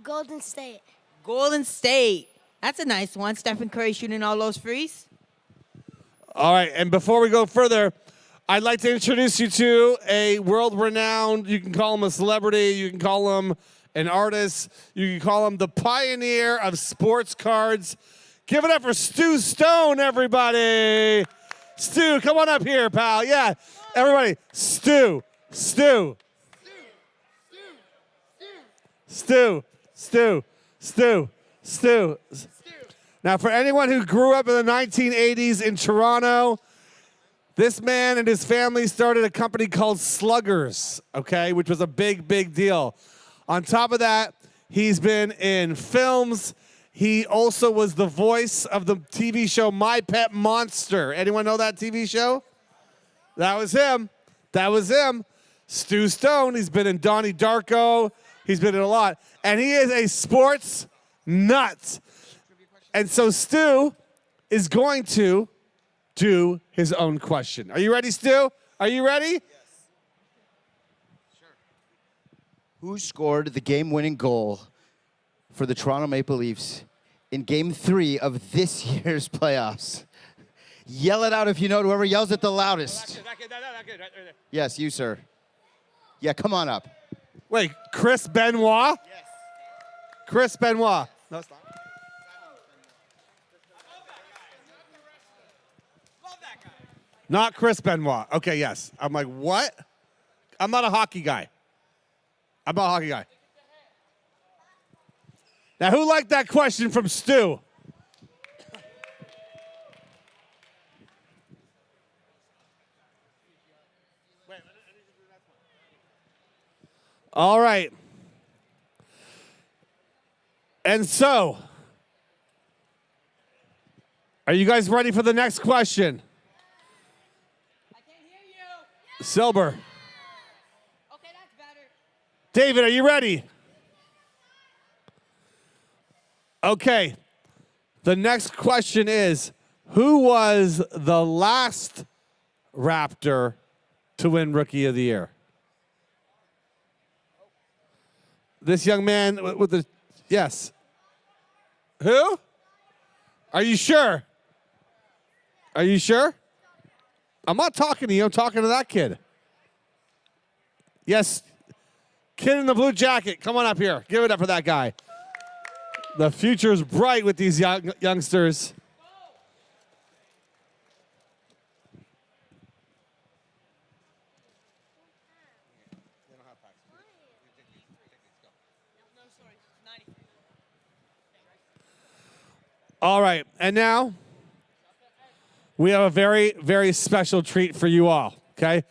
Golden State. Golden State. That's a nice one. Stephen Curry shooting all those threes. All right, and before we go further, I'd like to introduce you to a world-renowned, you can call him a celebrity, you can call him an artist, you can call him the pioneer of sports cards. Give it up for Stu Stone, everybody. Stu, come on up here, pal. Yeah, everybody. Stu. Now, for anyone who grew up in the 1980s in Toronto, this man and his family started a company called Sluggers, okay, which was a big, big deal. On top of that, he's been in films. He also was the voice of the TV show My Pet Monster. Anyone know that TV show? That was him. Stu Stone. He's been in Donnie Darko. He's been in a lot. And he is a sports nut. And so Stu is going to do his own question. Are you ready, Stu? Are you ready? Who scored the game-winning goal for the Toronto Maple Leafs in Game 3 of this year's playoffs? Yell it out if you know it, whoever yells it the loudest. Yes, you, sir. Yeah, come on up. Wait, Chris Benoit? Yes. Chris Benoit. No, it's not. Not Chris Benoit. Okay, yes. I'm like, what? I'm not a hockey guy. I'm not a hockey guy. Now, who liked that question from Stu? All right. And so, are you guys ready for the next question? I can't hear you. Silber. Okay, that's better. David, are you ready? Okay. The next question is, who was the last Raptor to win Rookie of the Year? This young man with the, yes. Who? Are you sure? Are you sure? I'm not talking to you, I'm talking to that kid. Yes. Kid in the blue jacket, come on up here. Give it up for that guy. The future is bright with these youngsters. All right, and now we have a very, very special treat for you all, okay?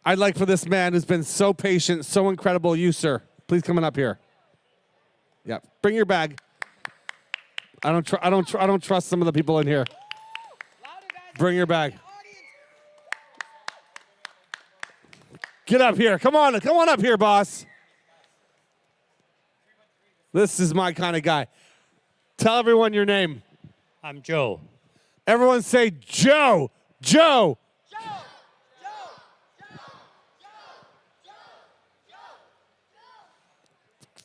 I'd like for this man who's been so patient, so incredible, you, sir, please come on up here. Yeah, bring your bag. I don't trust some of the people in here. Bring your bag. Get up here. Come on up here, boss. This is my kind of guy. Tell everyone your name. I'm Joe. Everyone say Joe. Joe.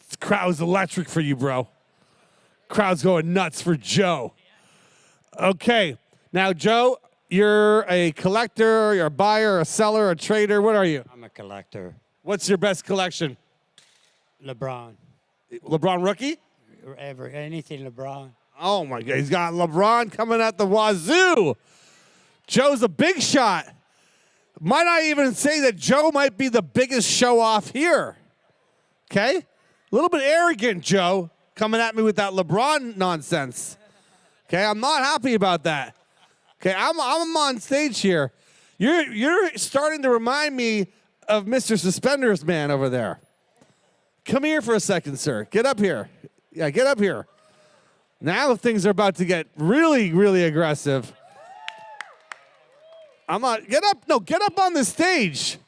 This crowd's electric for you, bro. Crowd's going nuts for Joe. Okay. Now, Joe, you're a collector, you're a buyer, a seller, a trader. What are you? I'm a collector. What's your best collection? LeBron. LeBron rookie? Anything LeBron. Oh, my God. He's got LeBron coming at the wazoo. Joe's a big shot. Might I even say that Joe might be the biggest show off here? Okay? A little bit arrogant, Joe, coming at me with that LeBron nonsense. Okay? I'm not happy about that. Okay? I'm on stage here. You're starting to remind me of Mr. Suspenders Man over there. Come here for a second, sir. Get up here. Yeah, get up here. Now things are about to get really, really aggressive. I'm not, get up, no, get up on the stage.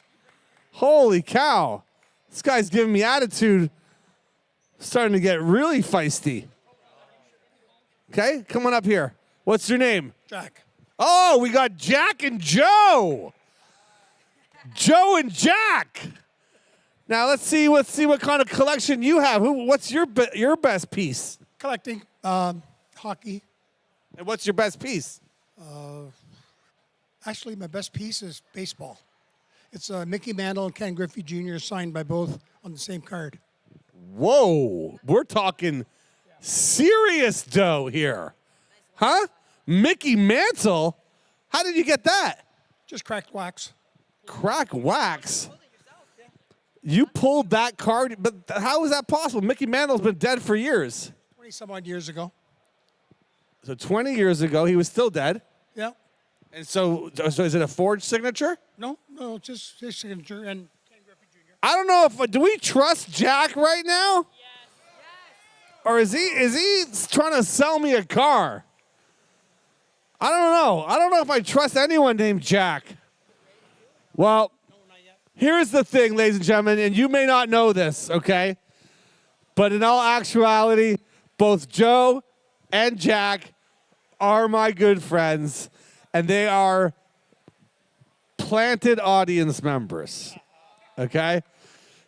Holy cow. This guy's giving me attitude. Starting to get really feisty. Okay, come on up here. What's your name? Jack. Oh, we got Jack and Joe. Joe and Jack. Now let's see what kind of collection you have. What's your best piece? Collecting hockey. And what's your best piece? Actually, my best piece is baseball. It's Mickey Mantle and Ken Griffey Jr. signed by both on the same card. Whoa, we're talking serious dough here. Huh? Mickey Mantle? How did you get that? Just cracked wax. Crack wax? You pulled that card, but how is that possible? Mickey Mantle's been dead for years. 20-some-odd years ago. So 20 years ago, he was still dead? Yeah. And so is it a forged signature? No, just his signature and Ken Griffey Jr. I don't know if, do we trust Jack right now? Yes. Or is he trying to sell me a car? I don't know. I don't know if I trust anyone named Jack. Well, here's the thing, ladies and gentlemen, and you may not know this, okay? But in all actuality, both Joe and Jack are my good friends, and they are planted audience members. Okay?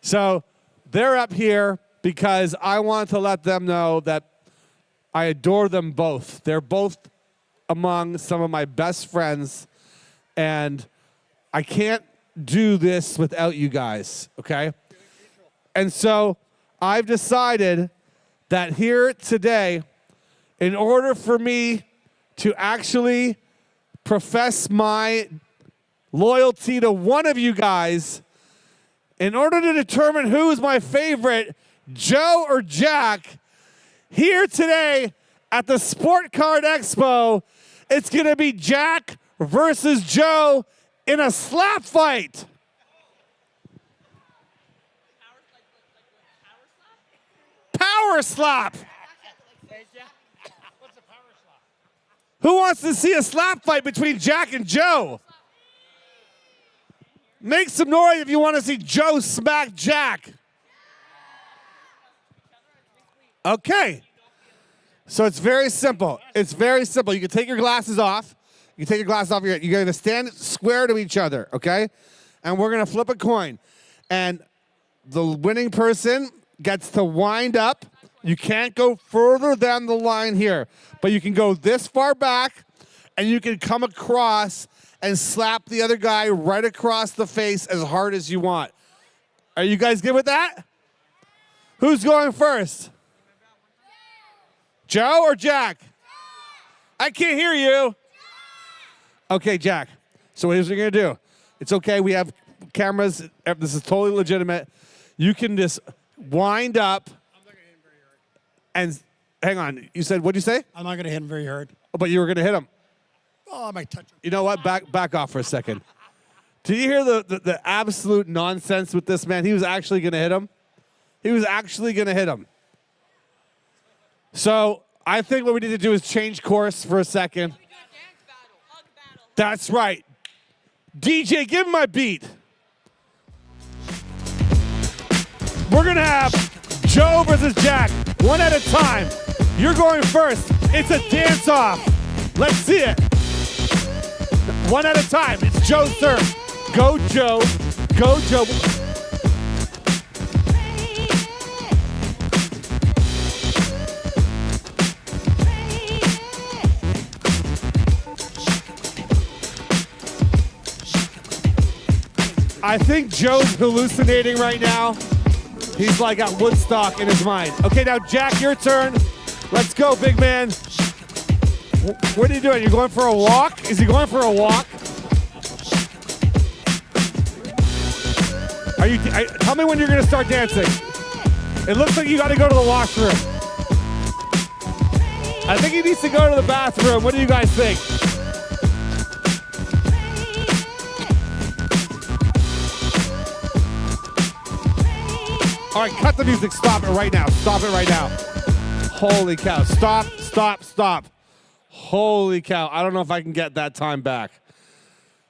So they're up here because I want to let them know that I adore them both. They're both among some of my best friends, and I can't do this without you guys, okay? And so I've decided that here today, in order for me to actually profess my loyalty to one of you guys, in order to determine who's my favorite, Joe or Jack, here today at the Sport Card Expo, it's going to be Jack versus Joe in a slap fight. Power slap. Who wants to see a slap fight between Jack and Joe? Make some noise if you want to see Joe smack Jack. Okay. So it's very simple. It's very simple. You can take your glasses off. You take your glasses off. You're going to stand square to each other, okay? And we're going to flip a coin. And the winning person gets to wind up. You can't go further than the line here. But you can go this far back, and you can come across and slap the other guy right across the face as hard as you want. Are you guys good with that? Who's going first? Joe or Jack? I can't hear you. Okay, Jack. So here's what you're going to do. It's okay. We have cameras. This is totally legitimate. You can just wind up and hang on. You said, what'd you say? I'm not going to hit him very hard. Oh, but you were going to hit him. Oh, I might touch him. You know what? Back off for a second. Did you hear the absolute nonsense with this man? He was actually going to hit him. He was actually going to hit him. So I think what we need to do is change course for a second. That's right. DJ, give him my beat. We're going to have Joe versus Jack, one at a time. You're going first. It's a dance-off. Let's see it. One at a time. It's Joe's turn. Go, Joe. Go, Joe. I think Joe's hallucinating right now. He's like at Woodstock in his mind. Okay, now Jack, your turn. Let's go, big man. What are you doing? You're going for a walk? Is he going for a walk? Tell me when you're going to start dancing. It looks like you got to go to the washroom. I think he needs to go to the bathroom. What do you guys think? All right, cut the music. Stop it right now. Stop it right now. Holy cow. Stop, stop, stop. Holy cow. I don't know if I can get that time back.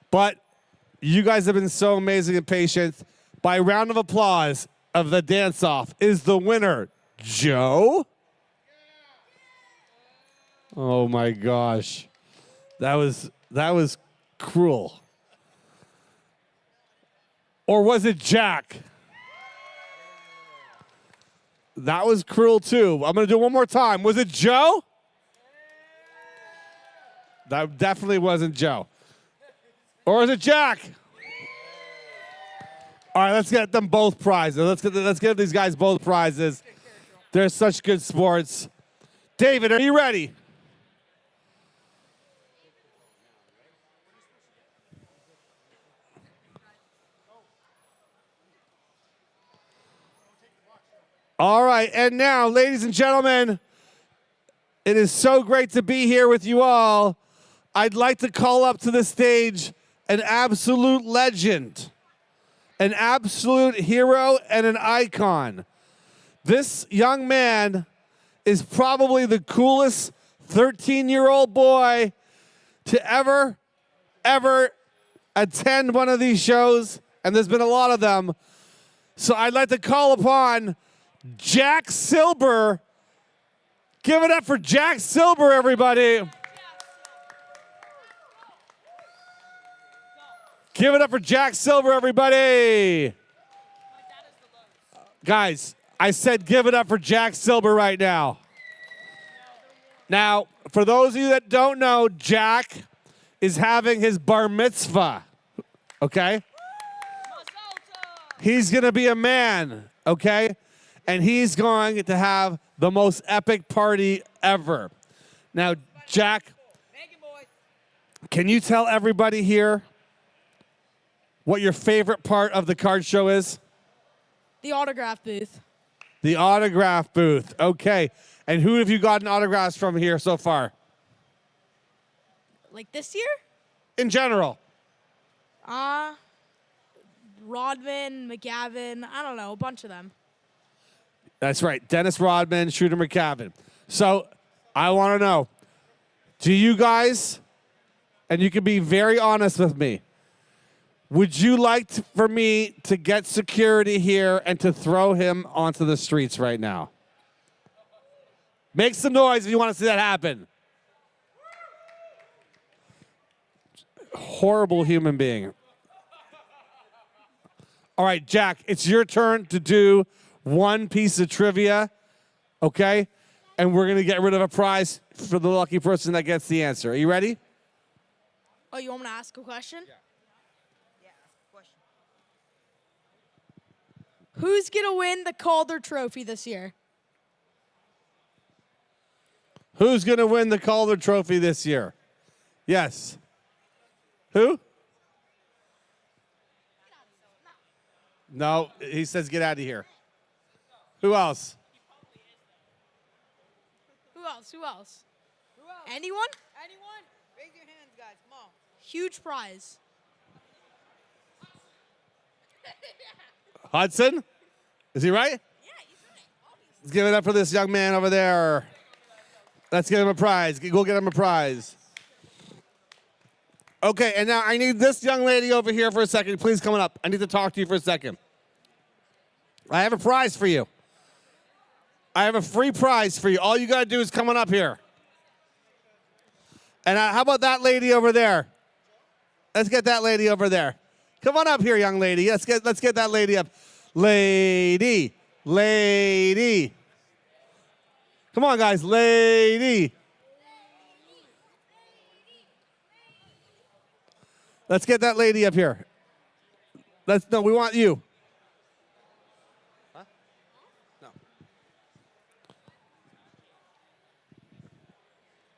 But you guys have been so amazing and patient. By round of applause of the dance-off is the winner, Joe. Oh my gosh. That was cruel. Or was it Jack? That was cruel too. I'm going to do it one more time. Was it Joe? That definitely wasn't Joe. Or was it Jack? All right, let's get them both prizes. Let's give these guys both prizes. They're such good sports. David, are you ready? All right, and now, ladies and gentlemen, it is so great to be here with you all. I'd like to call up to the stage an absolute legend, an absolute hero, and an icon. This young man is probably the coolest 13-year-old boy to ever attend one of these shows, and there's been a lot of them. So I'd like to call upon Jack Silber Give it up for Jack Silber, everybody. Give it up for Jack Silber, everybody. Guys, I said give it up for Jack Silber right now. Now, for those of you that don't know, Jack is having his bar mitzvah, okay? He's going to be a man, okay? And he's going to have the most epic party ever. Now, Jack, can you tell everybody here what your favorite part of the card show is? The autograph booth. The autograph booth. Okay. And who have you gotten autographs from here so far? Like this year? In general. Rodman, McGavin, I don't know, a bunch of them. That's right. Dennis Rodman, Shooter McCavin. So I want to know, do you guys, and you can be very honest with me, would you like for me to get security here and to throw him onto the streets right now? Make some noise if you want to see that happen. Horrible human being. All right, Jack, it's your turn to do one piece of trivia, okay? And we're going to get rid of a prize for the lucky person that gets the answer. Are you ready? Oh, you want me to ask a question? Yeah. Who's going to win the Calder Trophy this year? Who's going to win the Calder Trophy this year? Yes. Who? No, he says get out of here. Who else? Who else? Who else? Anyone? Anyone? Raise your hands, guys. Come on. Huge prize. Hudson? Is he right? Yeah, he's right. Let's give it up for this young man over there. Let's give him a prize. Go get him a prize. Okay, and now I need this young lady over here for a second. Please come on up. I need to talk to you for a second. I have a prize for you. I have a free prize for you. All you got to do is come on up here. And how about that lady over there? Let's get that lady over there. Come on up here, young lady. Let's get that lady up. Lady. Come on, guys. Lady. Let's get that lady up here. No, we want you. Huh? No.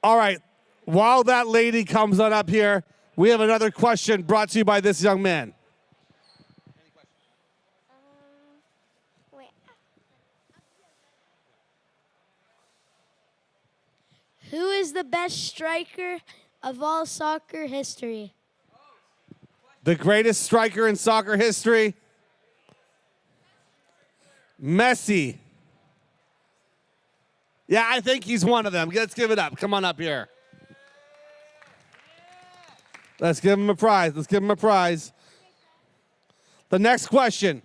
All right. While that lady comes on up here, we have another question brought to you by this young man. Wait. Who is the best striker of all soccer history? The greatest striker in soccer history? Messi. Yeah, I think he's one of them. Let's give it up. Come on up here. Let's give him a prize. Let's give him a prize. The next question.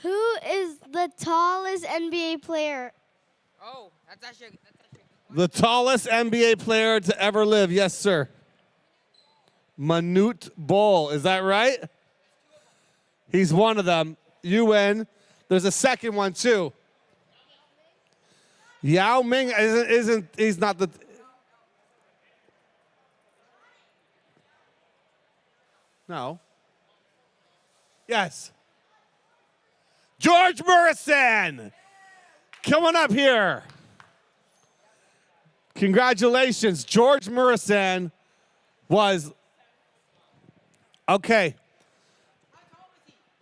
Who is the tallest NBA player? Oh, that's actually. The tallest NBA player to ever live. Yes, sir. Manute Bol. Is that right? He's one of them. You win. There's a second one, too. Yao Ming he's not the. No. Yes. George Murison. Come on up here. Congratulations. George Murison was. Okay.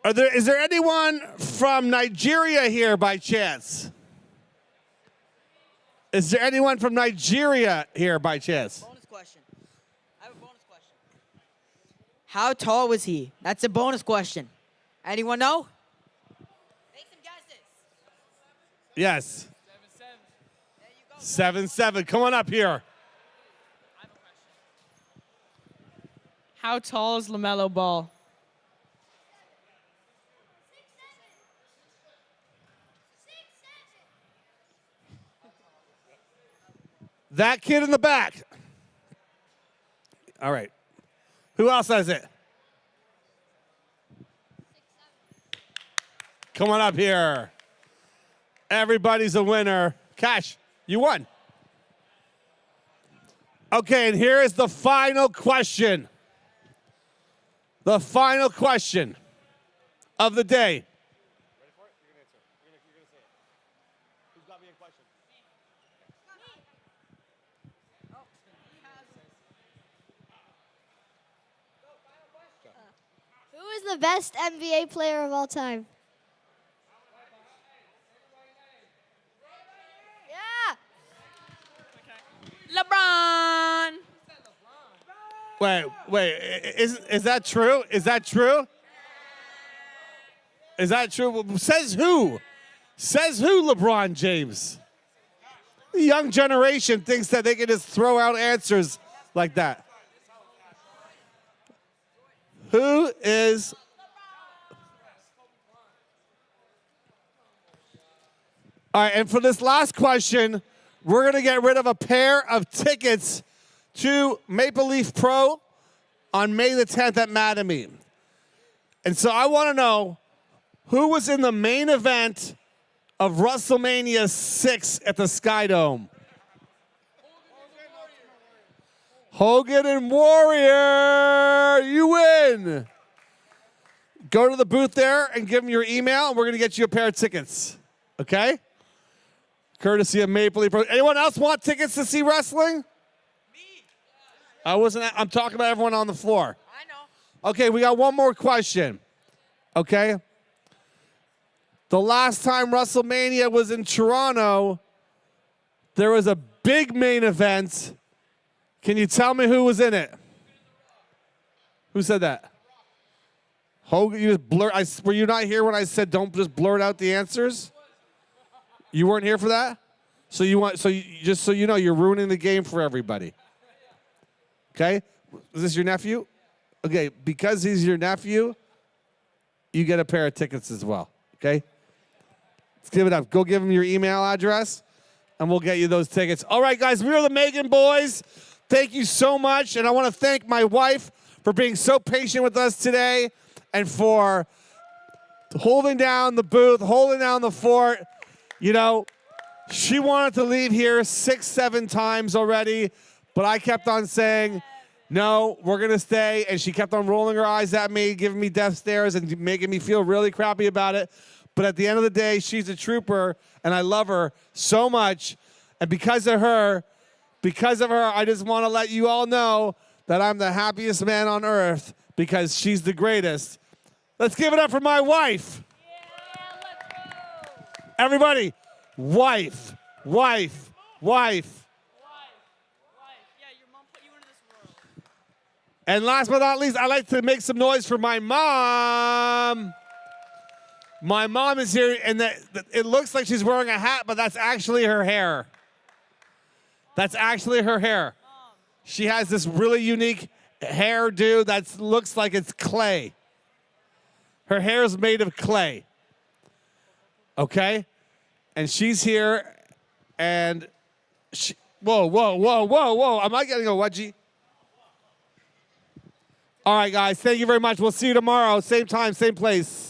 Is there anyone from Nigeria here by chance? Is there anyone from Nigeria here by chance? Bonus question. I have a bonus question. How tall was he? That's a bonus question. Anyone know? Make some guesses. Yes. 7'7". Come on up here. How tall is LaMelo Ball? That kid in the back. All right. Who else has it? Come on up here. Everybody's a winner. Cash, you won. Okay, and here is the final question. The final question of the day. Who is the best NBA player of all time? LeBron. Wait, is that true? Is that true? Is that true? Well, says who? Says who, LeBron James? The young generation thinks that they can just throw out answers like that. Who is... All right, and for this last question, we're going to get rid of a pair of tickets to Maple Leaf Pro on May the 10th at Mattamy. And so I want to know who was in the main event of WrestleMania 6 at the Skydome. Hogan and Warrior, you win. Go to the booth there and give them your email, and we're going to get you a pair of tickets. Okay? Courtesy of Maple Leaf Pro. Anyone else want tickets to see wrestling? I'm talking about everyone on the floor. I know. Okay, we got one more question. Okay? The last time WrestleMania was in Toronto, there was a big main event. Can you tell me who was in it? Who said that? Hogan, you just blur. Were you not here when I said don't just blurt out the answers? You weren't here for that? Just so you know, you're ruining the game for everybody. Okay? Is this your nephew? Okay, because he's your nephew, you get a pair of tickets as well. Okay? Let's give it up. Go give him your email address, and we'll get you those tickets. All right, guys, we are the Megan Boys. Thank you so much, and I want to thank my wife for being so patient with us today and for holding down the booth, holding down the fort. You know, she wanted to leave here 6, 7 times already, but I kept on saying, no, we're going to stay. And she kept on rolling her eyes at me, giving me death stares and making me feel really crappy about it. But at the end of the day, she's a trooper, and I love her so much. And because of her, I just want to let you all know that I'm the happiest man on earth because she's the greatest. Let's give it up for my wife. Everybody, wife. And last but not least, I'd like to make some noise for my mom. My mom is here, and it looks like she's wearing a hat, but that's actually her hair. That's actually her hair. She has this really unique hairdo that looks like it's clay. Her hair is made of clay. Okay? And she's here, and whoa. Am I getting a wedgie? All right, guys, thank you very much. We'll see you tomorrow. Same time, same place.